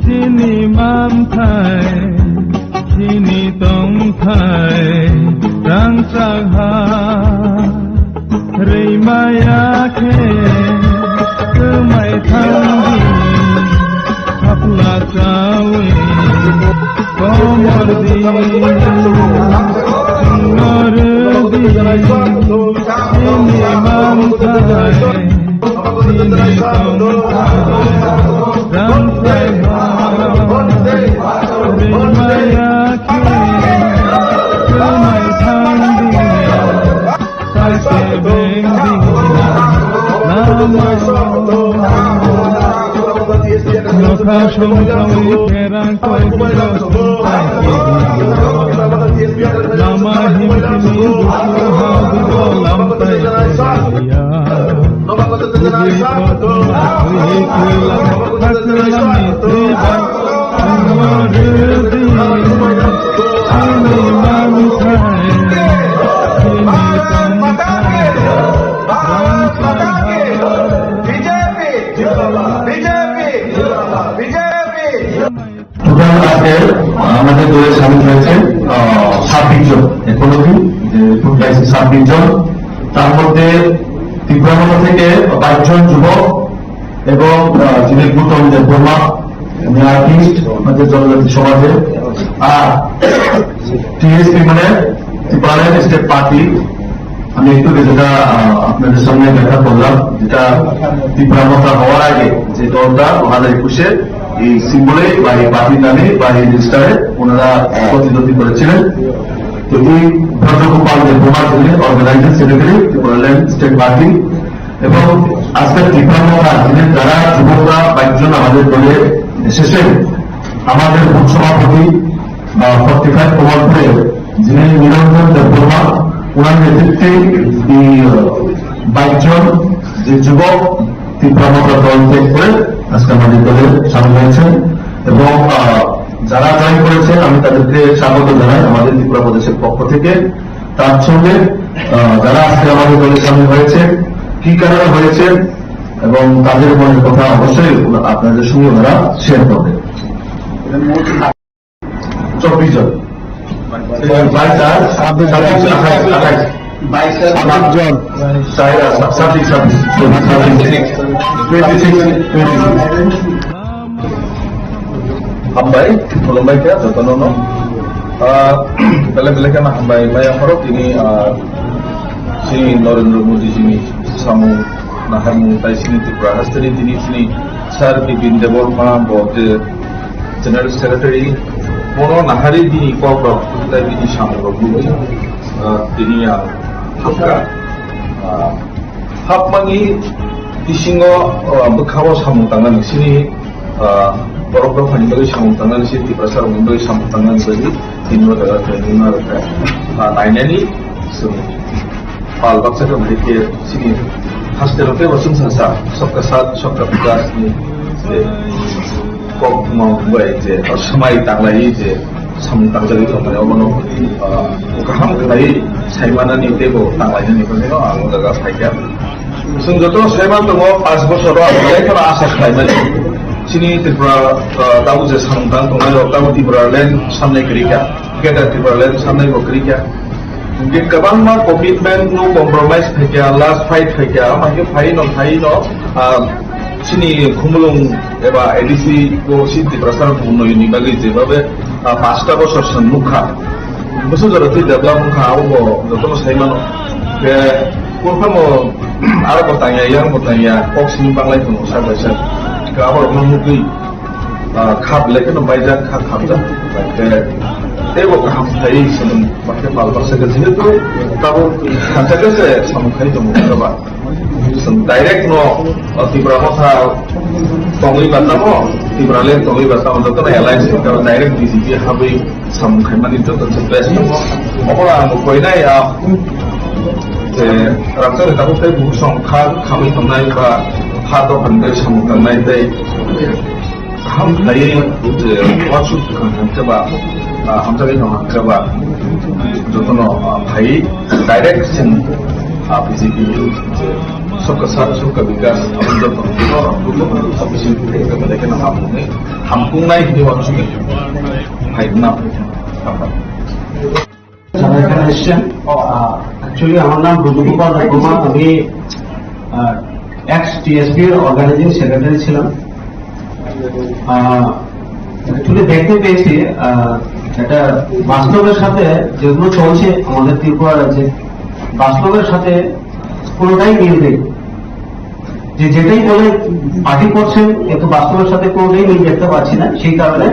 Sini mam thai, sini tong thai, rang sagha, rei maya khe, kemai thangdi, apna chawe, komor di, nor di, sini mam thai, sini tong thai. Ram Saiha, Rimaya Ke, Kumai Thandi, Saike Bengdi, Nama Lokha Shomkawi Kerang Koi Kiro Saike Bengdi, Nama Himkini Dukha Dugo Lampai Kaya. আমাদের দলে সামিল হয়েছে 26 জন, এখন অব্দি ফুড পাইছে 26 জন। তার মধ্যে ত্রিপুরাগড় থেকে 22 জন যুবক এবং যিনি গৌতম দেববর্মা, উনি আর্টিস্ট আমাদের জনজাতি সমাজে। আর টিএসপি মানে ত্রিপুরা স্টেট পার্টি, আমি একটু যেটা আপনাদের সামনে ব্যাখ্যা করলাম, যেটা ত্রিপুরাগড় হওয়ার আগে যে দলটা 2021-এ এই সিম্বলে বা এই পার্টির নামে বা এই রেজিস্টারে ওনারা প্রতিদ্বন্দ্বী করেছিলেন। তো এই ব্রজগোপাল দেববর্মা যিনি organising secretary Tripuraland state party এবং আজকের ত্রিপুরা যিনি যারা যুবকরা 22 জন আমাদের দলে এসেছে, আমাদের বুথ সভাপতি 45 কমলপুরে যিনি নিরঞ্জন দেববর্মা, ওনার নেতৃত্বে এই 22 জন যে যুবক ত্রিপুরা দল ত্যাগ করে আজকে আমাদের দলে সামিল হয়েছেন এবং যারা জয়েন করেছেন আমি তাদেরকে স্বাগত জানাই আমাদের ত্রিপুরা প্রদেশের পক্ষ থেকে। তার সঙ্গে যারা আজকে আমাদের দলে সামিল হয়েছে, কি কারণে হয়েছে এবং তাদের মনের কথা অবশ্যই আপনাদের সঙ্গে ওনারা শেয়ার করবে। 24 জন, 22 আর 28 জন, 26 Hambai, Kolombai kaya, Jotonono. Bela-bela kan hambai, Maya Horok ini sini Narendra Modi sini samu nahamu tai sini Tripura Hastari sini Sar Bipin Deborma bote General Secretary Mono nahari di Kopra tai bini samu rogu ini yang hap mangi disingo bekawa samu tangan sini Borok hani bagi samu tangan sih di pasar bagi samu tangan bagi ini adalah training mereka. Nah ini sini hal baksa ke mereka sini Hasilnya bersensa सबका साथ सबका विकास ni kok mau buat je semai tanglai je sam tangjali thamane obono kaham kelai saimana ni tebo tanglai ni ko no ang daga saikya sung joto saiman to 5 বছর আগে কোন আশা খাইমানি sini Tripura tahu je samtang to no tahu Tripura len samne krika keda Tripura len samne ko krika mungkin kabang ma commitment no compromise thekya last fight thekya mangke phai no sini khumulung eba ADC ko siti prasar purno ini bagi jebabe 5টা বছর সম্মুখা বছর জরতি develop kha abo joto saimano ke kurfamo aro kotanya yang kotanya oxin banglai to sa baisa ka abo mamukui khap leke no baija khap ja ke ego kaham thai semen bakhe pal barsa ke jehetu tabo khacha se samukhai to mukaba direct no Tripura kotha tongli batamo Tripura len tongli batamo joto na alliance ka direct BJP habi samukhai mani joto best opora mo koinai je raksa ta ko bu song kha khami thamnai ba ha to hangai samukhai dai ham thai je wachu kan ba hamsa ke no ba joto no bhai direct sin BJP सबका साथ सबका विकास हम जब ऑफिशियल के लेकिन हमको नहीं दिया चुके भाई ना যারা এখানে এসছেন অ্যাকচুয়ালি আমার নাম রুজুগোপাল দেববর্মা আমি এক্স টিএসপি এর অর্গানাইজিং সেক্রেটারি ছিলাম অ্যাকচুয়ালি দেখতে পেয়েছি এটা বাস্তবের সাথে যেগুলো চলছে আমাদের ত্রিপুরা রাজ্যে বাস্তবের সাথে কোনোটাই মিল নেই যে যেটাই বলে পার্টি করছেন কিন্তু বাস্তবের সাথে কোনোটাই মিল দেখতে পাচ্ছি না সেই কারণে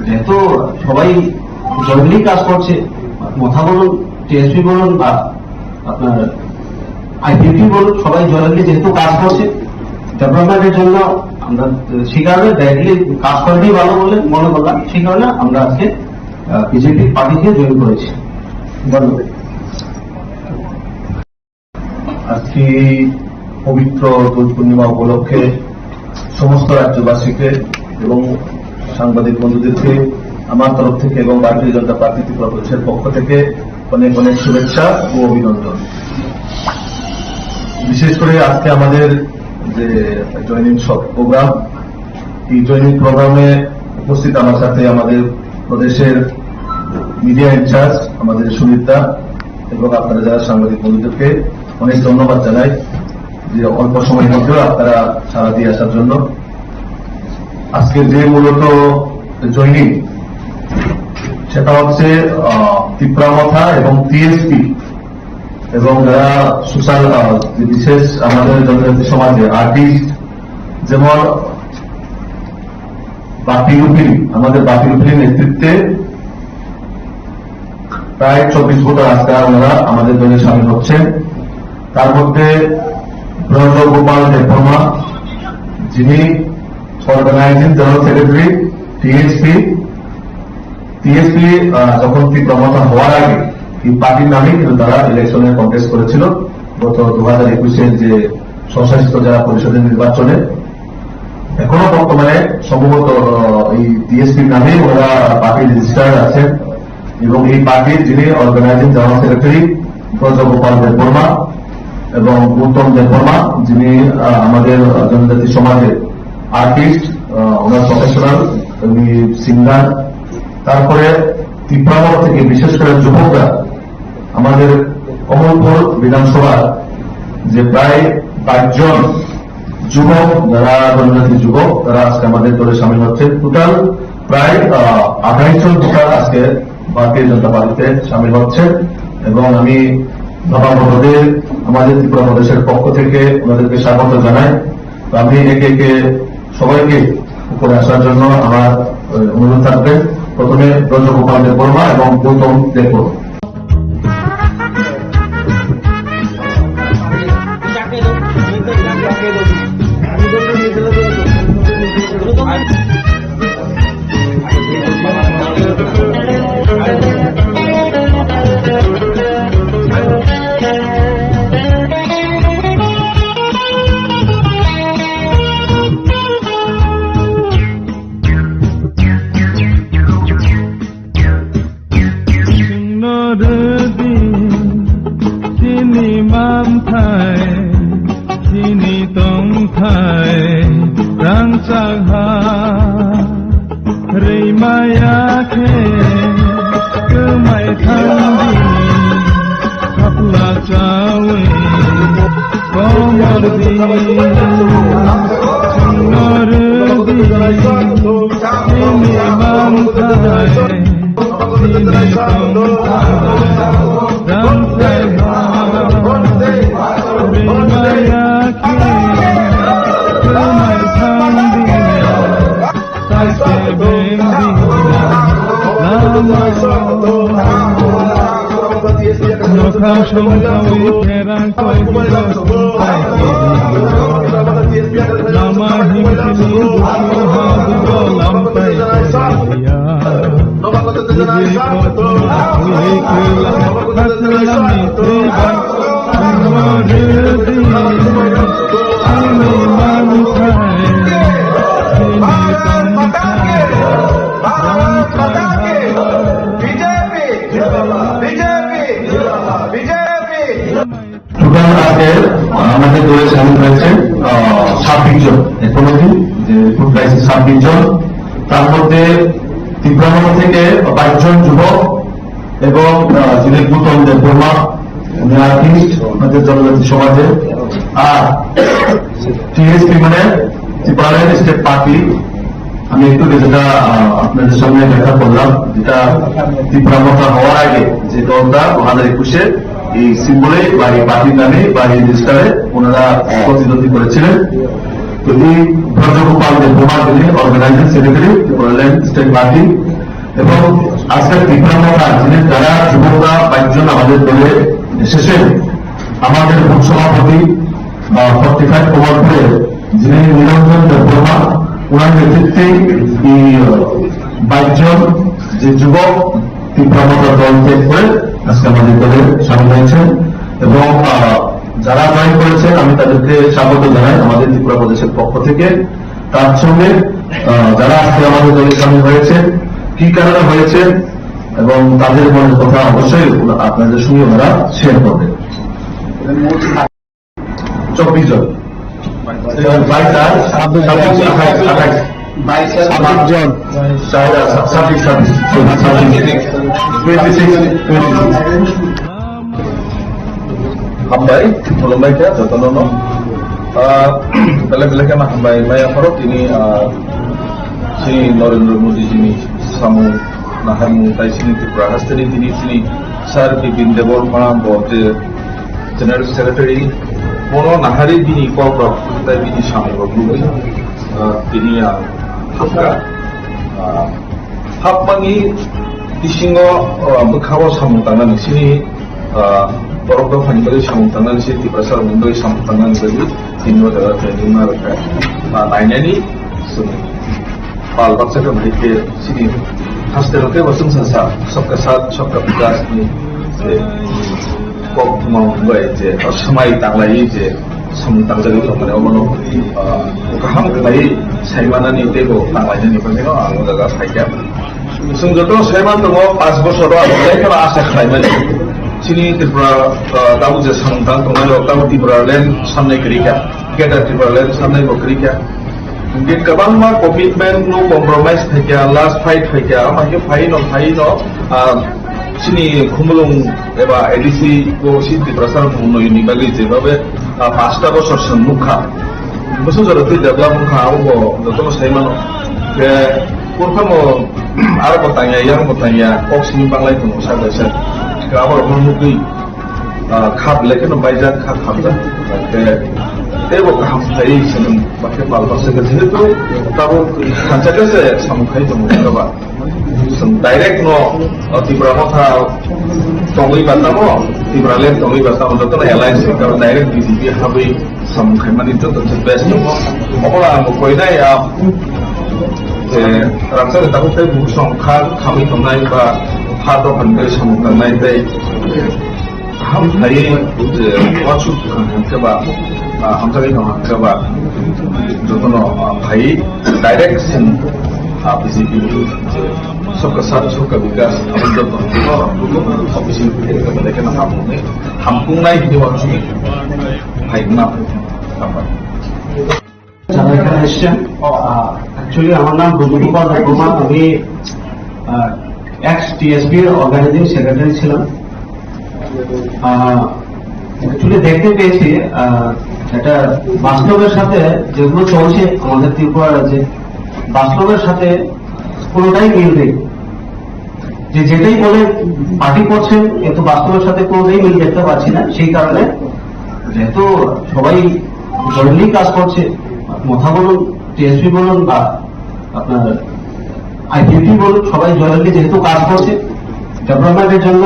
যেহেতু সবাই জরুরি কাজ করছে কথা বলুন টিএসপি বলুন বা আপনার আইপিপি বলুন সবাই জরুরি যেহেতু কাজ করছে ডেভেলপমেন্টের জন্য আমরা সেই কারণে ডাইরেক্টলি কাজ করাটাই ভালো বলে মনে করলাম সেই কারণে আমরা আজকে বিজেপি পার্টিকে জয়েন করেছি ধন্যবাদ। আজকে পবিত্র দোল পূর্ণিমা উপলক্ষে সমস্ত রাজ্যবাসীকে এবং সাংবাদিক বন্ধুদেরকে আমার তরফ থেকে এবং ভারতীয় জনতা পার্টি ত্রিপুরা প্রদেশের পক্ষ থেকে অনেক অনেক শুভেচ্ছা ও অভিনন্দন। বিশেষ করে আজকে আমাদের যে জয়নিং প্রোগ্রাম, এই জয়নিং প্রোগ্রামে উপস্থিত আমার সাথে আমাদের প্রদেশের মিডিয়া ইনচার্জ আমাদের সুনীতা এবং আপনারা যারা সাংবাদিক বন্ধুদেরকে অনেক ধন্যবাদ জানাই যে অল্প সময়ের মধ্যে আপনারা সাড়া দিয়ে আসার জন্য। আজকে যে মূলত জয়নিং সেটা হচ্ছে ত্রিপুরা মথা এবং টিএসপি এবং যারা সোশ্যাল বিশেষ আমাদের জনজাতি সমাজে আর্টিস্ট যেমন বাপি রুপিলি, আমাদের বাপি রুপিলির নেতৃত্বে প্রায় 24 বছর আজকে ওনারা আমাদের দলে সামিল হচ্ছেন। তার মধ্যে ব্রজগোপাল দেববর্মা যিনি অর্গানাইজিং জেনারেল সেক্রেটারি টিএসপি যখন ত্রিপুরা হওয়ার আগে এই পার্টির নামে কিন্তু তারা ইলেকশনে কন্টেস্ট করেছিল গত 2021-এর যে স্বশাসিত জেলা পরিষদের নির্বাচনে। এখনো বর্তমানে সম্ভবত এই টিএসপির নামে ওরা পার্টি রেজিস্টার্ড আছেন এবং এই পার্টির যিনি organising general secretary Brajagopal Debbarma এবং গৌতম দেববর্মা যিনি আমাদের জনজাতি সমাজের আর্টিস্ট, ওনার প্রফেশনাল উনি সিঙ্গার। তারপরে ত্রিপুরা থেকে বিশেষ করে যুবকরা আমাদের কমলপুর বিধানসভার যে প্রায় 22 জন যুবক, যারা জনজাতি যুবক, তারা আজকে আমাদের দলে সামিল হচ্ছে। টোটাল প্রায় 28 জন টোটাল আজকে ভারতীয় জনতা পার্টিতে সামিল হচ্ছে এবং আমি নবাগতদের আমাদের ত্রিপুরা প্রদেশের পক্ষ থেকে ওনাদেরকে স্বাগত জানাই। তো আমি একে একে সবাইকে উপরে আসার জন্য আমার অনুরোধ থাকবে। প্রথমে ব্রজগোপাল দেববর্মা এবং Gautam Debbarma. Sini mam thai, sini tong thai, rang sang ha, rei maya ke, ke mai thang di, kapla chawe, komor di, chenor di, sini mam thai, sini tong thai, rang sang ha. আমাদের দলে সামিল হয়েছে 26 জন ইকোনমি যে ফুড ক্রাইসিস 26 জন, তার মধ্যে ত্রিপুরা থেকে 22 জন যুবক এবং যিনি নূতন দেববর্মা উনি আর্টিস্ট আমাদের জনজাতি সমাজে, আর টিএসপি মানে ত্রিপুরা স্টেট পার্টি। আমি একটু যেটা আপনাদের সামনে দেখা করলাম, যেটা ত্রিপুরা মতো হওয়ার আগে যে দলটা 2021-এ এই সিম্বলে বা এই পার্টির নামে বা এই রেজিস্টারে ওনারা প্রতিদ্বন্দ্বী করেছিলেন। তো এই ব্রজগোপাল দেববর্মা যিনি organising secretary Tripuraland state party, এবং আজকের ত্রিপুরা মতো যিনি যারা যুবকরা 22 জন আমাদের দলে এসেছেন, আমাদের বুথ সভাপতি বা 45 প্রবর্তনের যিনি নিরঞ্জন দেববর্মা, ওনার নেতৃত্বে এই 22 জন যে যুবক ত্রিপুরা মতো দল ত্যাগ করে আজকে আমাদের দলে সামিল হয়েছেন। এবং যারা জয়েন করেছেন আমি তাদেরকে স্বাগত জানাই আমাদের ত্রিপুরা প্রদেশের পক্ষ থেকে। তার সঙ্গে যারা আজকে আমাদের দলে সামিল হয়েছে, কি কারণে হয়েছে এবং তাদের মনের কথা অবশ্যই আপনাদের সঙ্গে ওনারা শেয়ার করবেন। 24 জন, 22 আর 28 জন, 26 Hambai, mulai ke jotono. Bela-bela kan hambai maya farok ini sini Narendra Modi sini samu nahamu tai sini Tripura hasteri sini Sir Bipin Deborma bote General Secretary mono nahari bini korprok tai bini samu babu bini hapmangi isingo bekhawa samu tangan sini Borok fanibali samutangnan si Tripura Sar Mundoi samutangnan bagi tinwa dalam training mereka. Lainnya ni pal baksa ke mereka sini hasil ke wasung sasa सबका साथ सबका विकास ni kok mau baik je semai tanglai je samutang jadi kemana mana kaham kembali saya mana ni teko tanglainya ni pemino aku dah saya sungguh saya mana tu 5 বছর ago saya kalau asa kembali sini Tripura tahu je samutang kemana tahu Tripura Land sampai kerja kita Tripura Land sampai kerja mungkin kabang mah komitmen no compromise kerja last fight kerja macam fight no sini kumulung eba edisi ko sini Tripura Sar muno ini bagi je babe 5 বছর সম্মুখা বছর ধরে তুই develop মুখা আবো যত saya mana ke pertama ada bertanya yang bertanya kok sini banglai tu saya saya kalau orang mungkin khap lekin nombajat khap dah ke वो कहाँ से सनम बाकी बाल बाल से करते हैं तो तब खांचा कैसे समुखाई तो मुझे लगा सम डायरेक्ट नो Tripura था तोंगी बात ना Tripura Land तोंगी बात ना तो ना एलाइंस kalau डायरेक्ट BJP हमें समुखाई मानी तो बेस्ट और आप कोई ना या रास्ता में तब तक बुसों खामी तो नहीं बा हाथों पंडे समुखाई नहीं दे हम भाई वाचु के बाद हम सभी हम के बाद जो तो भाई डायरेक्ट BJP যে सबका साथ सबका विकास आमोदन BJP mereka hampungnai diwakili haigna যারা এখানে এসছেন, অ্যাকচুয়ালি আমার নাম রুজুকুমার রহমান, আমি এক্স টিএসপির অর্গানাইজিং সেক্রেটারি ছিলাম। অ্যাকচুয়ালি দেখতে পেয়েছি এটা বাস্তবের সাথে যেগুলো চলছে আমাদের ত্রিপুরা রাজ্যে, বাস্তবের সাথে কোনোটাই মিল নেই। যেটাই বলে পার্টি করছেন কিন্তু বাস্তবের সাথে কোনোটাই মিল দেখতে পাচ্ছি না। সেই কারণে যেহেতু সবাই জরুরি কাজ করছে, মাথা বলুন, টিএসপি বলুন বা আপনার আইপিপি বলুন, সবাই জরুরি যেহেতু কাজ করছে ডেভেলপমেন্টের জন্য,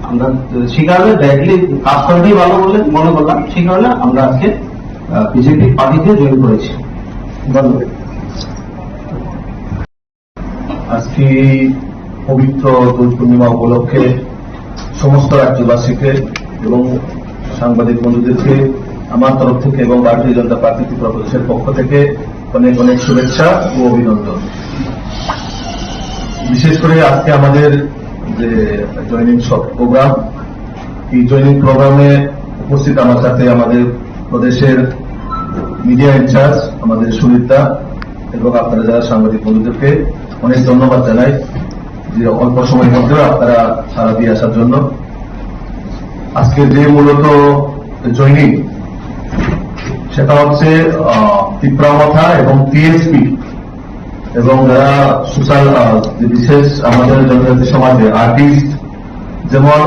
আমরা সেই কারণে ডাইরেক্টলি কাজ করাটাই ভালো বলে মনে করলাম। সেই কারণে আমরা আজকে বিজেপি পার্টিতে জয়েন করেছি। ধন্যবাদ। আজকে পবিত্র দোল পূর্ণিমা উপলক্ষে সমস্ত রাজ্যবাসীকে এবং সাংবাদিক বন্ধুদেরকে আমার তরফ থেকে এবং ভারতীয় জনতা পার্টি ত্রিপুরা প্রদেশের পক্ষ থেকে অনেক অনেক শুভেচ্ছা ও অভিনন্দন। বিশেষ করে আজকে আমাদের যে জয়নিং প্রোগ্রাম, এই জয়নিং প্রোগ্রামে উপস্থিত আমার সাথে আমাদের প্রদেশের মিডিয়া ইনচার্জ আমাদের সুনীতা এবং আপনারা যারা সাংবাদিক বন্ধুদেরকে অনেক ধন্যবাদ জানাই যে অল্প সময়ের মধ্যেও আপনারা সাড়া দিয়ে আসার জন্য। আজকে যে মূলত জয়নিং সেটা হচ্ছে ত্রিপুরামথা এবং টিএসপি এবং যারা সোশ্যাল বিশেষ আমাদের জনজাতি সমাজে আর্টিস্ট, যেমন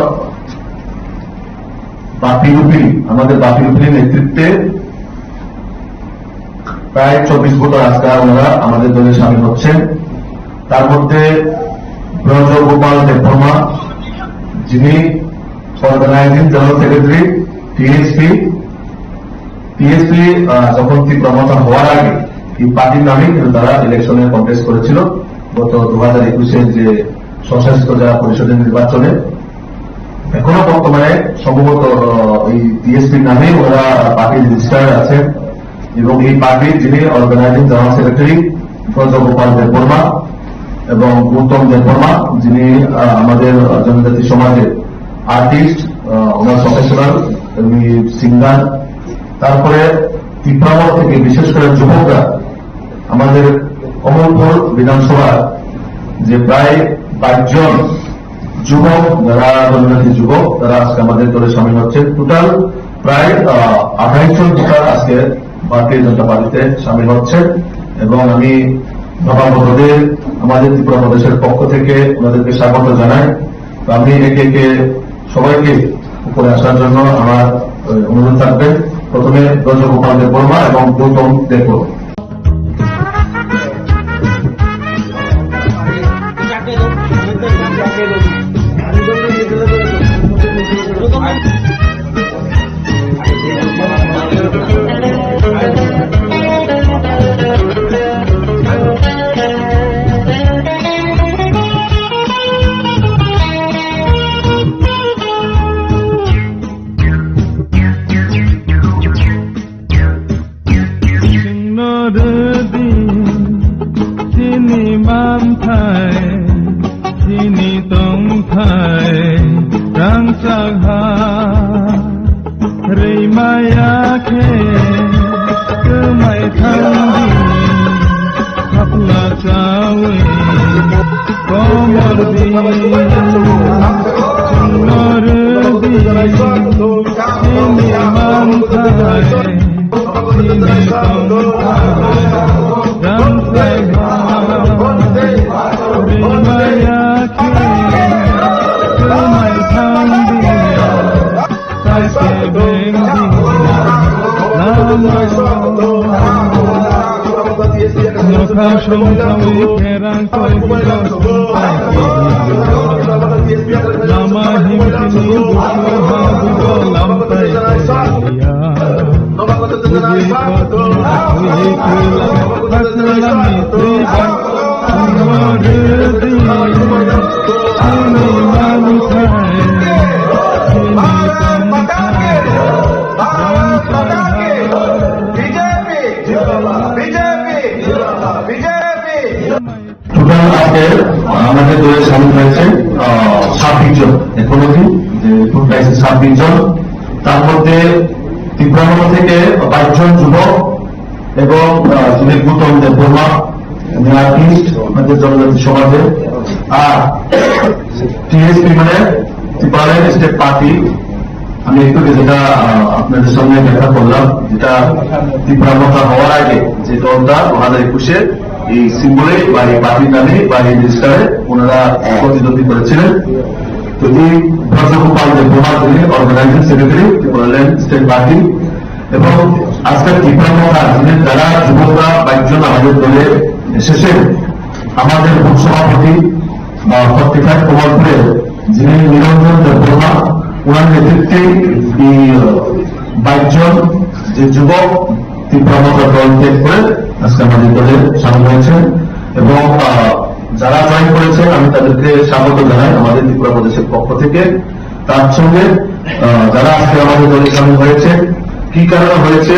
বাপি রুপিনী, আমাদের বাপি রুপিনীর নেতৃত্বে প্রায় 24 বছর আজকে ওনারা আমাদের দলে সামিল হচ্ছেন। তার মধ্যে ব্রজগোপাল দেববর্মা, যিনি অর্গানাইজিং জেনারেল সেক্রেটারি টিএসপি যখন ত্রিপুরামথা হওয়ার আগে এই পার্টির নামেই কিন্তু তারা ইলেকশনে কন্টেস্ট করেছিল গত 2021-এর যে স্বশাসিত জেলা পরিষদের নির্বাচনে। এখনো বর্তমানে সম্ভবত এই টিএসপির নামেই ওরা পার্টির রেজিস্টার্ড আছেন এবং এই পার্টির যিনি organising general secretary Brajagopal Debbarma এবং গৌতম দেববর্মা, যিনি আমাদের জনজাতি সমাজের আর্টিস্ট, ওনার প্রফেশনাল সিঙ্গার। তারপরে ত্রিপুরামথা থেকে বিশেষ করে যুবকরা, আমাদের কমলপুর বিধানসভার যে প্রায় 22 জন যুবক, যারা জনজাতি যুবক, তারা আজকে আমাদের দলে সামিল হচ্ছে। টোটাল প্রায় 28 জন টোটাল আজকে ভারতীয় জনতা পার্টিতে সামিল হচ্ছে এবং আমি নবাগতদের আমাদের ত্রিপুরা প্রদেশের পক্ষ থেকে ওনাদেরকে স্বাগত জানাই। তো আমি একে একে সবাইকে উপরে আসার জন্য আমার অনুরোধ থাকবে। প্রথমে ব্রজগোপাল দেববর্মা এবং গৌতম দেববর্মা। 26 জন, তার মধ্যে ত্রিপুরামন্ডল থেকে 22 জন যুবক এবং যিনি গৌতম দেববর্মা আর্টিস্ট আমাদের জনজাতি সমাজের, আর টিএসপি মানে ত্রিপুরাল্যান্ড স্টেট পার্টি। আমি একটু যেটা আপনাদের সামনে ব্যাখ্যা করলাম, যেটা ত্রিপুরা মতা হওয়ার আগে যে দলটা 2021-এ এই সিম্বলে বা এই পার্টির নামে বা এই রেজিস্টারে ওনারা প্রতিদ্বন্দ্বী করেছিলেন। তো এই ব্রজগোপাল দেববর্মা যিনি organising secretary Tripuraland state party, এবং আজকের ত্রিপুরা মতা যিনি যারা যুবকরা 22 জন আমাদের দলে এসেছেন, আমাদের বুথ সভাপতি 45 কমলপুরের যিনি নিরঞ্জন দেববর্মা, ওনার নেতৃত্বে এই 22 জন যে যুবক ত্রিপুরা মতা দল ত্যাগ করে আজকে আমাদের দলে সামিল হয়েছেন। এবং যারা জয়েন করেছেন আমি তাদেরকে স্বাগত জানাই আমাদের ত্রিপুরা প্রদেশের পক্ষ থেকে। তার সঙ্গে যারা আজকে আমাদের দলে সামিল হয়েছে, কি কারণে হয়েছে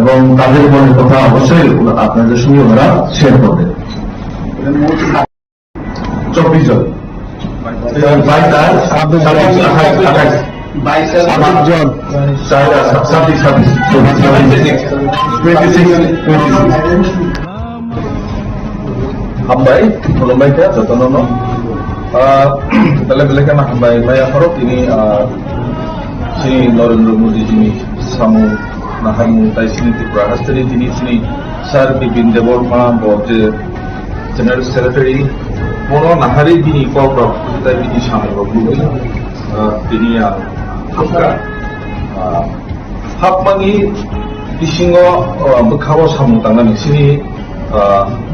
এবং তাদের মনের কথা অবশ্যই আপনাদের সঙ্গে ওনারা শেয়ার করবেন। 24 জন, 22 আর 28 জন, 26 Hambai, Kolombai ka, Jotonono. Bela-bela na Hambai, Maya Harok ini sini Narendra Modi ini samu nahamu tai sini Tripura Hastari sini Sir Bipin Deborma bote General Secretary Mono nahari ini Kopro tai ini samu Bogui ini Hapka Hapmangi Isingo Bekawa samu tangan sini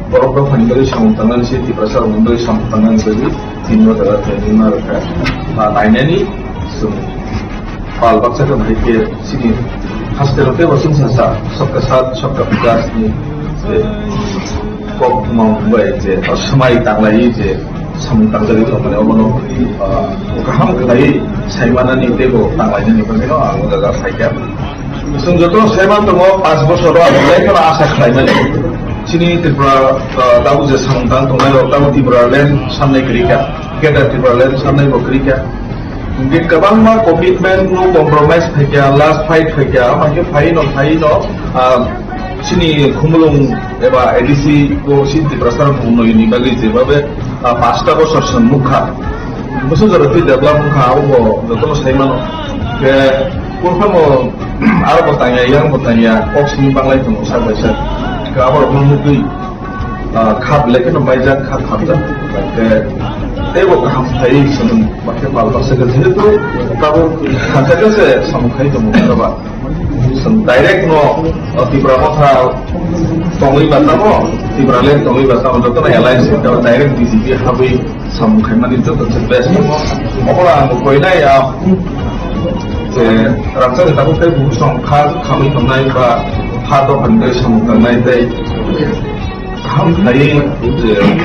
Borok Fanibari Samutangan City Prasar Mundoi Samutangan Bagi Tino Dara Tenima Raka Nainani Sum Pal Baksa Ka Bhaike Sini Hasterote Wasum Sasa Sabka Sat Sabka Vikas Ni Kok Mumbai Je Samai Tanglai Je Samutang Jali Kamane Omono Ukaham Kalai Saimana Ni Tego Tanglai Ni Kameno Agoda Saikya Sum Joto Saiman Tongo 5 বছর আগে কোনো আশা খাইমানে Sini Tripura tahu je samantang tunai tahu Tripuraland sampai kerja, kita Tripuraland sampai bekerja. Mungkin kabang mah komitmen nu compromise kerja, last fight kerja, macam fight no, sini kumulung eba edisi ko sini Tripura sekarang kuno ini bagi sebab pasta ko sorsan muka, maksud jadi develop muka aku, betul saya mana, ke kurang mau ada bertanya, kok sini banglai tu saya baca. Kabar mengutui khap lekin membaca khap dah. Tebo kaham thai sebelum pakai palpas seperti itu, kabar kata se samukai tu mungkin apa? Direct no Tripura Mota tongli batamo, Tripura Land tongli batamo tu kan alliance itu direct DCP habis samukai mana itu tersebar semua. Orang mukoi na ya, rasa kita pakai busong kami tunai ba. Hado pandai samukan naik day, ham hari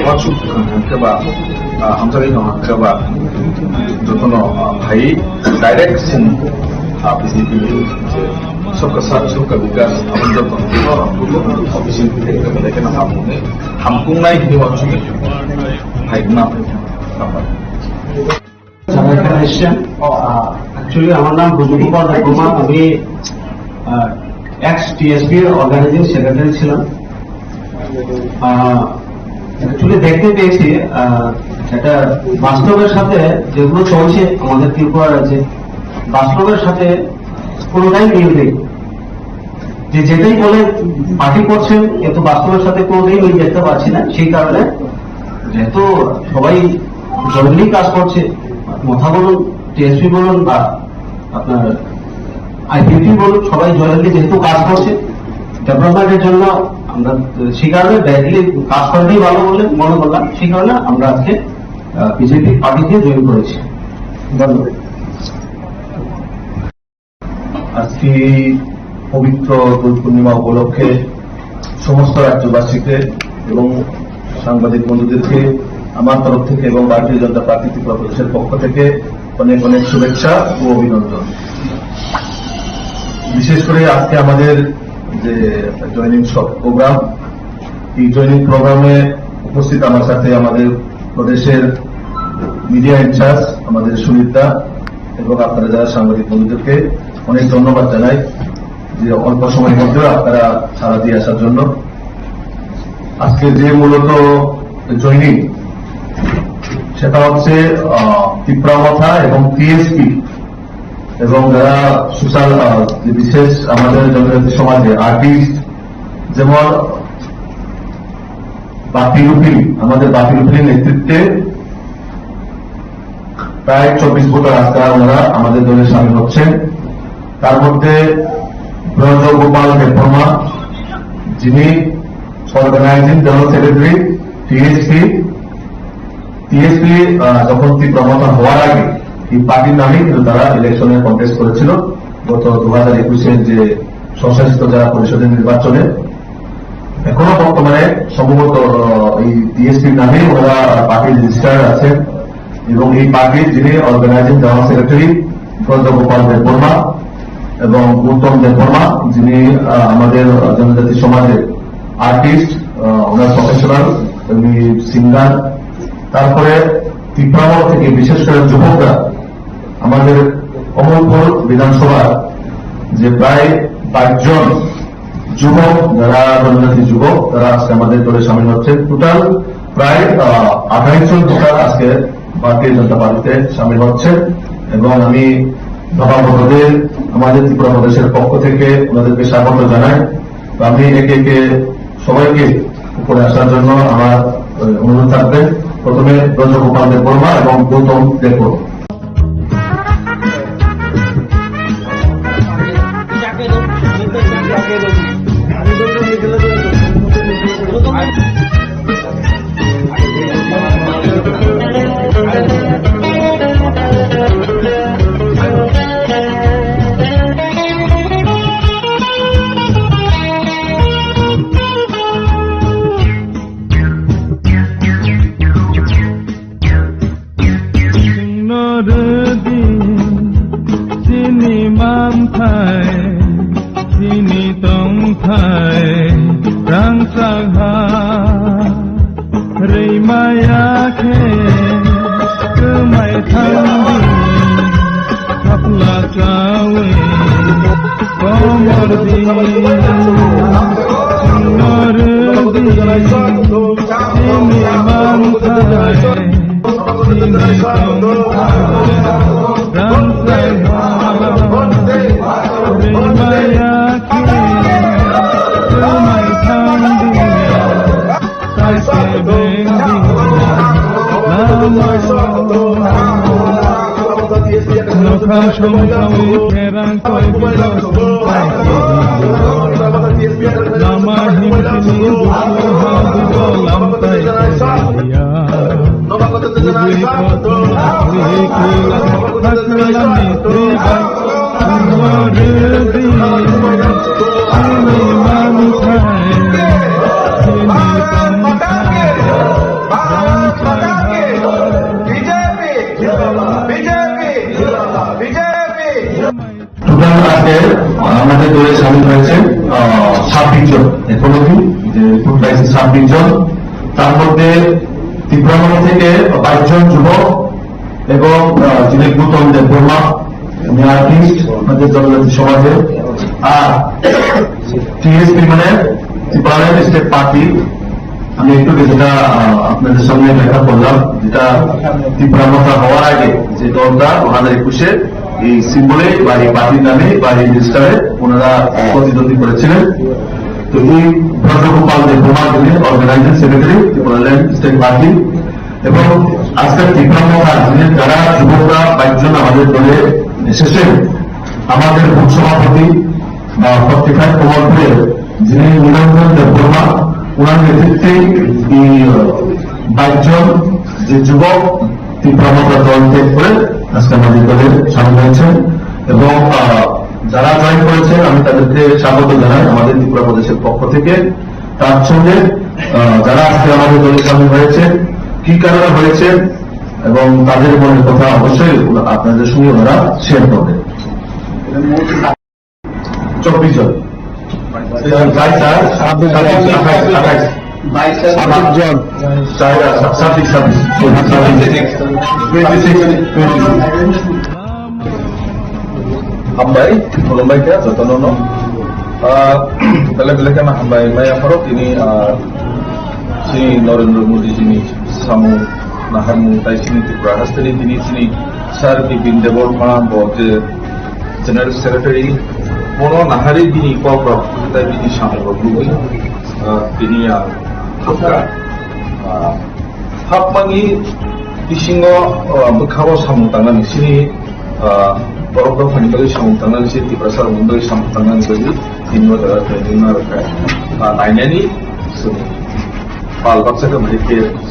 waktu kerja, ham cari orang kerja, jotono hari direct sin, PCP, suka bigas, ham jotono, office itu mereka nak ham ni, ham kung naik di waktu itu, hari kenapa? যারা এখানে এসছেন, অ্যাকচুয়ালি আমার নাম ব্রজগোপাল দেববর্মা, আমি এক্স টিএসপি অর্গানাইজিং সেক্রেটারি ছিলাম। অ্যাকচুয়ালি দেখতে পেয়েছি এটা বাস্তবের সাথে যেগুলো চলছে আমাদের ত্রিপুরা রাজ্যে, বাস্তবের সাথে কোনোটাই মিল নেই। যে যেটাই বলে পার্টি করছেন কিন্তু বাস্তবের সাথে কোনোটাই মিল দেখতে পাচ্ছি না। সেই কারণে যেহেতু সবাই জরুরি কাজ করছে, মথা বলুন, টিএসপি বলুন বা আপনার আইপিপি বলুন, সবাই জয়েন্টলি যেহেতু কাজ করছে ডেভেলপমেন্টের জন্য, আমরা সেই কারণে ডাইরেক্টলি কাজ করাটাই ভালো বলে মনে করলাম। সেই কারণে আমরা আজকে বিজেপি পার্টিতে জয়েন করেছি। ধন্যবাদ। আজকে পবিত্র দোল পূর্ণিমা উপলক্ষে সমস্ত রাজ্যবাসীকে এবং সাংবাদিক বন্ধুদেরকে আমার তরফ থেকে এবং ভারতীয় জনতা পার্টি ত্রিপুরা প্রদেশের পক্ষ থেকে অনেক অনেক শুভেচ্ছা ও অভিনন্দন। বিশেষ করে আজকে আমাদের যে জয়নিং প্রোগ্রাম, এই জয়নিং প্রোগ্রামে উপস্থিত আমার সাথে আমাদের প্রদেশের মিডিয়া ইনচার্জ আমাদের সুনীতা এবং আপনারা যারা সাংবাদিক বন্ধুদেরকে অনেক ধন্যবাদ জানাই যে অল্প সময়ের মধ্যে আপনারা সাড়া দিয়ে আসার জন্য। আজকে যে মূলত জয়নিং সেটা হচ্ছে তীব্রামথা এবং টিএসপি এবং যারা সোশ্যাল বিশেষ আমাদের জনজাতি সমাজে আর্টিস্ট যেমন আমাদের বাপিরুপির নেতৃত্বে প্রায় 24 ভোটার আজকে ওনারা আমাদের দলে সামিল হচ্ছেন। তার মধ্যে ব্রজগোপাল দেববর্মা, যিনি অর্গানাইজিং জেনারেল সেক্রেটারি টিএসপি যখন তীব্রমথা হওয়ার আগে এই পার্টির নামেই কিন্তু তারা ইলেকশনে কন্টেস্ট করেছিল গত 2021-এর যে স্বশাসিত জেলা পরিষদের নির্বাচনে। এখনো বর্তমানে সম্ভবত এই টিএসপির নামেই ওরা পার্টি রেজিস্টার আছেন এবং এই পার্টির যিনি organising general secretary Brajagopal Debbarma এবং উত্তম দেববর্মা, যিনি আমাদের জনজাতি সমাজের আর্টিস্ট, ওনার প্রফেশনাল সিঙ্গার। তারপরে তীব্রামথা থেকে বিশেষ করে যুবকরা আমাদের কমলপুর বিধানসভার যে প্রায় 22 জন যুবক, যারা জনজাতি যুবক, তারা আজকে আমাদের দলে সামিল হচ্ছে। টোটাল প্রায় 28 জন ভোটার আজকে ভারতীয় জনতা পার্টিতে সামিল হচ্ছে এবং আমি নবাগতদের আমাদের ত্রিপুরা প্রদেশের পক্ষ থেকে ওনাদেরকে স্বাগত জানাই। তো আমি একে একে সবাইকে উপরে আসার জন্য আমার অনুরোধ থাকবে। প্রথমে ব্রজগোপাল দেববর্মা এবং Gautam Debbarma. Sini mantai, sini tongtai, rang sangha, rei maya ke, kemai thandi, kapla sawe, komordi, nordi, sini mantai, sini tongtai, আমাদের দলে সামিল হয়েছে 26 জন, এখন অবধি যে ভোট পাইছে 26 জন। তার মধ্যে তীব্রামথা থেকে 22 জন যুবক এবং যিনি গৌতম দেববর্মা, আর্টিস্ট আমাদের জনজাতি সমাজে। আর টিএসপি মানে ত্রিপুরা স্টেট পার্টি, আমি একটু যেটা আপনাদের সামনে ব্যাখ্যা করলাম, যেটা তীব্রামথা হওয়ার আগে যে দলটা 2021-এ এই সিম্বলে বা এই পার্টির নামে বা এই রেজিস্টারে ওনারা প্রতিদ্বন্দ্বী করেছিলেন। তো এই ব্রজগোপাল দেববর্মা, যিনি organising secretary Tripura state party, এবং আজকের তীব্রামথা যিনি যারা যুবকরা 22 জন আমাদের দলে এসেছেন, আমাদের বুথ সভাপতি 45 কমলপুরের যিনি নীলরঞ্জন দেববর্মা, ওনার নেতৃত্বে এই 22 জন যে যুবক তীব্রামথা দল ত্যাগ করে আজকে আমাদের দলে সামিল হয়েছেন এবং যারা জয়েন করেছেন আমি তাদেরকে স্বাগত জানাই আমাদের ত্রিপুরা প্রদেশের পক্ষ থেকে। তার সঙ্গে যারা আজকে আমাদের দলে সামিল হয়েছে, কি কারণে হয়েছে এবং তাদের মনের কথা অবশ্যই আপনাদের সঙ্গে ওনারা শেয়ার করবেন। 24 জন, 26 জন, 26 হামবাই খুলুমবাই কে যতন বেলেগ বেলেগ হামবাই মাই আফারও তিনি শ্রী নরেন্দ্র মোদী যিনি সামু নাহামু তাই সিনি ত্রিপুরা হাস্তানি তিনি সিনি স্যার বিপিন দেবর ফাড়াম যে জেনারেল সেক্রেটারি কোনো নাহারি দিনি কপ্রব তাই বিনি সামগ্র গ্রুপই তিনি হাবকা হাবমানি বিসিङ बोखाव सामु थांनानै सिनि बरफ दफानि बागै सामु थांनानै सि त्रिपुरा सारमोन बागै सामु थांनानै बागै दिनै वदारा ट्रेनिं आरोखा नायनायनि जों पाल बाक्साखौ माने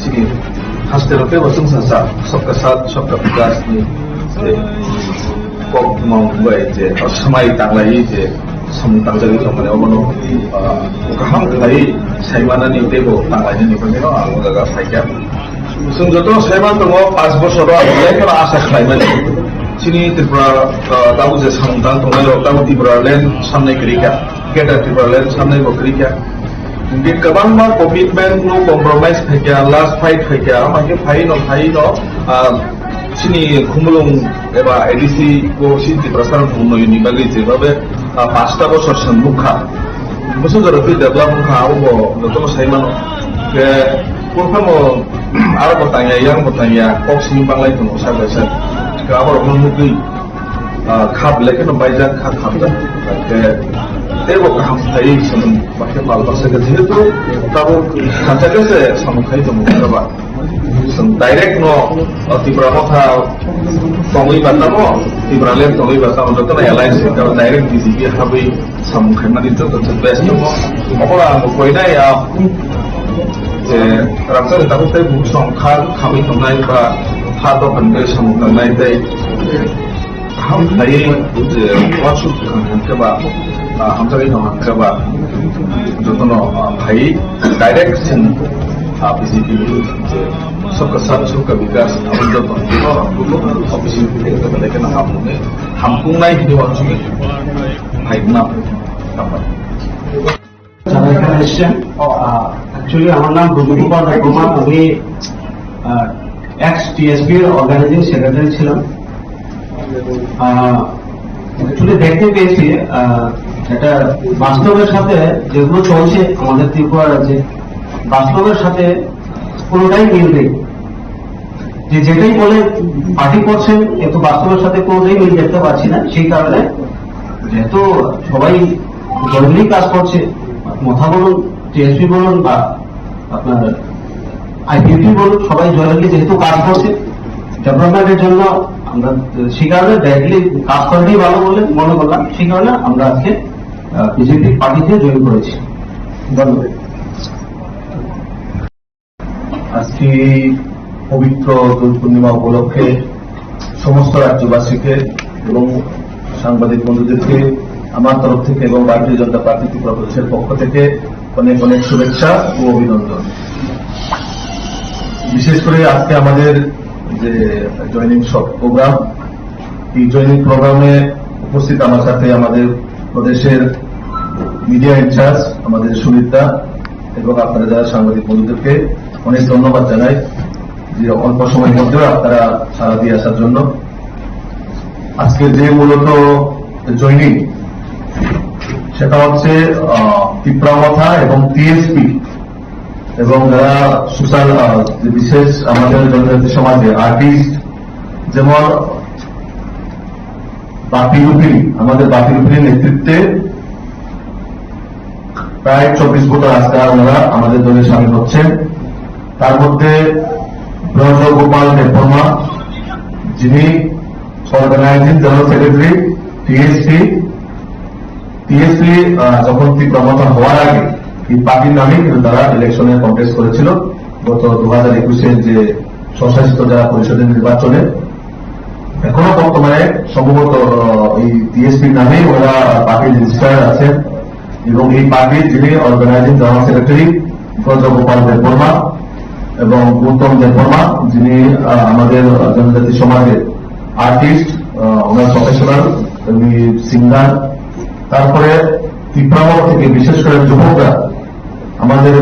सिनि हास्टेलखौ बसुं सासा सबका साथ सबका विकासनि जे कक मावबाय जे समाय थांलायै जे सामु थांजायै खामानि अबनो गाहाम खालायै सायमानानि देबो थांलायनि निफ्रायनो आं वदारा फायगा जों जत सायमान दङ 5 बोसोराव आं आसा खालामोन सिनि त्रिपुरा दाबो जे सामदां दंनाय दाबो त्रिपुरा लेन्ड सामनाय करिका गेटार त्रिपुरा लेन्ड सामनाय बकरिका बे गोबां मा कमिटमेन्ट नो कम्प्रोमाइज फैया लास्ट फाइट फैया माके फाइन सिनि खुमलुं एबा एडिसि को सिनि त्रिपुरा सार उन्नयननि बागै जेबाबे 5टा बोसोर सन्मुखा बोसोर जरफि डेभलपमेन्ट खावबो नतन सायमान के Kurfamo arah bertanya yang bertanya kok sini banglai tu usah besar. Kalau orang mungkin khab lekin baca khab dah. Ke tebo kaham tadi sebelum pakai balbas sekitar itu tahu kaca se sama kai tu mungkin apa. Direct no Tripura mah tongoi bata no Tripura lem tongoi bata untuk tu na alliance kalau direct di sini habis sama kai mana itu tu best tu. Apa lah mungkin ya যে রাজ্যের দাবিতে সংখ্যার খামি থামনাই বা হাত ফান্ডে সামুখাंनाय তাই হামথাই যে ওয়াচু খানকে বা হামথাই নহানকে বা যতন ভাই ডাইরেক্ট সিন বিজেপি যে सबका साथ सबका विकास हम जब অফিস থেকে বলে না হামকুংনাই হিদি ওয়াচু ভাই না যারা এখানে এসছেন অ্যাকচুয়ালি আমার নাম রুজুগোপাল রহমান আমি এক্স টিএসপি এর অর্গানাইজিং সেক্রেটারি ছিলাম অ্যাকচুয়ালি দেখতে পেয়েছি এটা বাস্তবের সাথে যেগুলো চলছে আমাদের ত্রিপুরা রাজ্যে বাস্তবের সাথে কোনোটাই মিল নেই যে যেটাই বলে পার্টি করছেন কিন্তু বাস্তবের সাথে কোনোটাই মিল দেখতে পাচ্ছি না সেই কারণে যেহেতু সবাই জরুরি কাজ করছে মথা বলুন টিএসপি বলুন বা আপনার আইপিপি বলুন সবাই জয়েন্টলি যেহেতু কাজ করছে ডেভেলপমেন্টের জন্য আমরা সেই কারণে ডাইরেক্টলি কাজ করাটাই ভালো বলে মনে করলাম সেই কারণে আমরা আজকে বিজেপি পার্টিতে জয়েন করেছি ধন্যবাদ। আজকে পবিত্র দোল পূর্ণিমা উপলক্ষে সমস্ত রাজ্যবাসীকে এবং সাংবাদিক বন্ধুদেরকে আমার তরফ থেকে এবং ভারতীয় জনতা পার্টি ত্রিপুরা প্রদেশের পক্ষ থেকে অনেক অনেক শুভেচ্ছা ও অভিনন্দন। বিশেষ করে আজকে আমাদের যে জয়নিং প্রোগ্রাম, এই জয়নিং প্রোগ্রামে উপস্থিত আমার সাথে আমাদের প্রদেশের মিডিয়া ইনচার্জ আমাদের সুমিত্রা এবং আপনারা যারা সাংবাদিক বন্ধুদেরকে অনেক ধন্যবাদ জানাই যে অল্প সময়ের মধ্যে আপনারা সাড়া দিয়ে আসার জন্য। আজকে যে মূলত জয়নিং সেটা হচ্ছে ত্রিপুরা মথা এবং টিএসপি এবং যারা সোশ্যাল বিশেষ আমাদের জনজাতি সমাজে আর্টিস্ট যেমন বাপি রুপিনী আমাদের বাপি রুপিনীর নেতৃত্বে প্রায় 24 ভোটার আজকে ওনারা আমাদের দলে সামিল হচ্ছেন। তার মধ্যে ব্রজগোপাল দেববর্মা যিনি অর্গানাইজিং জেনারেল সেক্রেটারি টিএসপি যখন ত্রিপুরা হওয়ার আগে এই পার্টির নামে কিন্তু তারা ইলেকশনে কন্টেস্ট করেছিল গত 2021-এর যে স্বশাসিত জেলা পরিষদের নির্বাচনে। এখনো বর্তমানে সম্ভবত এই টিএসপির নামেই ওরা পার্টির রেজিস্ট্রার আছেন এবং এই পার্টির যিনি organising general secretary Brajagopal Debbarma এবং গৌতম দেববর্মা যিনি আমাদের জনজাতি সমাজের আর্টিস্ট, ওনার প্রফেশনাল সিঙ্গার। তারপরে ত্রিপুরা থেকে বিশেষ করে যুবকরা আমাদের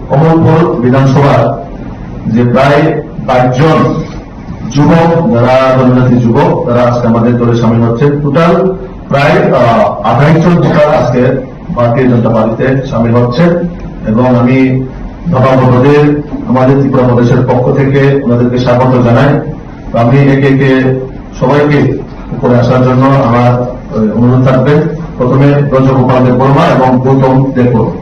কমলপুর বিধানসভার যে প্রায় 22 জন যুবক যারা জনজাতি যুবক তারা আজকে আমাদের দলে সামিল হচ্ছে। টোটাল প্রায় 28 জন ভোটার আজকে ভারতীয় জনতা পার্টিতে সামিল হচ্ছে এবং আমি ধর্মাবলম্বীদের আমাদের ত্রিপুরা প্রদেশের পক্ষ থেকে ওনাদেরকে স্বাগত জানাই। তো আমি একে একে সবাইকে উপরে আসার জন্য আমার অনুরোধ থাকবে। প্রথমে ব্রজগোপাল দেববর্মা এবং Gautam Debbarma.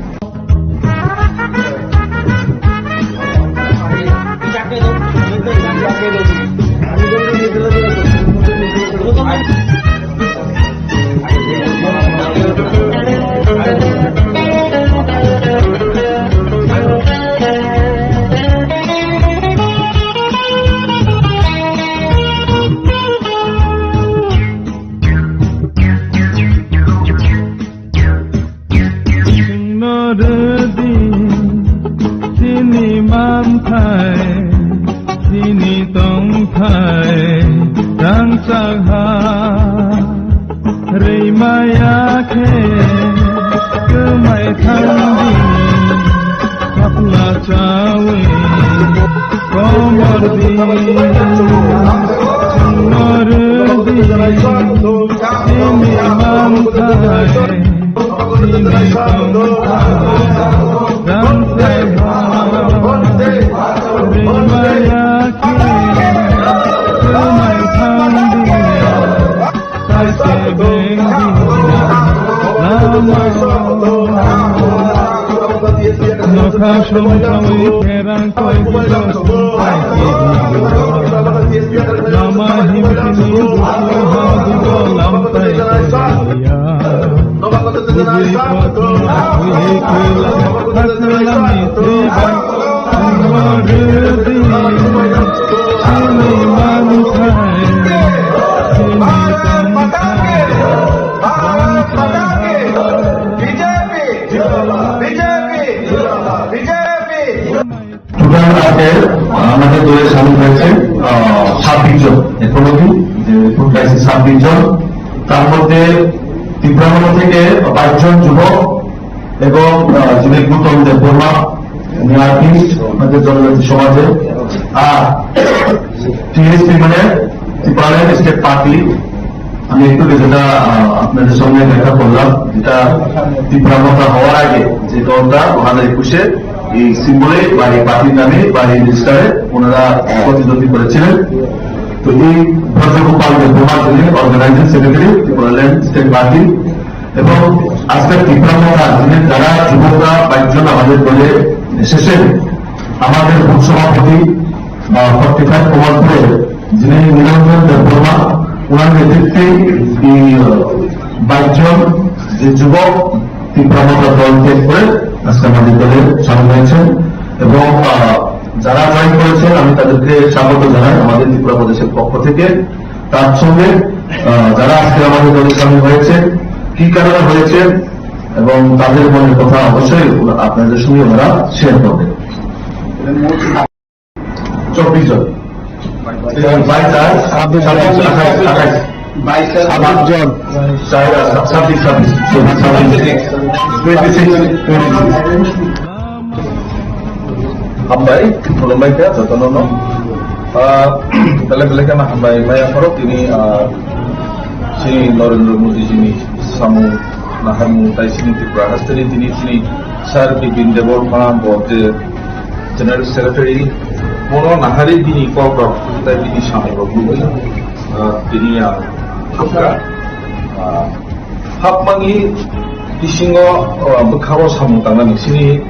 Sini mantai, sini tongkai, dan sangha, rei maya ke, kemai thandi, kapla cawe, komardi, nordi, sini mantai, sini tongkai, আমাদের দলে সামিল হয়েছে 26 জন এখন অবধি, যে ফুড ক্রাইসিস 26 জন। তার মধ্যে ত্রিপুরা থেকে 22 জন যুবক এবং যিনি গৌতম দেববর্মা, উনি আর্টিস্ট আমাদের জনজাতি সমাজে। আর টিএসপি মানে ত্রিপুরা স্টেট পার্টি, আমি একটু যেটা আপনাদের সঙ্গে দেখা করলাম, যেটা ত্রিপুরা মতা হওয়ার আগে যে দলটা 2021-এ এই সিম্বলে বা এই পার্টির নামে বা এই রেজিস্টারে ওনারা প্রতিদ্বন্দ্বী করেছিলেন। তো এই ব্রজগোপাল দেববর্মা যিনি organising secretary Tripuraland state party, এবং আজকের ত্রিপুরা মতা যিনি যারা যুবকরা 22 জন আমাদের দলে এসেছেন, আমাদের বুথ সভাপতি 45 কোমলপুরে যিনি নিরঞ্জন দেববর্মা, ওনার নেতৃত্বে এই 22 জন যে যুবক ত্রিপুরা মতা দল ত্যাগ করে আজকে আমাদের দলে সামিল হয়েছেন এবং যারা জয়েন করেছেন আমি তাদেরকে স্বাগত জানাই আমাদের ত্রিপুরা প্রদেশের পক্ষ থেকে। তার সঙ্গে যারা আজকে আমাদের দলে সামিল হয়েছে, কি কারণে হয়েছে এবং তাদের মনের কথা অবশ্যই আপনাদের সঙ্গে ওরা শেয়ার করবেন। 24 জন, 22, 26 Hambai, Mulai Kaya, Jotonono, Bela-bela na Hambai Maya Farok ini sini Narendra Modi sini Samu Nahamu Tai sini Tripura Hastani sini Sar Bipin Deborma Bote General Secretary Mono Nahari dini Kok Tai dini Sami Robu dini yang Hapmangi Disingo Bekawo Samu Tangan sini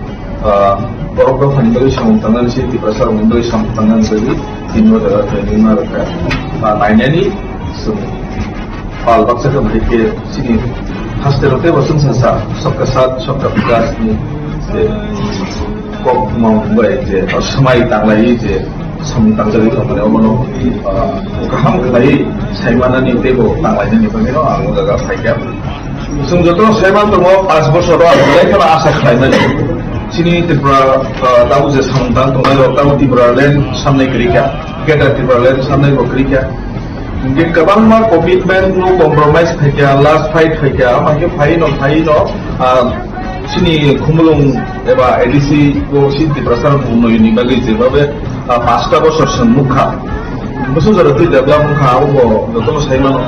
Borok Handoi Samu Tangan sini di pasar Handoi Samu Tangan sini ini adalah training mereka. Lainnya ini Pal Baksa ke mereka sini hasilnya bosan sasa sok kesat sok kebias ni kok mau baik je semai tang lagi je semai tang jadi kemana omano kaham kelai saya mana ni tebo tang lagi ni pemino aku agak fajar. Sungguh saya mana tu mau 5 bos orang mulai kalau asa kelai mana sini Tripura tahu je samantang tu kalau tahu Tripura lain sampai kerja kita Tripura lain sampai kerja. Mungkin kapan mah komitmen lu kompromis kerja last fight kerja macam fight no sini kumulung eba edisi ko sini Tripura puno ini bagi sebab pasca bosor semukha musuh jadi tu develop mukha aku betul saya mana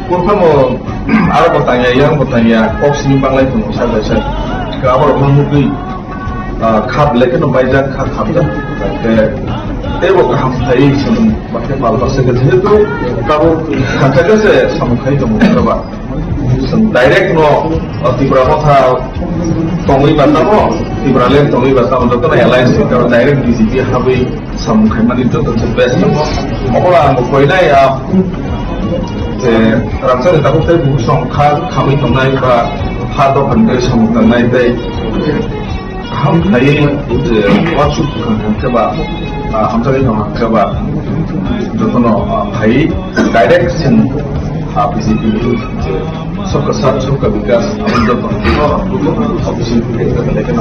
Kurang ada bertanya yang bertanya kok sini banglai tu saya kalau orang mungkin khab lekin nombaijan khab dah Ebo kaham thai sebelum pakai palpas segitu itu kalau kata saya sama thai kamu berapa direct no tibra motha tongi bata mo tibra len tongi bata untuk kena alliance kalau direct BJP habe sama thai man itu tu best mo mola mo koina ya ramsar itu aku thai busong kami tongai ba hado pandai sama tongai thai kaham thai wajib kaham keba hamzari nama keba jotono hai direct sin BJP सबका साथ सबका विकास हम जब ऑफिस लेकिन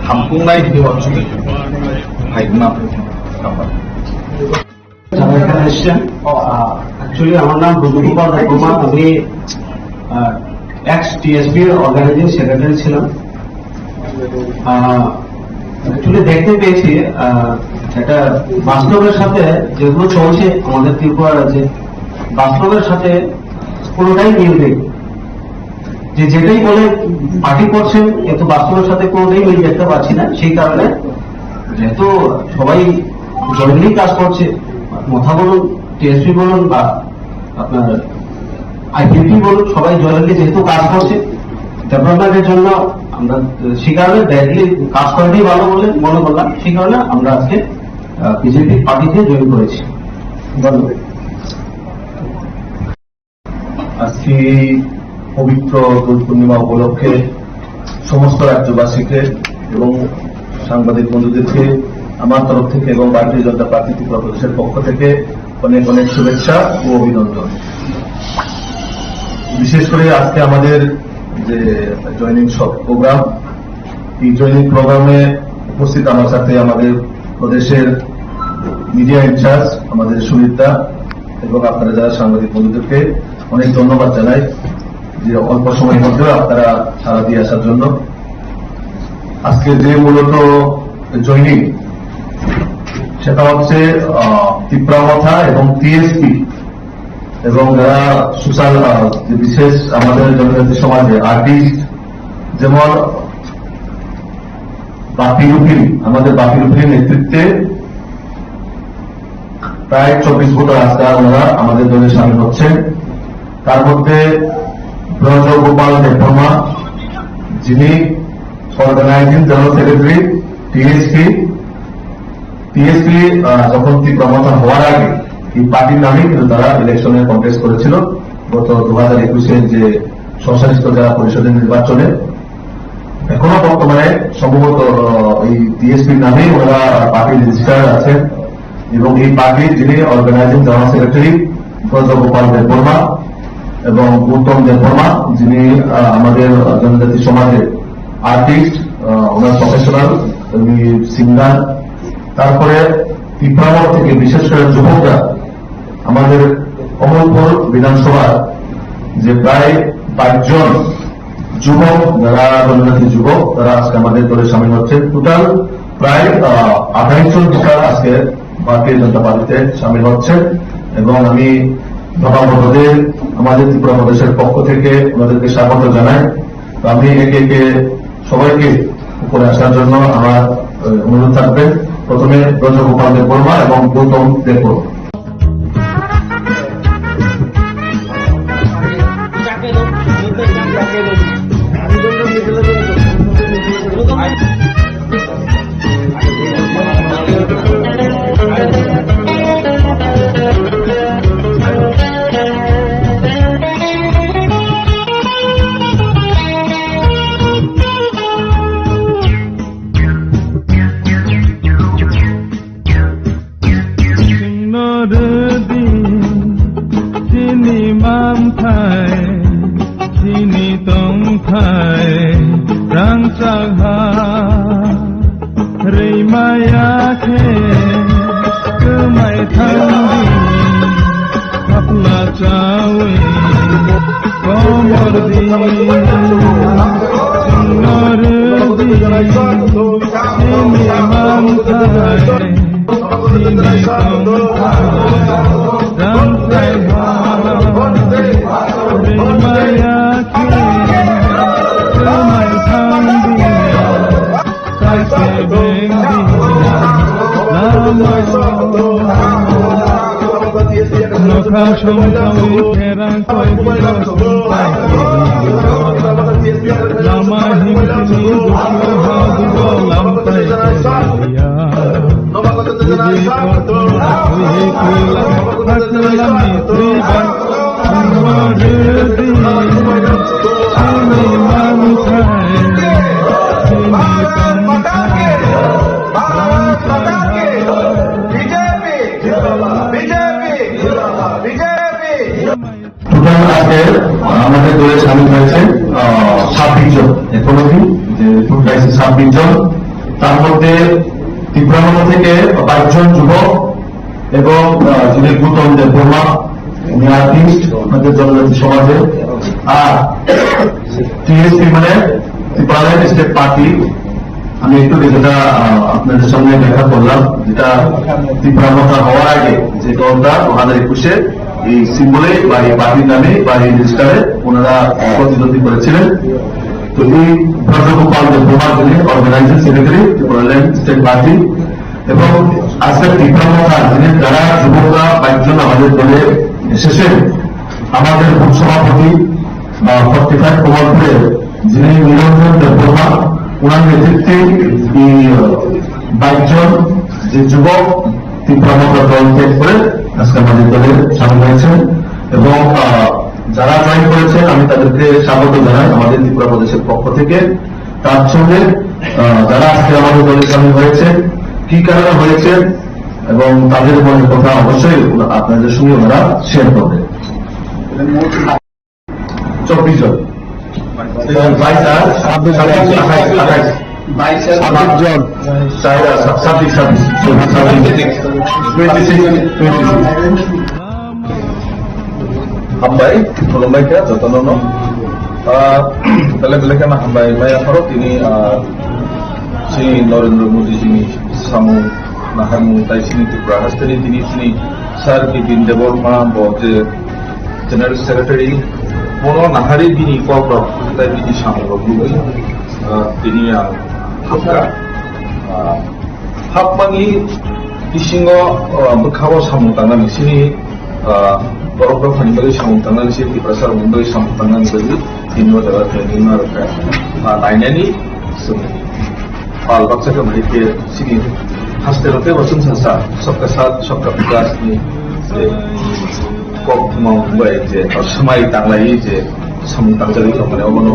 हमको नहीं दिया चुके हाई ना যারা এখানে এসছেন অ্যাকচুয়ালি আমার নাম রুদ্রগোপাল রায়কুমা আমি এক্স টিএসপি অর্গানাইজিং সেক্রেটারি ছিলাম অ্যাকচুয়ালি দেখতে পেয়েছি এটা বাস্তবের সাথে যেগুলো চলছে আমাদের ত্রিপুরা রাজ্যে বাস্তবের সাথে কোনোটাই মিল নেই যে যেটাই বলে পার্টি করছেন কিন্তু বাস্তবের সাথে কোনোটাই মিল দেখতে পাচ্ছি না সেই কারণে যেহেতু সবাই জয়েন্টলি কাজ করছে মথা বলুন টিএসপি বলুন বা আপনার আইপিপি বলুন সবাই জয়েন্টলি যেহেতু কাজ করছে ডেভেলপমেন্টের জন্য আমরা সেই কারণে ডাইরেক্টলি কাজ করাটাই ভালো বলে মনে করলাম সেই কারণে আমরা আজকে বিজেপি পার্টিতে জয়েন করেছি ধন্যবাদ আজকে পবিত্র দোল পূর্ণিমা উপলক্ষে সমস্ত রাজ্যবাসীকে এবং সাংবাদিক বন্ধুদেরকে আমার তরফ থেকে এবং ভারতীয় জনতা পার্টি ত্রিপুরা প্রদেশের পক্ষ থেকে অনেক অনেক শুভেচ্ছা ও অভিনন্দন। বিশেষ করে আজকে আমাদের যে জয়নিং প্রোগ্রাম, এই জয়নিং প্রোগ্রামে উপস্থিত আমার সাথে আমাদের প্রদেশের মিডিয়া ইনচার্জ আমাদের সুমিতা এবং আপনারা যারা সাংবাদিক বন্ধুদেরকে অনেক ধন্যবাদ জানাই যে অল্প সময়ের মধ্যে আপনারা সাড়া দিয়ে আসার জন্য। আজকে যে মূলত জয়নিং সেটা হচ্ছে ত্রিপুরা মথা এবং টিএসপি এবং যারা সোশ্যাল বিশেষ আমাদের জনজাতি সমাজে আর্টিস্ট যেমন বাপি রুপিন আমাদের বাপি রুপিনের নেতৃত্বে প্রায় 24 ফুট রাস্তা ওনারা আমাদের দলে সামিল হচ্ছেন। তার মধ্যে ব্রজগোপাল দেববর্মা যিনি অর্গানাইজিং জেনারেল সেক্রেটারি টিএসপি যখন ত্রিপুরা হওয়ার আগে এই পার্টির নামে কিন্তু তারা ইলেকশনে কন্টেস্ট করেছিল গত 2021-এর যে সংশ্লিষ্ট জেলা পরিষদের নির্বাচনে। এখনো বর্তমানে সম্ভবত এই টিএসপির নামেই ওরা পার্টি রেজিস্টার আছেন এবং এই পার্টির যিনি organising general secretary Brajagopal Debbarma এবং গৌতম দেববর্মা যিনি আমাদের জনজাতি সমাজের আর্টিস্ট, ওনার প্রফেশনাল সিঙ্গার। তারপরে ত্রিপুরা থেকে বিশেষ করে যুবকরা আমাদের কমলপুর বিধানসভার যে প্রায় 5 জন যুবক যারা জনজাতি যুবক তারা আজকে আমাদের দলে সামিল হচ্ছে। টোটাল প্রায় 28 জন ভোটার আজকে ভারতীয় জনতা পার্টিতে সামিল হচ্ছে এবং আমি ধর্মাবলম্বীদের আমাদের ত্রিপুরা প্রদেশের পক্ষ থেকে ওনাদেরকে স্বাগত জানাই। তো আমি একে একে সবাইকে উপরে আসার জন্য আমার অনুরোধ থাকবে। প্রথমে ব্রজগোপাল দেববর্মা এবং গৌতম দেববর্মা। টোটাল আজকে আমাদের দলে সামিল হয়েছে 26 জন এখন অবধি, যে রিক্রুট পাইছে 26 জন। তার মধ্যে ত্রিপুরামন্ডল থেকে 22 জন যুবক এবং যিনি গুতম দেববর্মা, উনি আর্টিস্ট আমাদের জনজাতি সমাজে। আর টিএসপি মানে ত্রিপুরাল্যান্ড স্টেট পার্টি, আমি একটু যেটা আপনাদের সঙ্গে দেখা করলাম, যেটা ত্রিপুরা মন্ত্রী হওয়ার আগে যে দলটা 2021-এ এই সিম্বলে বা এই পার্টির নামে বা এই রেজিস্টারে ওনারা প্রতিদ্বন্দ্বী করেছিলেন। তো এই ব্রজগোপাল দেববর্মা যিনি organising secretary Tripuraland state party, এবং আজকে ত্রিপুরা মন্ত্রী যিনি যারা যুবকরা 22 জন আমাদের দলে এসেছেন, আমাদের বুথ সভাপতি 45 কমলপুরের যিনি নিরঞ্জন দেববর্মা, ওনার নেতৃত্বে এই 22 জন যে যুবক ত্রিপুরা মন্ত্রী দল ত্যাগ করে আজকে আমাদের দলে সামিল হয়েছেন। এবং যারা জয়েন করেছেন আমি তাদেরকে স্বাগত জানাই আমাদের ত্রিপুরা প্রদেশের পক্ষ থেকে। তার সঙ্গে যারা আজকে আমাদের দলে সামিল হয়েছে, কি কারণে হয়েছে এবং তাদের মনের কথা অবশ্যই আপনাদের সঙ্গে ওনারা শেয়ার করবে। 24 জন, 22 আর 28 জন, 26 হামবাই খুলুমবাইকে যতন বেলেগ বেলেগ হামবাই মাই আফারত তিনি শ্রী নরেন্দ্র মোদীজিনি সামু নাহামু তাই সিনি ত্রিপুরা হাস্তানি তিনি তিনি স্যার বিপিন দেববর্মা যে জেনারেল সেক্রেটারি কোনো নাহারি বিনি কপ্রক তাই বিনি সামু রবুই তিনি হাবকা হাবমানি ইসিङ मोखाङाव साम' थांनानै बिसोरनि बर'फोरनि बागै साम' थांनानै बिसोर टिप्रासार बागै साम' थांनानै बायदि बिनि उनाव ट्रेनिं आरो नायनायनि जों पाल बाक्साखौ माने सिनि हास्टेलाव वचन सासा सबका साथ सबका विकासनि जे कक मावबाय जे समाय दांलायै जे साम' थांजारि खामानि अबनो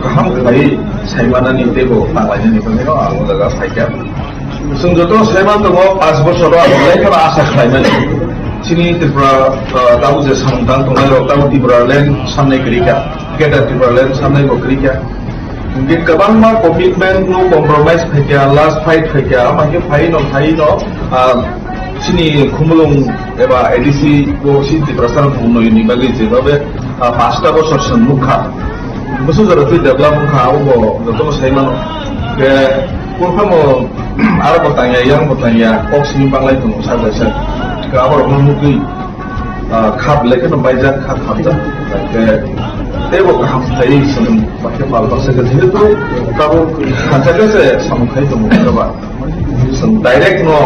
गाहाम गैयै सायमानानि देबो दांलायनायनि बागै आं जागा फायखा जों जत' सायमान दङ 5 बोसोराव आगोलनिफ्राय आसा खालामनाय सिनि त्रिपुरा दाबो जे साम'दां दंनायाव दाबो त्रिपुरालेण्ड सामनाय गैया गेदार त्रिपुरालेण्ड सामनाय गैया बे गोबां मा कमिटमेन्ट नो कम्प्रमाइज फैया लास्ट फाइट फैया माके फाइ न सिनि खुमलुं एबा एडिसि को सि त्रिपुरासार बुंनायनि बागै जेबाबे 5टा बोसोर सन्मुखा बोसोर जरफि डेभलप मुखा आबो जत' सायमान के kurfamo ara botanya yang botanya oksini banglai dong saja gabar mungkin khap leken baizak khap khapta ke tebo khap thai sun pakai pal pasal ke dhir tu kabo khajaga se samkhai dong kaba sun direct no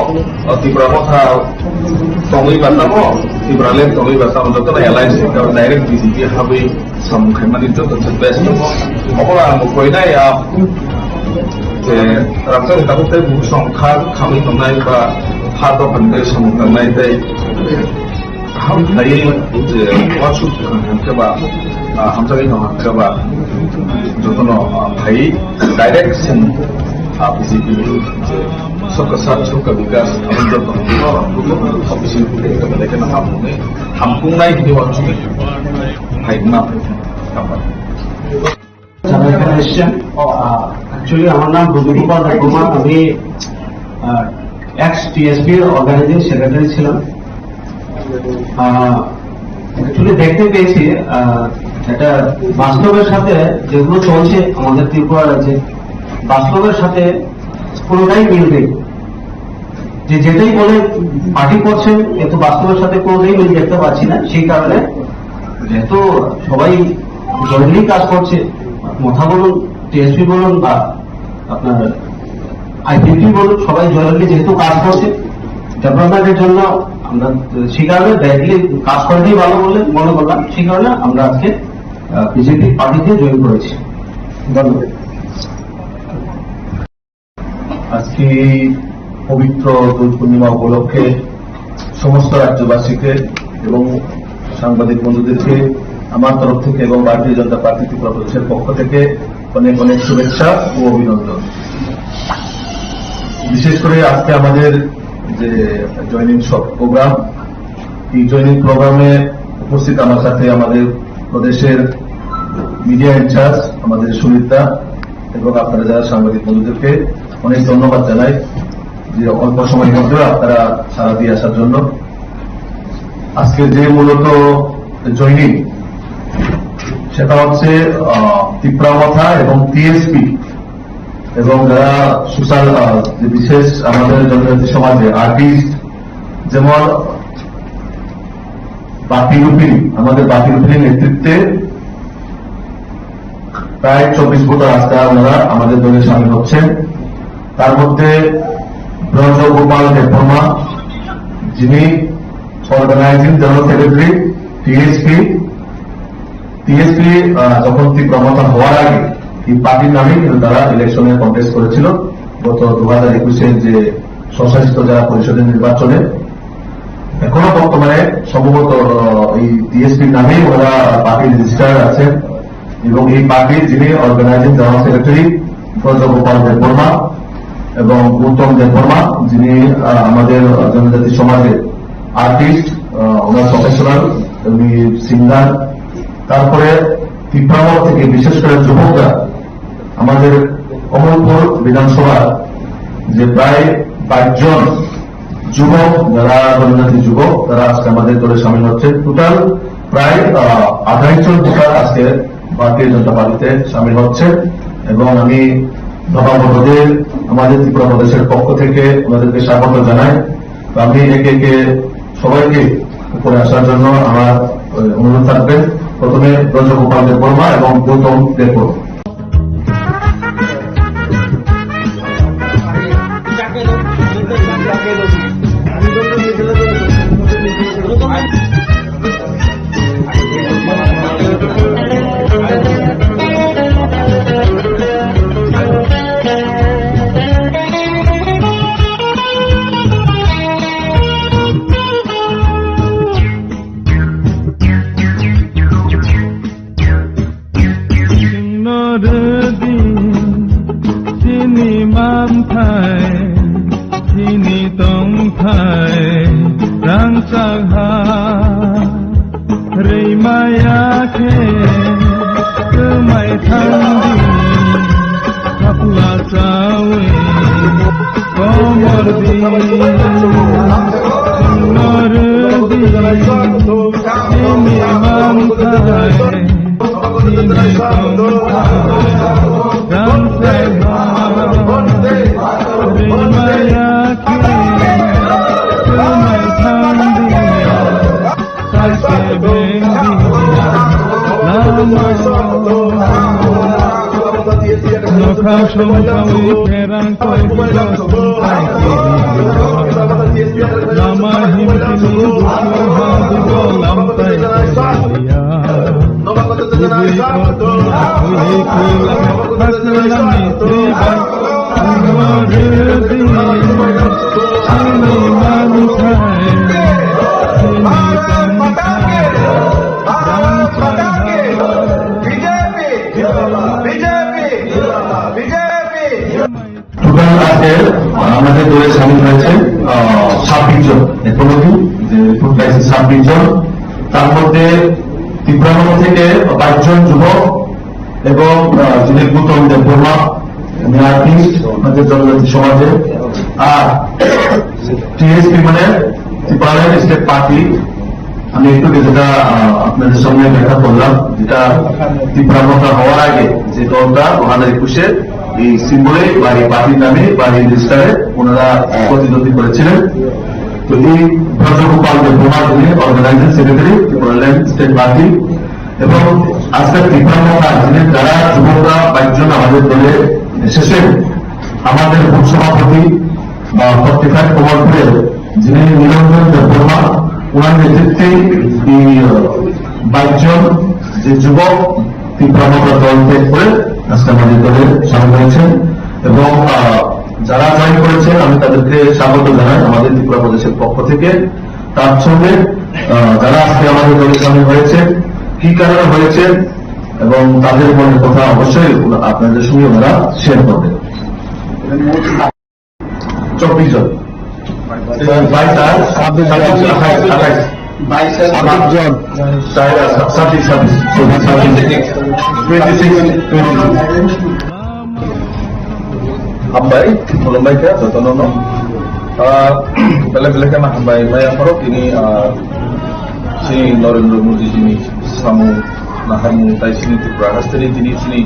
tibra motha tongi batamo tibra len tongi batamo joto na alliance ka direct BJP habi samkhai mani joto best apora mo koina ya Ramsar हिसाबै बुहुसंखा खामानि खालामनाय बा हा दखाननिफ्राय साम'खांनाय गाहाम थायै जे वासुक हांखोबा हामसारि हांखोबा जतन थायै डाइरेक्ट जों बिजेपि जे सबका साथ सबका विकास आमोद अफिसियल लेखन हामफुंनाय बिदि वासुक फाइना যারা এখানে এসছেন, অ্যাকচুয়ালি আমার নাম ব্রজগোপাল দেববর্মা, আমি এক্স টিএসপির অর্গানাইজিং সেক্রেটারি ছিলাম। অ্যাকচুয়ালি দেখতে পেয়েছি এটা বাস্তবের সাথে যেগুলো চলছে আমাদের ত্রিপুরা রাজ্যে, বাস্তবের সাথে পুরোটাই মিল নেই। যে যেটাই বলে পার্টি করছেন কিন্তু বাস্তবের সাথে কোনোটাই মিল দেখতে পাচ্ছি না। সেই কারণে যেহেতু সবাই জরুরি কাজ করছে, মথা বলুন, টিএসপি বলুন বা আপনার আইপিপি বলুন, সবাই জরুরি যেহেতু কাজ করছে ডেভেলপমেন্টের জন্য, আমরা সেই কারণে ডাইরেক্টলি কাজ করাটাই ভালো বলে মনে করলাম, সেই কারণে আমরা আজকে বিজেপি পার্টিতে জয়েন করেছি। ধন্যবাদ। আজকে এই পবিত্র দোল পূর্ণিমা উপলক্ষে সমস্ত রাজ্যবাসীকে এবং সাংবাদিক বন্ধুদেরকে আমার তরফ থেকে এবং ভারতীয় জনতা পার্টি ত্রিপুরা প্রদেশের পক্ষ থেকে অনেক অনেক শুভেচ্ছা ও অভিনন্দন। বিশেষ করে আজকে আমাদের যে জয়নিং প্রোগ্রাম, এই জয়নিং প্রোগ্রামে উপস্থিত আমার সাথে আমাদের প্রদেশের মিডিয়া ইনচার্জ আমাদের সুমিতা এবং আপনারা যারা সাংবাদিক বন্ধুদেরকে অনেক ধন্যবাদ জানাই যে অল্প সময়ের মধ্যে আপনারা সারা দিয়ে আসার জন্য। আজকে যে মূলত জয়নিং সেটা হচ্ছে ত্রিপুরামথা এবং টিএসপি এবং যারা সোশ্যাল বিশেষ আমাদের জনজাতি সমাজে আর্টিস্ট, যেমন বাপি রূপিনী, আমাদের বাপি রূপিনীর নেতৃত্বে প্রায় 24 ভোটার আজকে ওনারা আমাদের দলে সামিল হচ্ছেন। তার মধ্যে ব্রজগোপাল দেববর্মা, যিনি অর্গানাইজিং জেনারেল সেক্রেটারি টিএসপি যখন ত্রিপুরামথা হওয়ার আগে এই পার্টির নামে কিন্তু তারা ইলেকশনে কন্টেস্ট করেছিল গত 2021-এর যে স্বশাসিত জেলা পরিষদের নির্বাচনে। এখনো বর্তমানে সম্ভবত এই টিএসপির নামেই ওরা পার্টি রেজিস্টার আছেন এবং এই পার্টির যিনি organising general secretary Brajagopal Debbarma এবং গৌতম দেববর্মা, যিনি আমাদের জনজাতি সমাজের আর্টিস্ট, ওনার প্রফেশনাল, উনি সিঙ্গার। তারপরে ত্রিপুরামথা থেকে বিশেষ করে যুবকরা, আমাদের কমলপুর বিধানসভার যে প্রায় 22 জন যুবক, যারা জনজাতি যুবক, তারা আজকে আমাদের দলে সামিল হচ্ছে। টোটাল প্রায় 28 জন ভোটার আজকে ভারতীয় জনতা পার্টিতে সামিল হচ্ছে এবং আমি নবাগতদের আমাদের ত্রিপুরা প্রদেশের পক্ষ থেকে ওনাদেরকে স্বাগত জানাই। তো আমি একে একে সবাইকে উপরে আসার জন্য আমার অনুরোধ থাকবেন। প্রথমে ব্রজগোপাল দেববর্মা এবং গৌতম দেববর্মা। আমাদের দলে সামিল হয়েছে 26 জন, এখনো কি যে ফুড ক্রাইসিস 26 জন। তার মধ্যে ত্রিপুরামথা থেকে 22 জন যুবক এবং যিনি গৌতম দেববর্মা, উনি আর্টিস্ট আমাদের জনজাতি সমাজে। আর টিএসপি মানে ত্রিপুরা স্টেট পার্টি, আমি একটু যেটা আপনাদের সঙ্গে দেখা করলাম, যেটা ত্রিপুরামথা হওয়ার আগে যে দলটা 2021-এ এই সিম্বলে বা এই পার্টির নামে বা এই রেজিস্টারে ওনারা প্রতিদ্বন্দ্বী করেছিলেন। তো এই ব্রজগোপাল দেববর্মা, যিনি organising secretary Tripuraland state party, এবং আজকে ত্রিপুরামথা যিনি যারা যুবকরা 22 জন আমাদের দলে এসেছেন, আমাদের বুথ সভাপতি বা 45 কমলপুরের যিনি নিরঞ্জন দেববর্মা, ওনার নেতৃত্বে এই 22 জন যে যুবক ত্রিপুরা মহিলা দল ত্যাগ করে আজকে আমাদের দলে সামিল হয়েছেন এবং যারা জয়েন করেছেন আমি তাদেরকে স্বাগত জানাই আমাদের ত্রিপুরা প্রদেশের পক্ষ থেকে। তার সঙ্গে যারা আজকে আমাদের দলে সামিল হয়েছে, কি কারণে হয়েছে এবং তাদের মনের কথা অবশ্যই আপনাদের সঙ্গে ওনারা শেয়ার করবেন। 24 জন 22 আর 28 Hambai, mulai ke Jotonono. Bela-bela kan hambai, mai aparok ini sini Narendra Modi sini samu nahamu tai sini Tripura Hasteri sini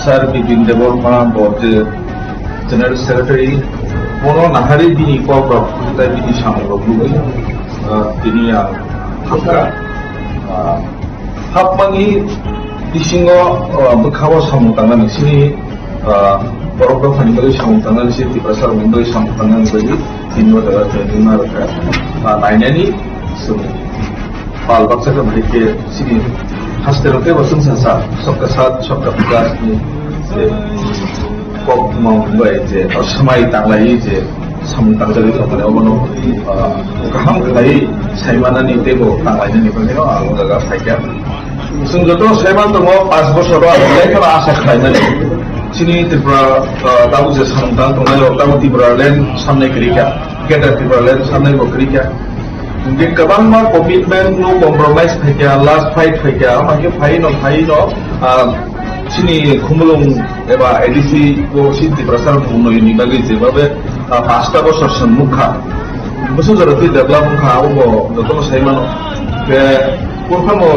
Sir Bipin Deborma board General Secretary Mono nahari bini kau tai bini samu logu ini Hapka Hapmangi isingo berkawa samu tangan sini Borok Fanibali samu tangan sini Tripura Sar Mundoi samu tangan bagi ini adalah training mereka. Lainnya ni Pal baksa ka balik sini hasil ke wasun sasa सबका साथ सबका विकास ni kok mau baik je semai tanglai je samung tangjali kamane obono kaham kelai saimana ni tebo tanglai ni pagino aku daga faikya sungjoto saiman to mo 5 বছর আগে করা আশা খাই না sini Tripura tahu je samung tang tongalo tahu Tripura len samne kerja kita Tripura len samne ko kerja di kabang ma commitment no compromise faikya last fight faikya maki fight no sini khumulung eba ADC ko sinti prasar puno ini bagi jebabe 5 বছর সম্মুখা বছর জরতি develop mukha abo doto saimano ke kurfamo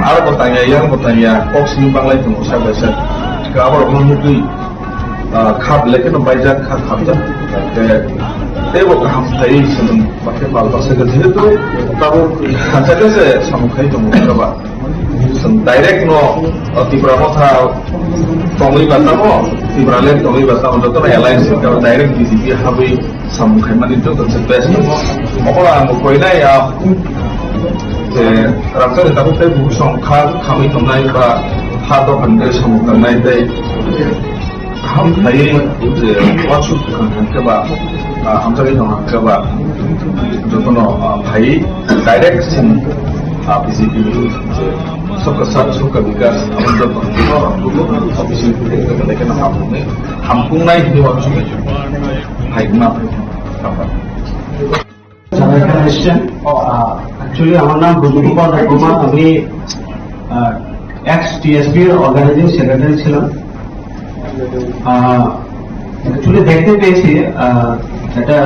ara botanya yang botanya kok sini banglai tu sa basa ke abor mukui khap leke no baijak khap ja ke tebo kaham thai sun pakai pal pasal ke jetu tabo kaca ke samukhai tu mukha direct no Tripura motha Tongli Batamo Tripura len Tongli Batamo doto na alliance kalau direct BJP habi samukhai mani doto best mokola mukoi na ya raksa de tabu te bu songkha khami tongnai ba hado hande samukhanai dai ham thai je wachu kan ke ba hamjari no ke ba doto no bhai direct sin BJP सबका साथ सबका विकास अमंडल ऑफिशियल लेकिन हमको नहीं हिंदी वाचु हाइकना যারা এখানে এসছেন অ্যাকচুয়ালি আমার নাম ব্রজগোপাল দেববর্মা, আমি এক্স টিএসপি এর অর্গানাইজিং সেক্রেটারি ছিলাম। অ্যাকচুয়ালি দেখতে পেয়েছি এটা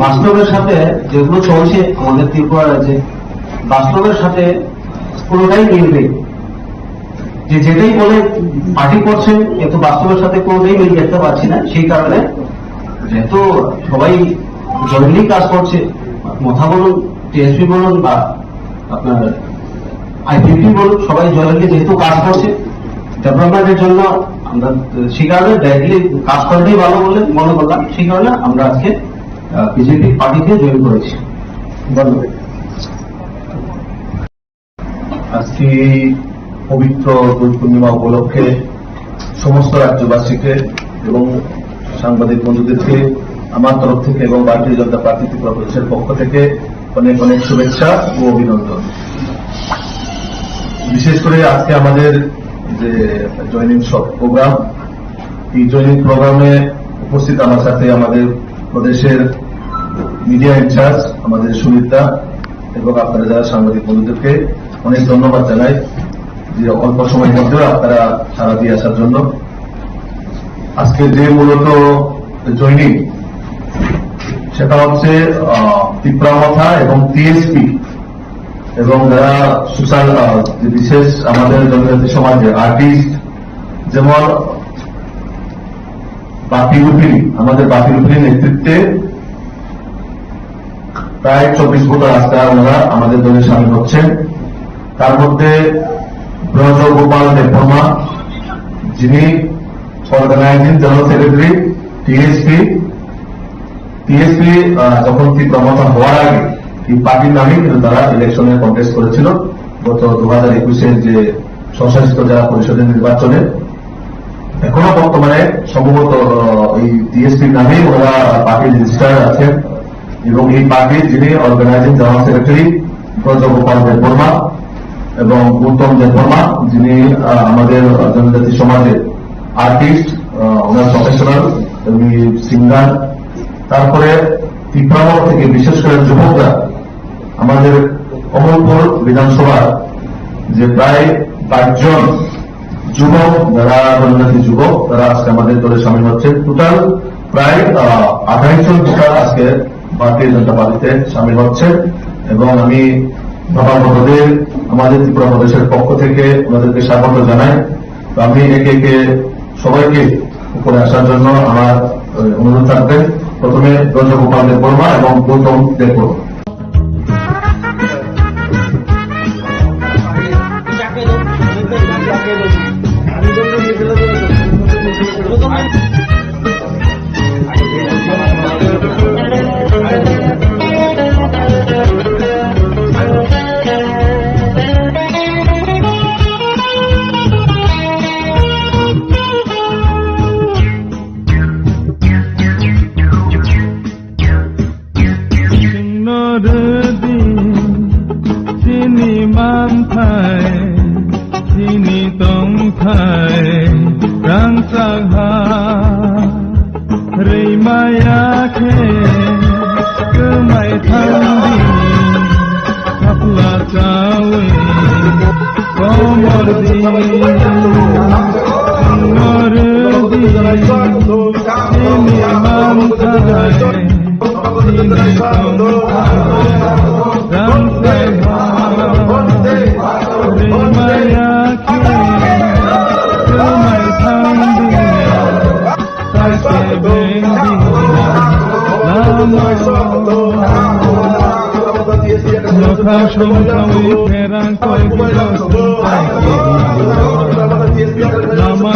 বাস্তবের সাথে যেগুলো চলছে আমাদের ত্রিপুরা রাজ্যে বাস্তবের সাথে পুরোটাই মিল নেই। যেটাই বলে পার্টি করছেন কিন্তু বাস্তবের সাথে কোনোটাই মিল দেখতে পাচ্ছি না। সেই কারণে যেহেতু সবাই জয়েন্টলি কাজ করছে, মথা বলুন টিএসপি বলুন বা আপনার আইপিপি বলুন, সবাই জয়েন্টলি যেহেতু কাজ করছে ডেভেলপমেন্টের জন্য, আমরা সেই কারণে ডাইরেক্টলি কাজ করলেই ভালো বলে মনে করলাম। সেই কারণে আমরা আজকে বিজেপি পার্টিতে জয়েন করেছি। ধন্যবাদ। আজকে পবিত্র দোল পূর্ণিমা উপলক্ষে সমস্ত রাজ্যবাসীকে এবং সাংবাদিক বন্ধুদেরকে আমার তরফ থেকে এবং ভারতীয় জনতা পার্টি ত্রিপুরা প্রদেশের পক্ষ থেকে অনেক অনেক শুভেচ্ছা ও অভিনন্দন। বিশেষ করে আজকে আমাদের যে জয়নিং প্রোগ্রাম, এই জয়নিং প্রোগ্রামে উপস্থিত আমার সাথে আমাদের প্রদেশের মিডিয়া ইনচার্জ আমাদের সুমিতা এবং আপনারা যারা সাংবাদিক বন্ধুদেরকে অনেক ধন্যবাদ জানাই যে অল্প সময়ের মধ্যে আপনারা সাড়া দিয়ে আসার জন্য। আজকে যে মূলত জয়নিং সেটা হচ্ছে ত্রিপুরা মথা এবং টিএসপি এবং যারা সোশ্যাল বিশেষ আমাদের জনজাতি সমাজের আর্টিস্ট যেমন বাপি রূপিনী, আমাদের বাপি রূপিনীর নেতৃত্বে প্রায় 24 বছর আজকে ওনারা আমাদের দলে সামিল হচ্ছেন। তার মধ্যে ব্রজগোপাল দেববর্মা, যিনি organising general secretary TSP, TSP যখন তীব্রমতা হওয়ার আগে এই পার্টির নামেই কিন্তু তারা ইলেকশনে কন্টেস্ট করেছিল গত 2021-এর যে স্বশাসিত জেলা পরিষদের নির্বাচনে। এখনো বর্তমানে সম্ভবত এই টিএসপির নামেই ওরা পার্টির রেজিস্টার আছেন এবং এই পার্টির যিনি organising general secretary Brajagopal Debbarma এবং উত্তম দেববর্মা, যিনি আমাদের জনজাতি সমাজের আর্টিস্ট, ওনার প্রফেশনাল, উনি সিঙ্গার। তারপরে তীব্রামল থেকে বিশেষ করে যুবকরা, আমাদের কমলপুর বিধানসভার যে প্রায় 22 জন যুবক, যারা জনজাতি যুবক, তারা আজকে আমাদের দলে সামিল হচ্ছে। টোটাল প্রায় 28 জন টোটাল আজকে ভারতীয় জনতা পার্টিতে সামিল হচ্ছে এবং আমি ধর্মাবতাদের আমাদের ত্রিপুরা প্রদেশের পক্ষ থেকে ওনাদেরকে স্বাগত জানাই। তো আমি একে একে সবাইকে উপরে আসার জন্য আমার অনুরোধ থাকবেন। প্রথমে ব্রজগোপাল দেববর্মা এবং Gautam Debbarma. Sini mantai, sini tongkai, rang sangha, rei maya ke, kemai thandi, kapla kawe, komordi, nordi, sini mantai, sini tongkai. Lama